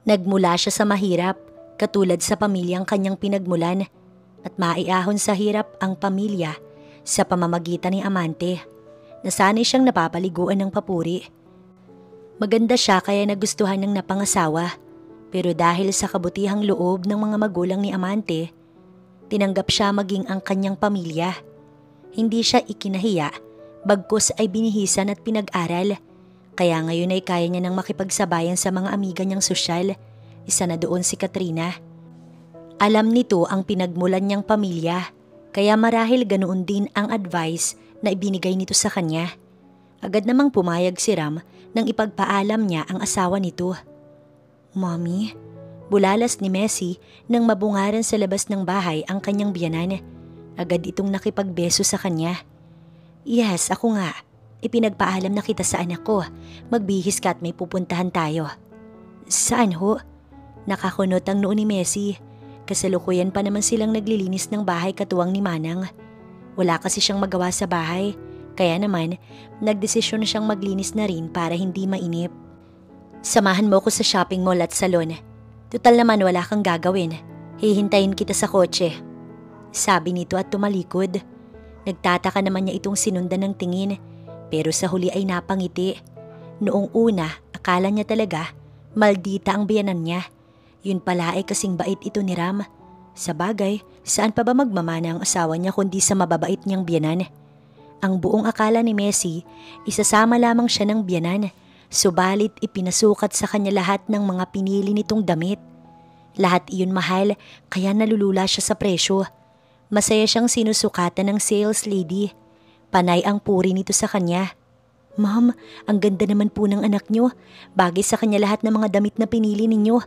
A: Nagmula siya sa mahirap, katulad sa pamilyang kanyang pinagmulan, at maiahon sa hirap ang pamilya sa pamamagitan ni amante. Nasanay siyang napapaliguan ng papuri. Maganda siya kaya nagustuhan ng napangasawa, pero dahil sa kabutihang loob ng mga magulang ni amante, tinanggap siya maging ang kanyang pamilya. Hindi siya ikinahiya, bagkus ay binihisan at pinag-aral, kaya ngayon ay kaya niya nang makipagsabayan sa mga amiga niyang sosyal, isa na doon si Katrina. Alam nito ang pinagmulan niyang pamilya, kaya marahil ganoon din ang advice na ibinigay nito sa kanya. Agad namang pumayag si Ram nang ipagpaalam niya ang asawa nito. Mommy, bulalas ni Messi nang mabungaran sa labas ng bahay ang kanyang biyanan. Agad itong nakipagbeso sa kanya. Yes, ako nga. Ipinagpaalam na kita sa anak ko. Magbihis ka at may pupuntahan tayo. Saan ho? Nakakunot ang noo ni Messi. Kasalukuyan pa naman silang naglilinis ng bahay katuwang ni Manang. Wala kasi siyang magawa sa bahay, kaya naman nagdesisyon siyang maglinis na rin para hindi mainip. Samahan mo ko sa shopping mall at salon. Tutal naman wala kang gagawin. Hihintayin kita sa kotse. Sabi nito at tumalikod. Nagtataka naman niya itong sinundan ng tingin, pero sa huli ay napangiti. Noong una, akala niya talaga maldita ang biyanan niya. Yun pala ay kasing bait ito ni Ram. Sa bagay, saan pa ba magmamana ang asawa niya kundi sa mababait niyang biyanan? Ang buong akala ni Messi, isasama lamang siya ng biyanan. Subalit ipinasukat sa kanya lahat ng mga pinili nitong damit. Lahat iyon mahal, kaya nalulula siya sa presyo. Masaya siyang sinusukatan ng sales lady. Panay ang puri nito sa kanya. Ma'am, ang ganda naman po ng anak niyo. Bagay sa kanya lahat ng mga damit na pinili ninyo.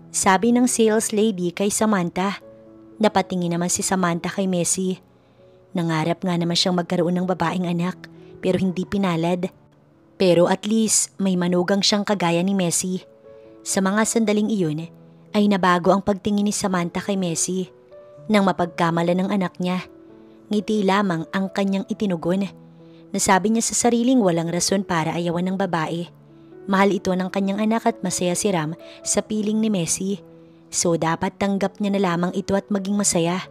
A: Sabi ng sales lady kay Samantha. Napatingin naman si Samantha kay Messi. Nangarap nga naman siyang magkaroon ng babaeng anak, pero hindi pinalad. Pero at least may manugang siyang kagaya ni Messi. Sa mga sandaling iyon ay nabago ang pagtingin ni Samantha kay Messi. Nang mapagkamala ng anak niya, ngiti lamang ang kanyang itinugon. Nasabi niya sa sariling walang rason para ayawan ng babae. Mahal ito ng kanyang anak at masaya si Ram sa piling ni Messi. So dapat tanggap niya na lamang ito at maging masaya.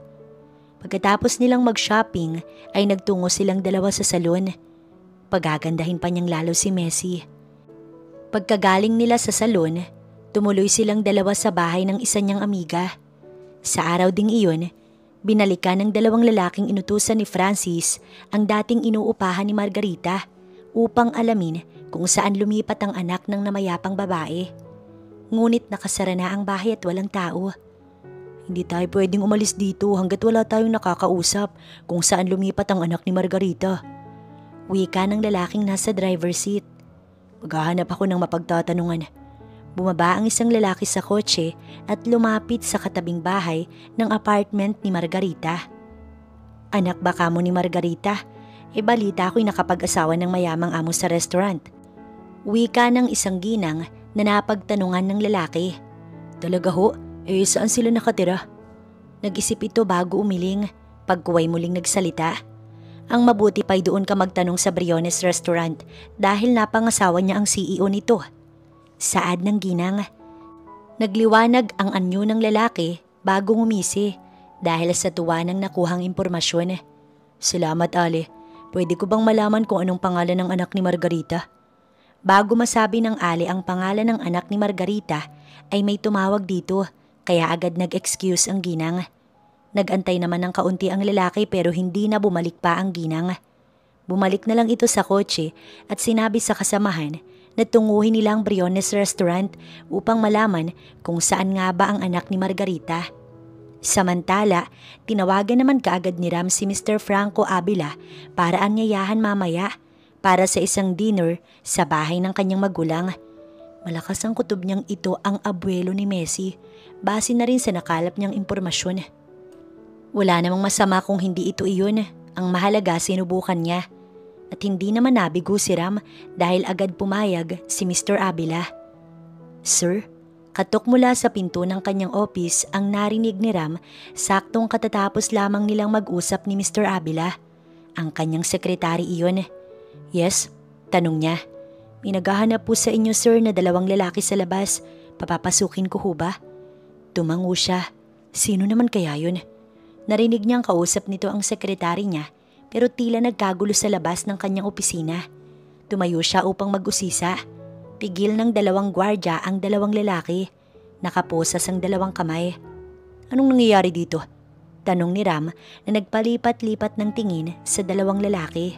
A: Pagkatapos nilang mag-shopping ay nagtungo silang dalawa sa salon. Pagagandahin pa niyang lalo si Messi. Pagkagaling nila sa salon, tumuloy silang dalawa sa bahay ng isa niyang amiga. Sa araw ding iyon, binalikan ng dalawang lalaking inutusan ni Francis ang dating inuupahan ni Margarita upang alamin kung saan lumipat ang anak ng namayapang babae. Ngunit nakasara na ang bahay at walang tao. Hindi tayo pwedeng umalis dito hanggat wala tayong nakakausap kung saan lumipat ang anak ni Margarita. Wika ng lalaking nasa driver's seat. Maghahanap ako ng mapagtatanungan. Bumaba ang isang lalaki sa kotse at lumapit sa katabing bahay ng apartment ni Margarita. Anak ba kamo ni Margarita? Balita ako'y nakapag-asawa ng mayamang amo sa restaurant. Wika ng isang ginang na napagtanungan ng lalaki. Talaga ho? Saan sila nakatira? Nag-isip ito bago umiling, pagkuway muling nagsalita. Ang mabuti pa'y doon ka magtanong sa Briones Restaurant dahil napangasawa niya ang CEO nito. Saad ng ginang. Nagliwanag ang anyo ng lalaki bago ngumisi dahil sa tuwa ng nakuhang impormasyon. Salamat, Ale. Pwede ko bang malaman kung anong pangalan ng anak ni Margarita? Bago masabi ng Ali ang pangalan ng anak ni Margarita ay may tumawag dito kaya agad nag-excuse ang ginang. Nagantay naman ng kaunti ang lalaki pero hindi na bumalik pa ang ginang. Bumalik na lang ito sa kotse at sinabi sa kasamahan na tunguhin nila ang Briones Restaurant upang malaman kung saan nga ba ang anak ni Margarita. Samantala, tinawagan naman kaagad ni Ram si Mr. Franco Avila para anyayahan mamaya para sa isang dinner sa bahay ng kanyang magulang. Malakas ang kutob niyang ito ang abuelo ni Messi, base na rin sa nakalap niyang impormasyon. Wala namang masama kung hindi ito iyon, ang mahalaga sinubukan niya. At hindi naman nabigo si Ram dahil agad pumayag si Mr. Avila. "Sir," katok mula sa pinto ng kanyang office ang narinig ni Ram saktong katatapos lamang nilang mag-usap ni Mr. Avila. Ang kanyang sekretary iyon. "Yes?" tanong niya. "May naghahanap po sa inyo sir na 2 lalaki sa labas. Papapasukin ko ho ba?" Tumango siya. Sino naman kaya yun? Narinig niyang kausap nito ang sekretary niya pero tila nagkagulo sa labas ng kanyang opisina. Tumayo siya upang mag-usisa. Pigil ng 2 gwardya ang 2 lalaki. Nakaposas ang 2 kamay. "Anong nangyayari dito?" tanong ni Ram na nagpalipat-lipat ng tingin sa 2 lalaki.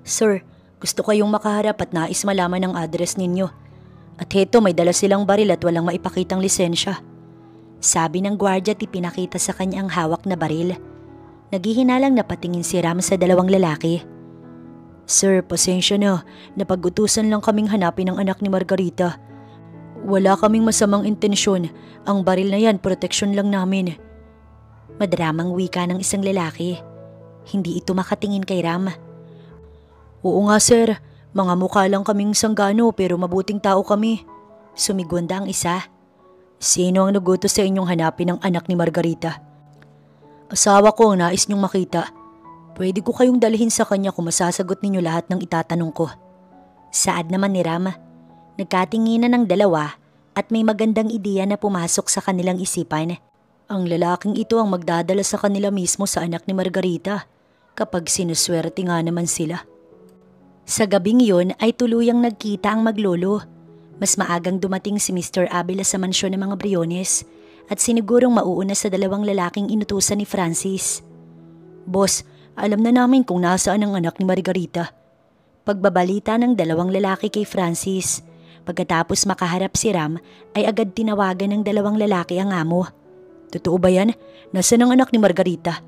A: "Sir, gusto kayong makaharap at nais malaman ang address ninyo. At heto may dala silang baril at walang maipakitang lisensya." Sabi ng gwardya at ipinakita sa kanya ang hawak na baril. Naghihinalang napatingin si Ram sa 2 lalaki. "Sir, pasensya na. Napag-utusan lang kaming hanapin ang anak ni Margarita. Wala kaming masamang intensyon. Ang baril na yan, proteksyon lang namin." Madramang wika ng isang lalaki. Hindi ito makatingin kay Ram. "Oo nga sir, mga mukha lang kaming sanggano pero mabuting tao kami." Sumigunda ang isa. "Sino ang nagutos sa inyong hanapin ang anak ni Margarita?" "Asawa ko ang nais niyong makita. Pwede ko kayong dalhin sa kanya kung masasagot ninyo lahat ng itatanong ko." Saad naman ni Ram. Nagkatinginan ng dalawa at may magandang ideya na pumasok sa kanilang isipan. Ang lalaking ito ang magdadala sa kanila mismo sa anak ni Margarita kapag sinuswerte nga naman sila. Sa gabing yun ay tuluyang nagkita ang maglolo. Mas maagang dumating si Mr. Avila sa mansyon ng mga Briones at sinigurong mauuna sa 2 lalaking inutusan ni Francis. "Boss, alam na namin kung nasaan ang anak ni Margarita." Pagbabalita ng 2 lalaki kay Francis. Pagkatapos makaharap si Ram ay agad tinawagan ng 2 lalaki ang amo. "Totoo ba yan? Nasaan ang anak ni Margarita?"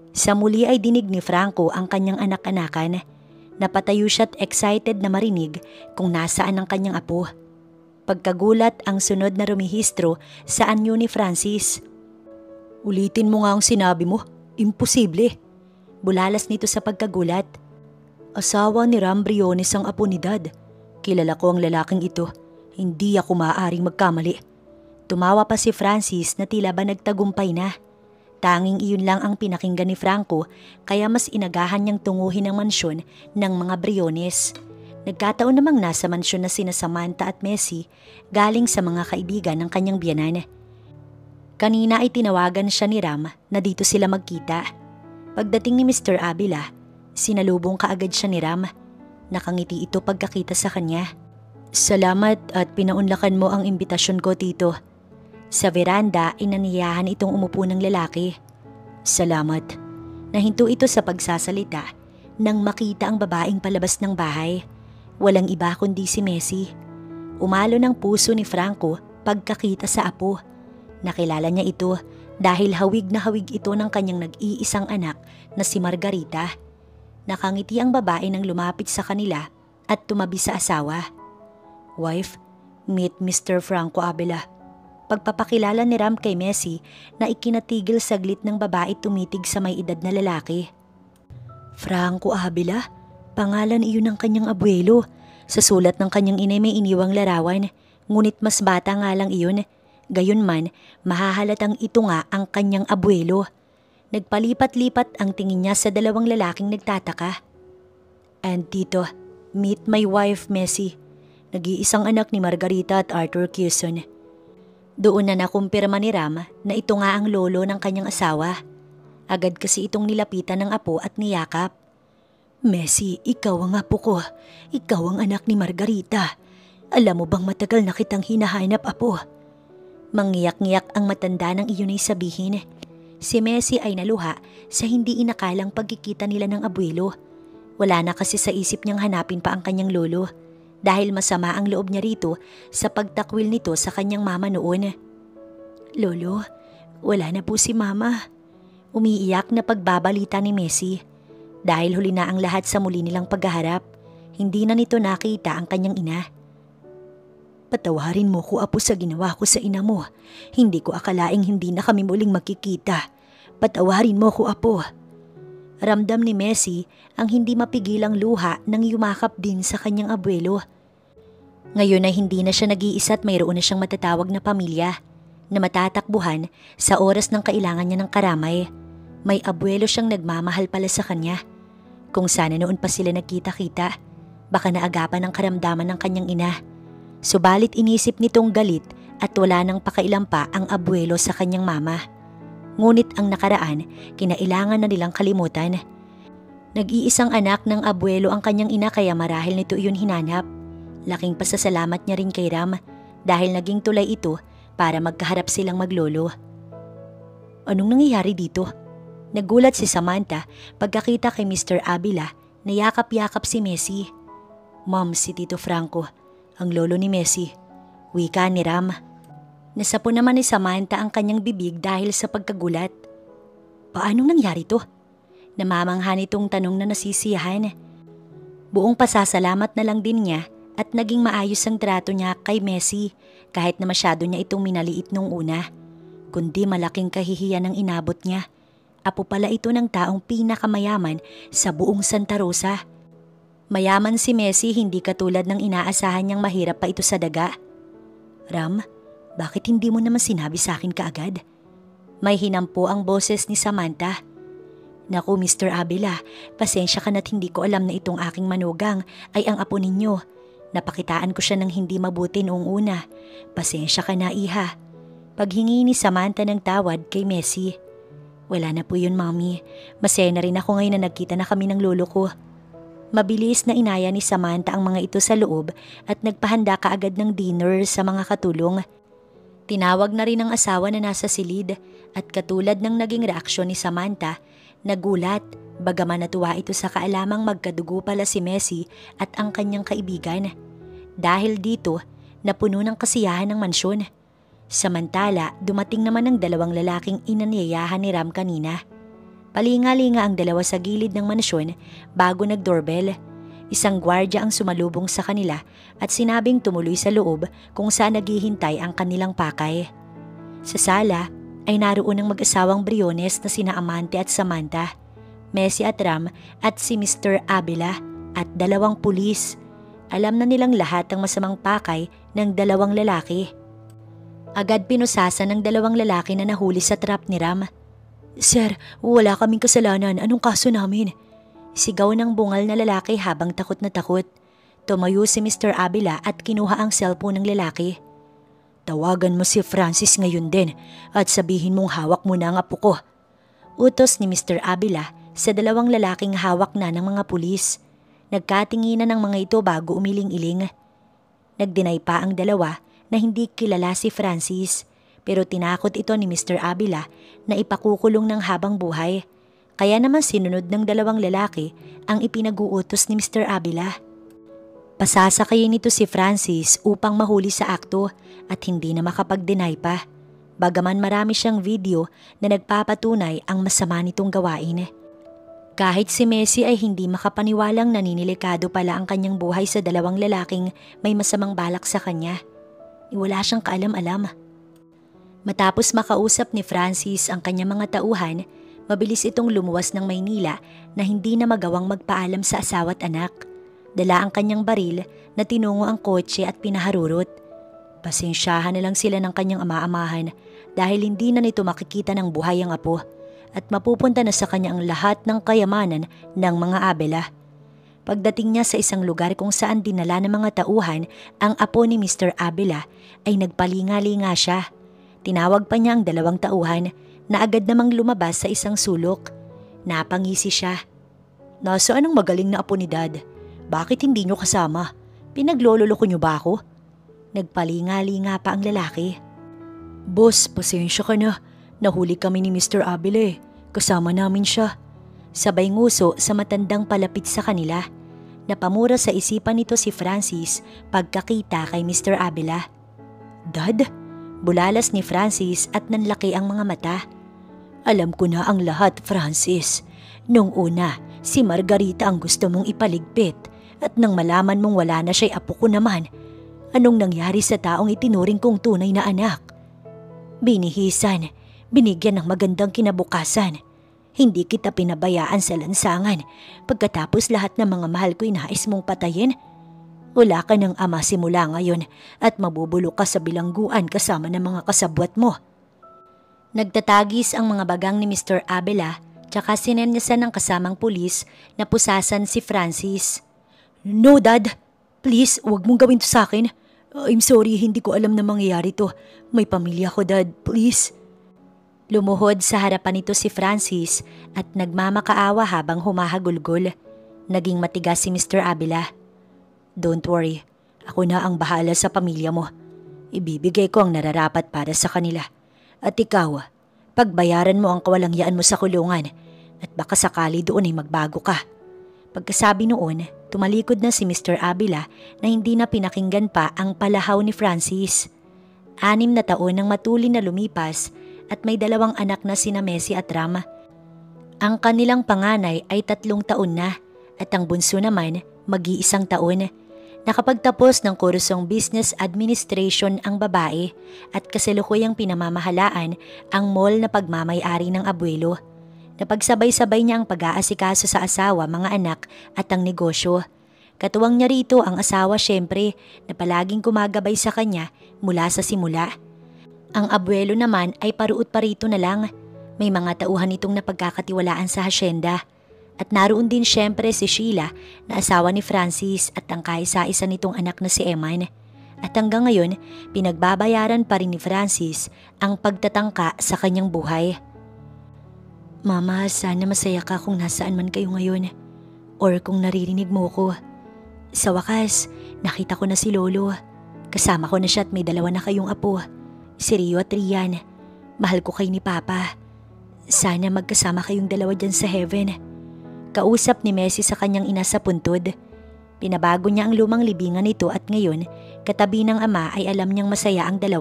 A: Sa muli ay dinig ni Franco ang kanyang anak-anakan. Napatayo siya't excited na marinig kung nasaan ang kanyang apo. Pagkagulat ang sunod na rumihistro sa anyo ni Francis. "Ulitin mo nga ang sinabi mo. Imposible." Bulalas nito sa pagkagulat. "Asawa ni Ram Briones ang apo ni Dad. Kilala ko ang lalaking ito. Hindi ako maaaring magkamali." Tumawa pa si Francis na tila ba nagtagumpay na. Tanging iyon lang ang pinakinggan ni Franco kaya mas inagahan niyang tunguhin ang mansyon ng mga Briones. Nagkataon namang nasa mansyon na sina Samantha at Messi galing sa mga kaibigan ng kanyang biyanan. Kanina ay tinawagan siya ni Ram na dito sila magkita. Pagdating ni Mr. Avila, sinalubong kaagad siya ni Ram. Nakangiti ito pagkakita sa kanya. "Salamat at pinaunlakan mo ang imbitasyon ko, Tito." Sa veranda ay naniyahan itong umupo ng lalaki. "Salamat." Nahinto ito sa pagsasalita nang makita ang babaeng palabas ng bahay. Walang iba kundi si Messi. Umalo ng puso ni Franco pagkakita sa apo. Nakilala niya ito dahil hawig na hawig ito ng kanyang nag-iisang anak na si Margarita. Nakangiti ang babae nang lumapit sa kanila at tumabi sa asawa. "Wife, meet Mr. Franco Avila." Pagpapakilala ni Ram kay Messi na ikinatigil saglit ng babae tumitig sa may edad na lalaki. "Franco Avila? Pangalan iyon ng kanyang abuelo. Sa sulat ng kanyang ina may iniwang larawan, ngunit mas bata nga lang iyon. Gayunman, mahahalatang ito nga ang kanyang abuelo." Nagpalipat-lipat ang tingin niya sa 2 lalaking nagtataka. "And Tito, meet my wife Messi. Nag-iisang anak ni Margarita at Arthur Cuson." Doon na nakumpirma ni Ram na ito nga ang lolo ng kanyang asawa. Agad kasi itong nilapitan ng apo at niyakap. "Messi, ikaw ang apo ko. Ikaw ang anak ni Margarita. Alam mo bang matagal na kitang hinahanap, apo?" Mangiyak-ngiyak ang matanda ng iyon ay sabihin. Si Messi ay naluha sa hindi inakalang pagkikita nila ng abuelo. Wala na kasi sa isip niyang hanapin pa ang kanyang lolo dahil masama ang loob niya rito sa pagtakwil nito sa kanyang mama noon. "Lolo, wala na po si mama." Umiiyak na pagbabalita ni Messi. Dahil huli na ang lahat sa muli nilang paghaharap, hindi na nito nakita ang kanyang ina. "Patawarin mo ko, apo, sa ginawa ko sa ina mo. Hindi ko akalaing hindi na kami muling magkikita. Patawarin mo ko, apo." Ramdam ni Messi ang hindi mapigilang luha nang yumakap din sa kanyang abuelo. Ngayon ay hindi na siya nag-iisa at mayroon na siyang matatawag na pamilya na matatakbuhan sa oras ng kailangan niya ng karamay. May abuelo siyang nagmamahal pala sa kanya. Kung sana noon pa sila nagkita-kita, baka naagapan ang karamdaman ng kanyang ina. Subalit inisip nitong galit at wala nang pakailan pa ang abuelo sa kanyang mama. Ngunit ang nakaraan, kinailangan na nilang kalimutan. Nag-iisang anak ng abuelo ang kanyang ina kaya marahil nito iyon hinanap. Laking pasasalamat niya rin kay Ram dahil naging tulay ito para magkaharap silang maglolo. Anong nangyayari dito? Nagulat si Samantha pagkakita kay Mr. Avila na yakap-yakap si Messi. Ma'am, si Tito Franco, ang lolo ni Messi. Wika ni Ram. Nasapo naman ni Samantha ang kanyang bibig dahil sa pagkagulat. Paanong nangyari to? Namamangha nitong tanong na nasisiyahan. Buong pasasalamat na lang din niya at naging maayos ang trato niya kay Messi kahit na masyado niya itong minaliit nung una. Kundi malaking kahihiyan ang inabot niya. Apo pala ito ng taong pinakamayaman sa buong Santa Rosa. Mayaman si Messi, hindi katulad ng inaasahan niyang mahirap pa ito sa daga. Ram, bakit hindi mo naman sinabi sa akin kaagad? May hinampo ang boses ni Samantha. Naku Mr. Avila, pasensya ka na't hindi ko alam na itong aking manugang ay ang apo ninyo. Napakitaan ko siya ng hindi mabuti noong una. Pasensya ka na iha. Paghingi ni Samantha ng tawad kay Messi. Wala na po yun mami. Masaya na rin ako ngayon na nagkita na kami ng lolo ko. Mabilis na inaya ni Samantha ang mga ito sa loob at nagpahanda kaagad ng dinner sa mga katulong. Tinawag na rin ang asawa na nasa silid at katulad ng naging reaksyon ni Samantha, nagulat bagaman natuwa ito sa kaalamang magkadugo pala si Messi at ang kanyang kaibigan. Dahil dito, napuno ng kasiyahan ng mansyon. Samantala, dumating naman ang dalawang lalaking inanyayahan ni Ram kanina. Palinga-linga ang dalawa sa gilid ng mansyon bago nag-doorbell. Isang gwardya ang sumalubong sa kanila at sinabing tumuloy sa loob kung saan naghihintay ang kanilang pakay. Sa sala ay naroon ang mag-asawang Briones na sina Amante at Samantha, Messi at Ram at si Mr. Avila at dalawang pulis. Alam na nilang lahat ang masamang pakay ng dalawang lalaki. Agad pinusasan ng dalawang lalaki na nahuli sa trap ni Ram. Sir, wala kaming kasalanan. Anong kaso namin? Sigaw ng bungal na lalaki habang takot na takot. Tumayo si Mr. Avila at kinuha ang cellphone ng lalaki. Tawagan mo si Francis ngayon din at sabihin mong hawak mo na ang apo ko. Utos ni Mr. Avila sa dalawang lalaking hawak na ng mga pulis. Nagkatinginan ng mga ito bago umiling-iling. Nagdeny pa ang dalawa na hindi kilala si Francis pero tinakot ito ni Mr. Avila na ipakukulong ng habang buhay. Kaya naman sinunod ng dalawang lalaki ang ipinag-uutos ni Mr. Avila. Pasasakayin nito si Francis upang mahuli sa akto at hindi na makapag-deny pa. Bagaman marami siyang video na nagpapatunay ang masama nitong gawain. Kahit si Messi ay hindi makapaniwalang naninilikado pala ang kanyang buhay sa dalawang lalaking may masamang balak sa kanya. Wala siyang kaalam-alam. Matapos makausap ni Francis ang kanyang mga tauhan, mabilis itong lumuwas ng Maynila na hindi na magawang magpaalam sa asawa at anak. Dala ang kanyang baril na tinungo ang kotse at pinaharurot. Pasensyahan na lang sila ng kanyang ama-amahan dahil hindi na nito makikita ng buhay ang apo at mapupunta na sa kanya ang lahat ng kayamanan ng mga Abela. Pagdating niya sa isang lugar kung saan dinala ng mga tauhan ang apo ni Mr. Abela ay nagpalinga-linga siya. Tinawag pa niya ang dalawang tauhan na agad namang lumabas sa isang sulok. Napangisi siya. Nasaan ang magaling na apo ni Dad? Bakit hindi niyo kasama? Pinaglololoko niyo ba ako? Nagpalinga-linga pa ang lalaki. Boss, pasensya ka na. Nahuli kami ni Mr. Abela. Kasama namin siya. Sabay nguso sa matandang palapit sa kanila. Napamura sa isipan nito si Francis pagkakita kay Mr. Abela. Dad? Bulalas ni Francis at nanlaki ang mga mata. Alam ko na ang lahat, Francis. Nung una, si Margarita ang gusto mong ipaligpit at nang malaman mong wala na siya'y apo ko naman, anong nangyari sa taong itinuring kong tunay na anak? Binihisan, binigyan ng magandang kinabukasan. Hindi kita pinabayaan sa lansangan pagkatapos lahat ng mga mahal ko'y nais mong patayin. Wala ka ng ama simula ngayon at mabubulok ka sa bilangguan kasama ng mga kasabwat mo. Nagtatagis ang mga bagang ni Mr. Abela tsaka sinenyasan ng kasamang pulis na pusasan si Francis. No, Dad. Please, huwag mong gawin to sa akin. I'm sorry, hindi ko alam na mangyayari to. May pamilya ko, Dad. Please. Lumuhod sa harapan nito si Francis at nagmamakaawa habang humahagulgol. Naging matigas si Mr. Abela. Don't worry, ako na ang bahala sa pamilya mo. Ibibigay ko ang nararapat para sa kanila. At ikaw, pagbayaran mo ang kawalangyaan mo sa kulungan at baka sakali doon ay magbago ka. Pagkasabi noon, tumalikod na si Mr. Abela na hindi na pinakinggan pa ang palahaw ni Francis. 6 na taon nang matulin na lumipas at may 2 anak na sina Messi at Ram. Ang kanilang panganay ay 3 taon na at ang bunso naman mag-1 taon. Nakapagtapos ng kursong Business Administration ang babae at kasalukuyang pinamamahalaan ang mall na pagmamay-ari ng abuelo. Napagsabay-sabay niya ang pag-aasikaso sa asawa, mga anak at ang negosyo. Katuwang niya rito ang asawa syempre na palaging kumagabay sa kanya mula sa simula. Ang abuelo naman ay paruot pa rito na lang. May mga tauhan itong napagkakatiwalaan sa hasyenda. At naroon din syempre si Sheila na asawa ni Francis at ang kaisa-isa nitong anak na si Eman. At hanggang ngayon, pinagbabayaran pa rin ni Francis ang pagtatangka sa kanyang buhay. Mama, sana masaya ka kung nasaan man kayo ngayon or kung naririnig mo ko. Sa wakas, nakita ko na si Lolo. Kasama ko na siya at may 2 na kayong apo, si Rio at Rian. Mahal ko kayo ni Papa. Sana magkasama kayong 2 dyan sa heaven. Kausap ni Messi sa kanyang ina sa puntod. Pinabago niya ang lumang libingan nito at ngayon, katabi ng ama ay alam niyang masaya ang 2.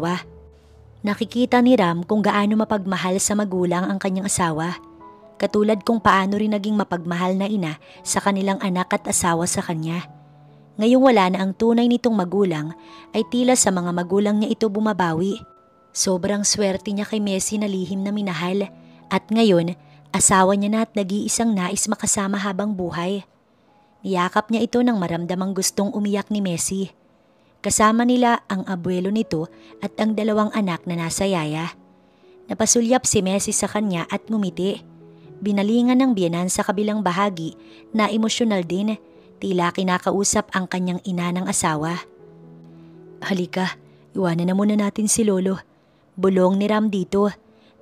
A: Nakikita ni Ram kung gaano mapagmahal sa magulang ang kanyang asawa. Katulad kung paano rin naging mapagmahal na ina sa kanilang anak at asawa sa kanya. Ngayong wala na ang tunay nitong magulang ay tila sa mga magulang niya ito bumabawi. Sobrang swerte niya kay Messi na lihim na minahal at ngayon, asawa niya na at nag-iisang nais makasama habang buhay. Niyakap niya ito nang maramdamang gustong umiyak ni Messi. Kasama nila ang abuelo nito at ang 2 anak na nasa yaya. Napasulyap si Messi sa kanya at ngumiti. Binalingan ng biyenan sa kabilang bahagi na emosyonal din, tila kinakausap ang kanyang ina ng asawa. Halika, iwanan na muna natin si Lolo. Bulong ni Ram dito.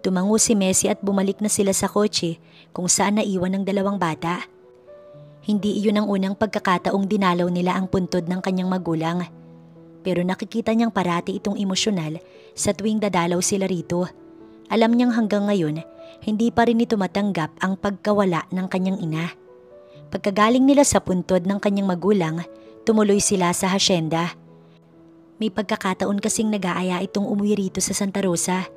A: Tumango si Messi at bumalik na sila sa kotse kung saan naiwan ng 2 bata. Hindi iyon ang unang pagkakataong dinalaw nila ang puntod ng kanyang magulang. Pero nakikita niyang parati itong emosyonal sa tuwing dadalaw sila rito. Alam niyang hanggang ngayon, hindi pa rin ito matanggap ang pagkawala ng kanyang ina. Pagkagaling nila sa puntod ng kanyang magulang, tumuloy sila sa hasyenda. May pagkakataon kasing nag-aaya itong umuwi rito sa Santa Rosa.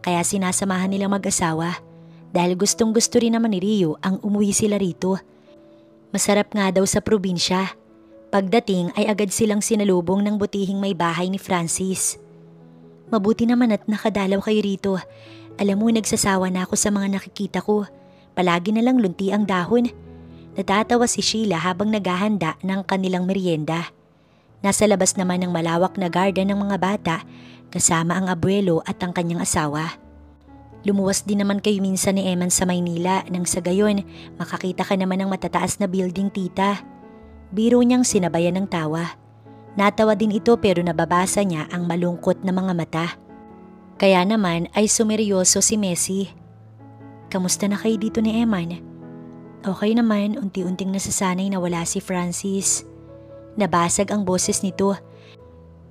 A: Kaya sinasamahan nilang mag-asawa dahil gustong-gusto rin naman ni Rio ang umuwi sila rito. Masarap nga daw sa probinsya. Pagdating ay agad silang sinalubong ng butihing may bahay ni Francis. Mabuti naman at nakadalaw kayo rito. Alam mo, nagsasawa na ako sa mga nakikita ko. Palagi na lang lunti ang dahon. Natatawa si Sheila habang naghahanda ng kanilang merienda. Nasa labas naman ng malawak na garden ng mga bata kasama ang abuelo at ang kanyang asawa. Lumuwas din naman kayo minsan ni Eman sa Maynila nang sa gayon makakita ka naman ng matataas na building, tita. Biro niyang sinabayan ng tawa. Natawa din ito pero nababasa niya ang malungkot na mga mata. Kaya naman ay sumeryoso si Messi. Kamusta na kayo dito ni Eman? Okay naman, unti-unting nasasanay na wala si Francis. Nabasag ang boses nito.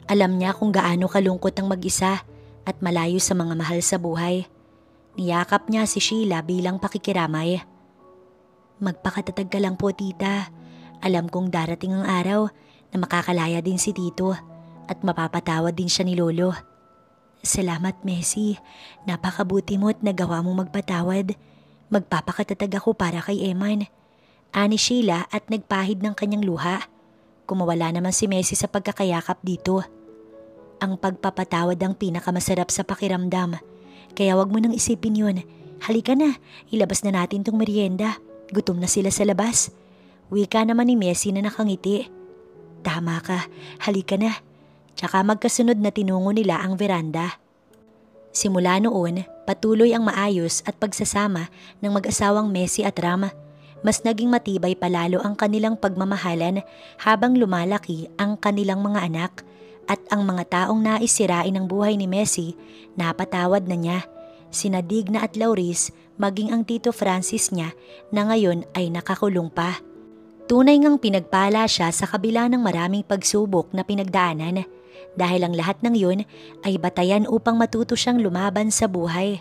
A: Alam niya kung gaano kalungkot ang mag-isa at malayo sa mga mahal sa buhay. Niyakap niya si Sheila bilang pakikiramay. Magpakatatag ka lang po, tita. Alam kong darating ang araw na makakalaya din si Tito at mapapatawad din siya ni Lolo. Salamat, Messi. Napakabuti mo at nagawa mong magpatawad. Magpapakatatag ako para kay Eman. Ani Sheila at nagpahid ng kanyang luha. Kumawala naman si Messi sa pagkakayakap dito. Ang pagpapatawad ang pinakamasarap sa pakiramdam. Kaya wag mo nang isipin yun. Halika na, ilabas na natin tong merienda. Gutom na sila sa labas. Wika naman ni Messi na nakangiti. Tama ka, halika na. Tsaka magkasunod na tinungo nila ang veranda. Simula noon, patuloy ang maayos at pagsasama ng mag-asawang Messi at Ram. Mas naging matibay palalo ang kanilang pagmamahalan habang lumalaki ang kanilang mga anak at ang mga taong nais sirain ang buhay ni Messi, napatawad na niya. Sina Digna at Lauris, maging ang Tito Francis niya na ngayon ay nakakulong pa. Tunay ngang pinagpala siya sa kabila ng maraming pagsubok na pinagdaanan dahil ang lahat ng yun ay batayan upang matuto siyang lumaban sa buhay.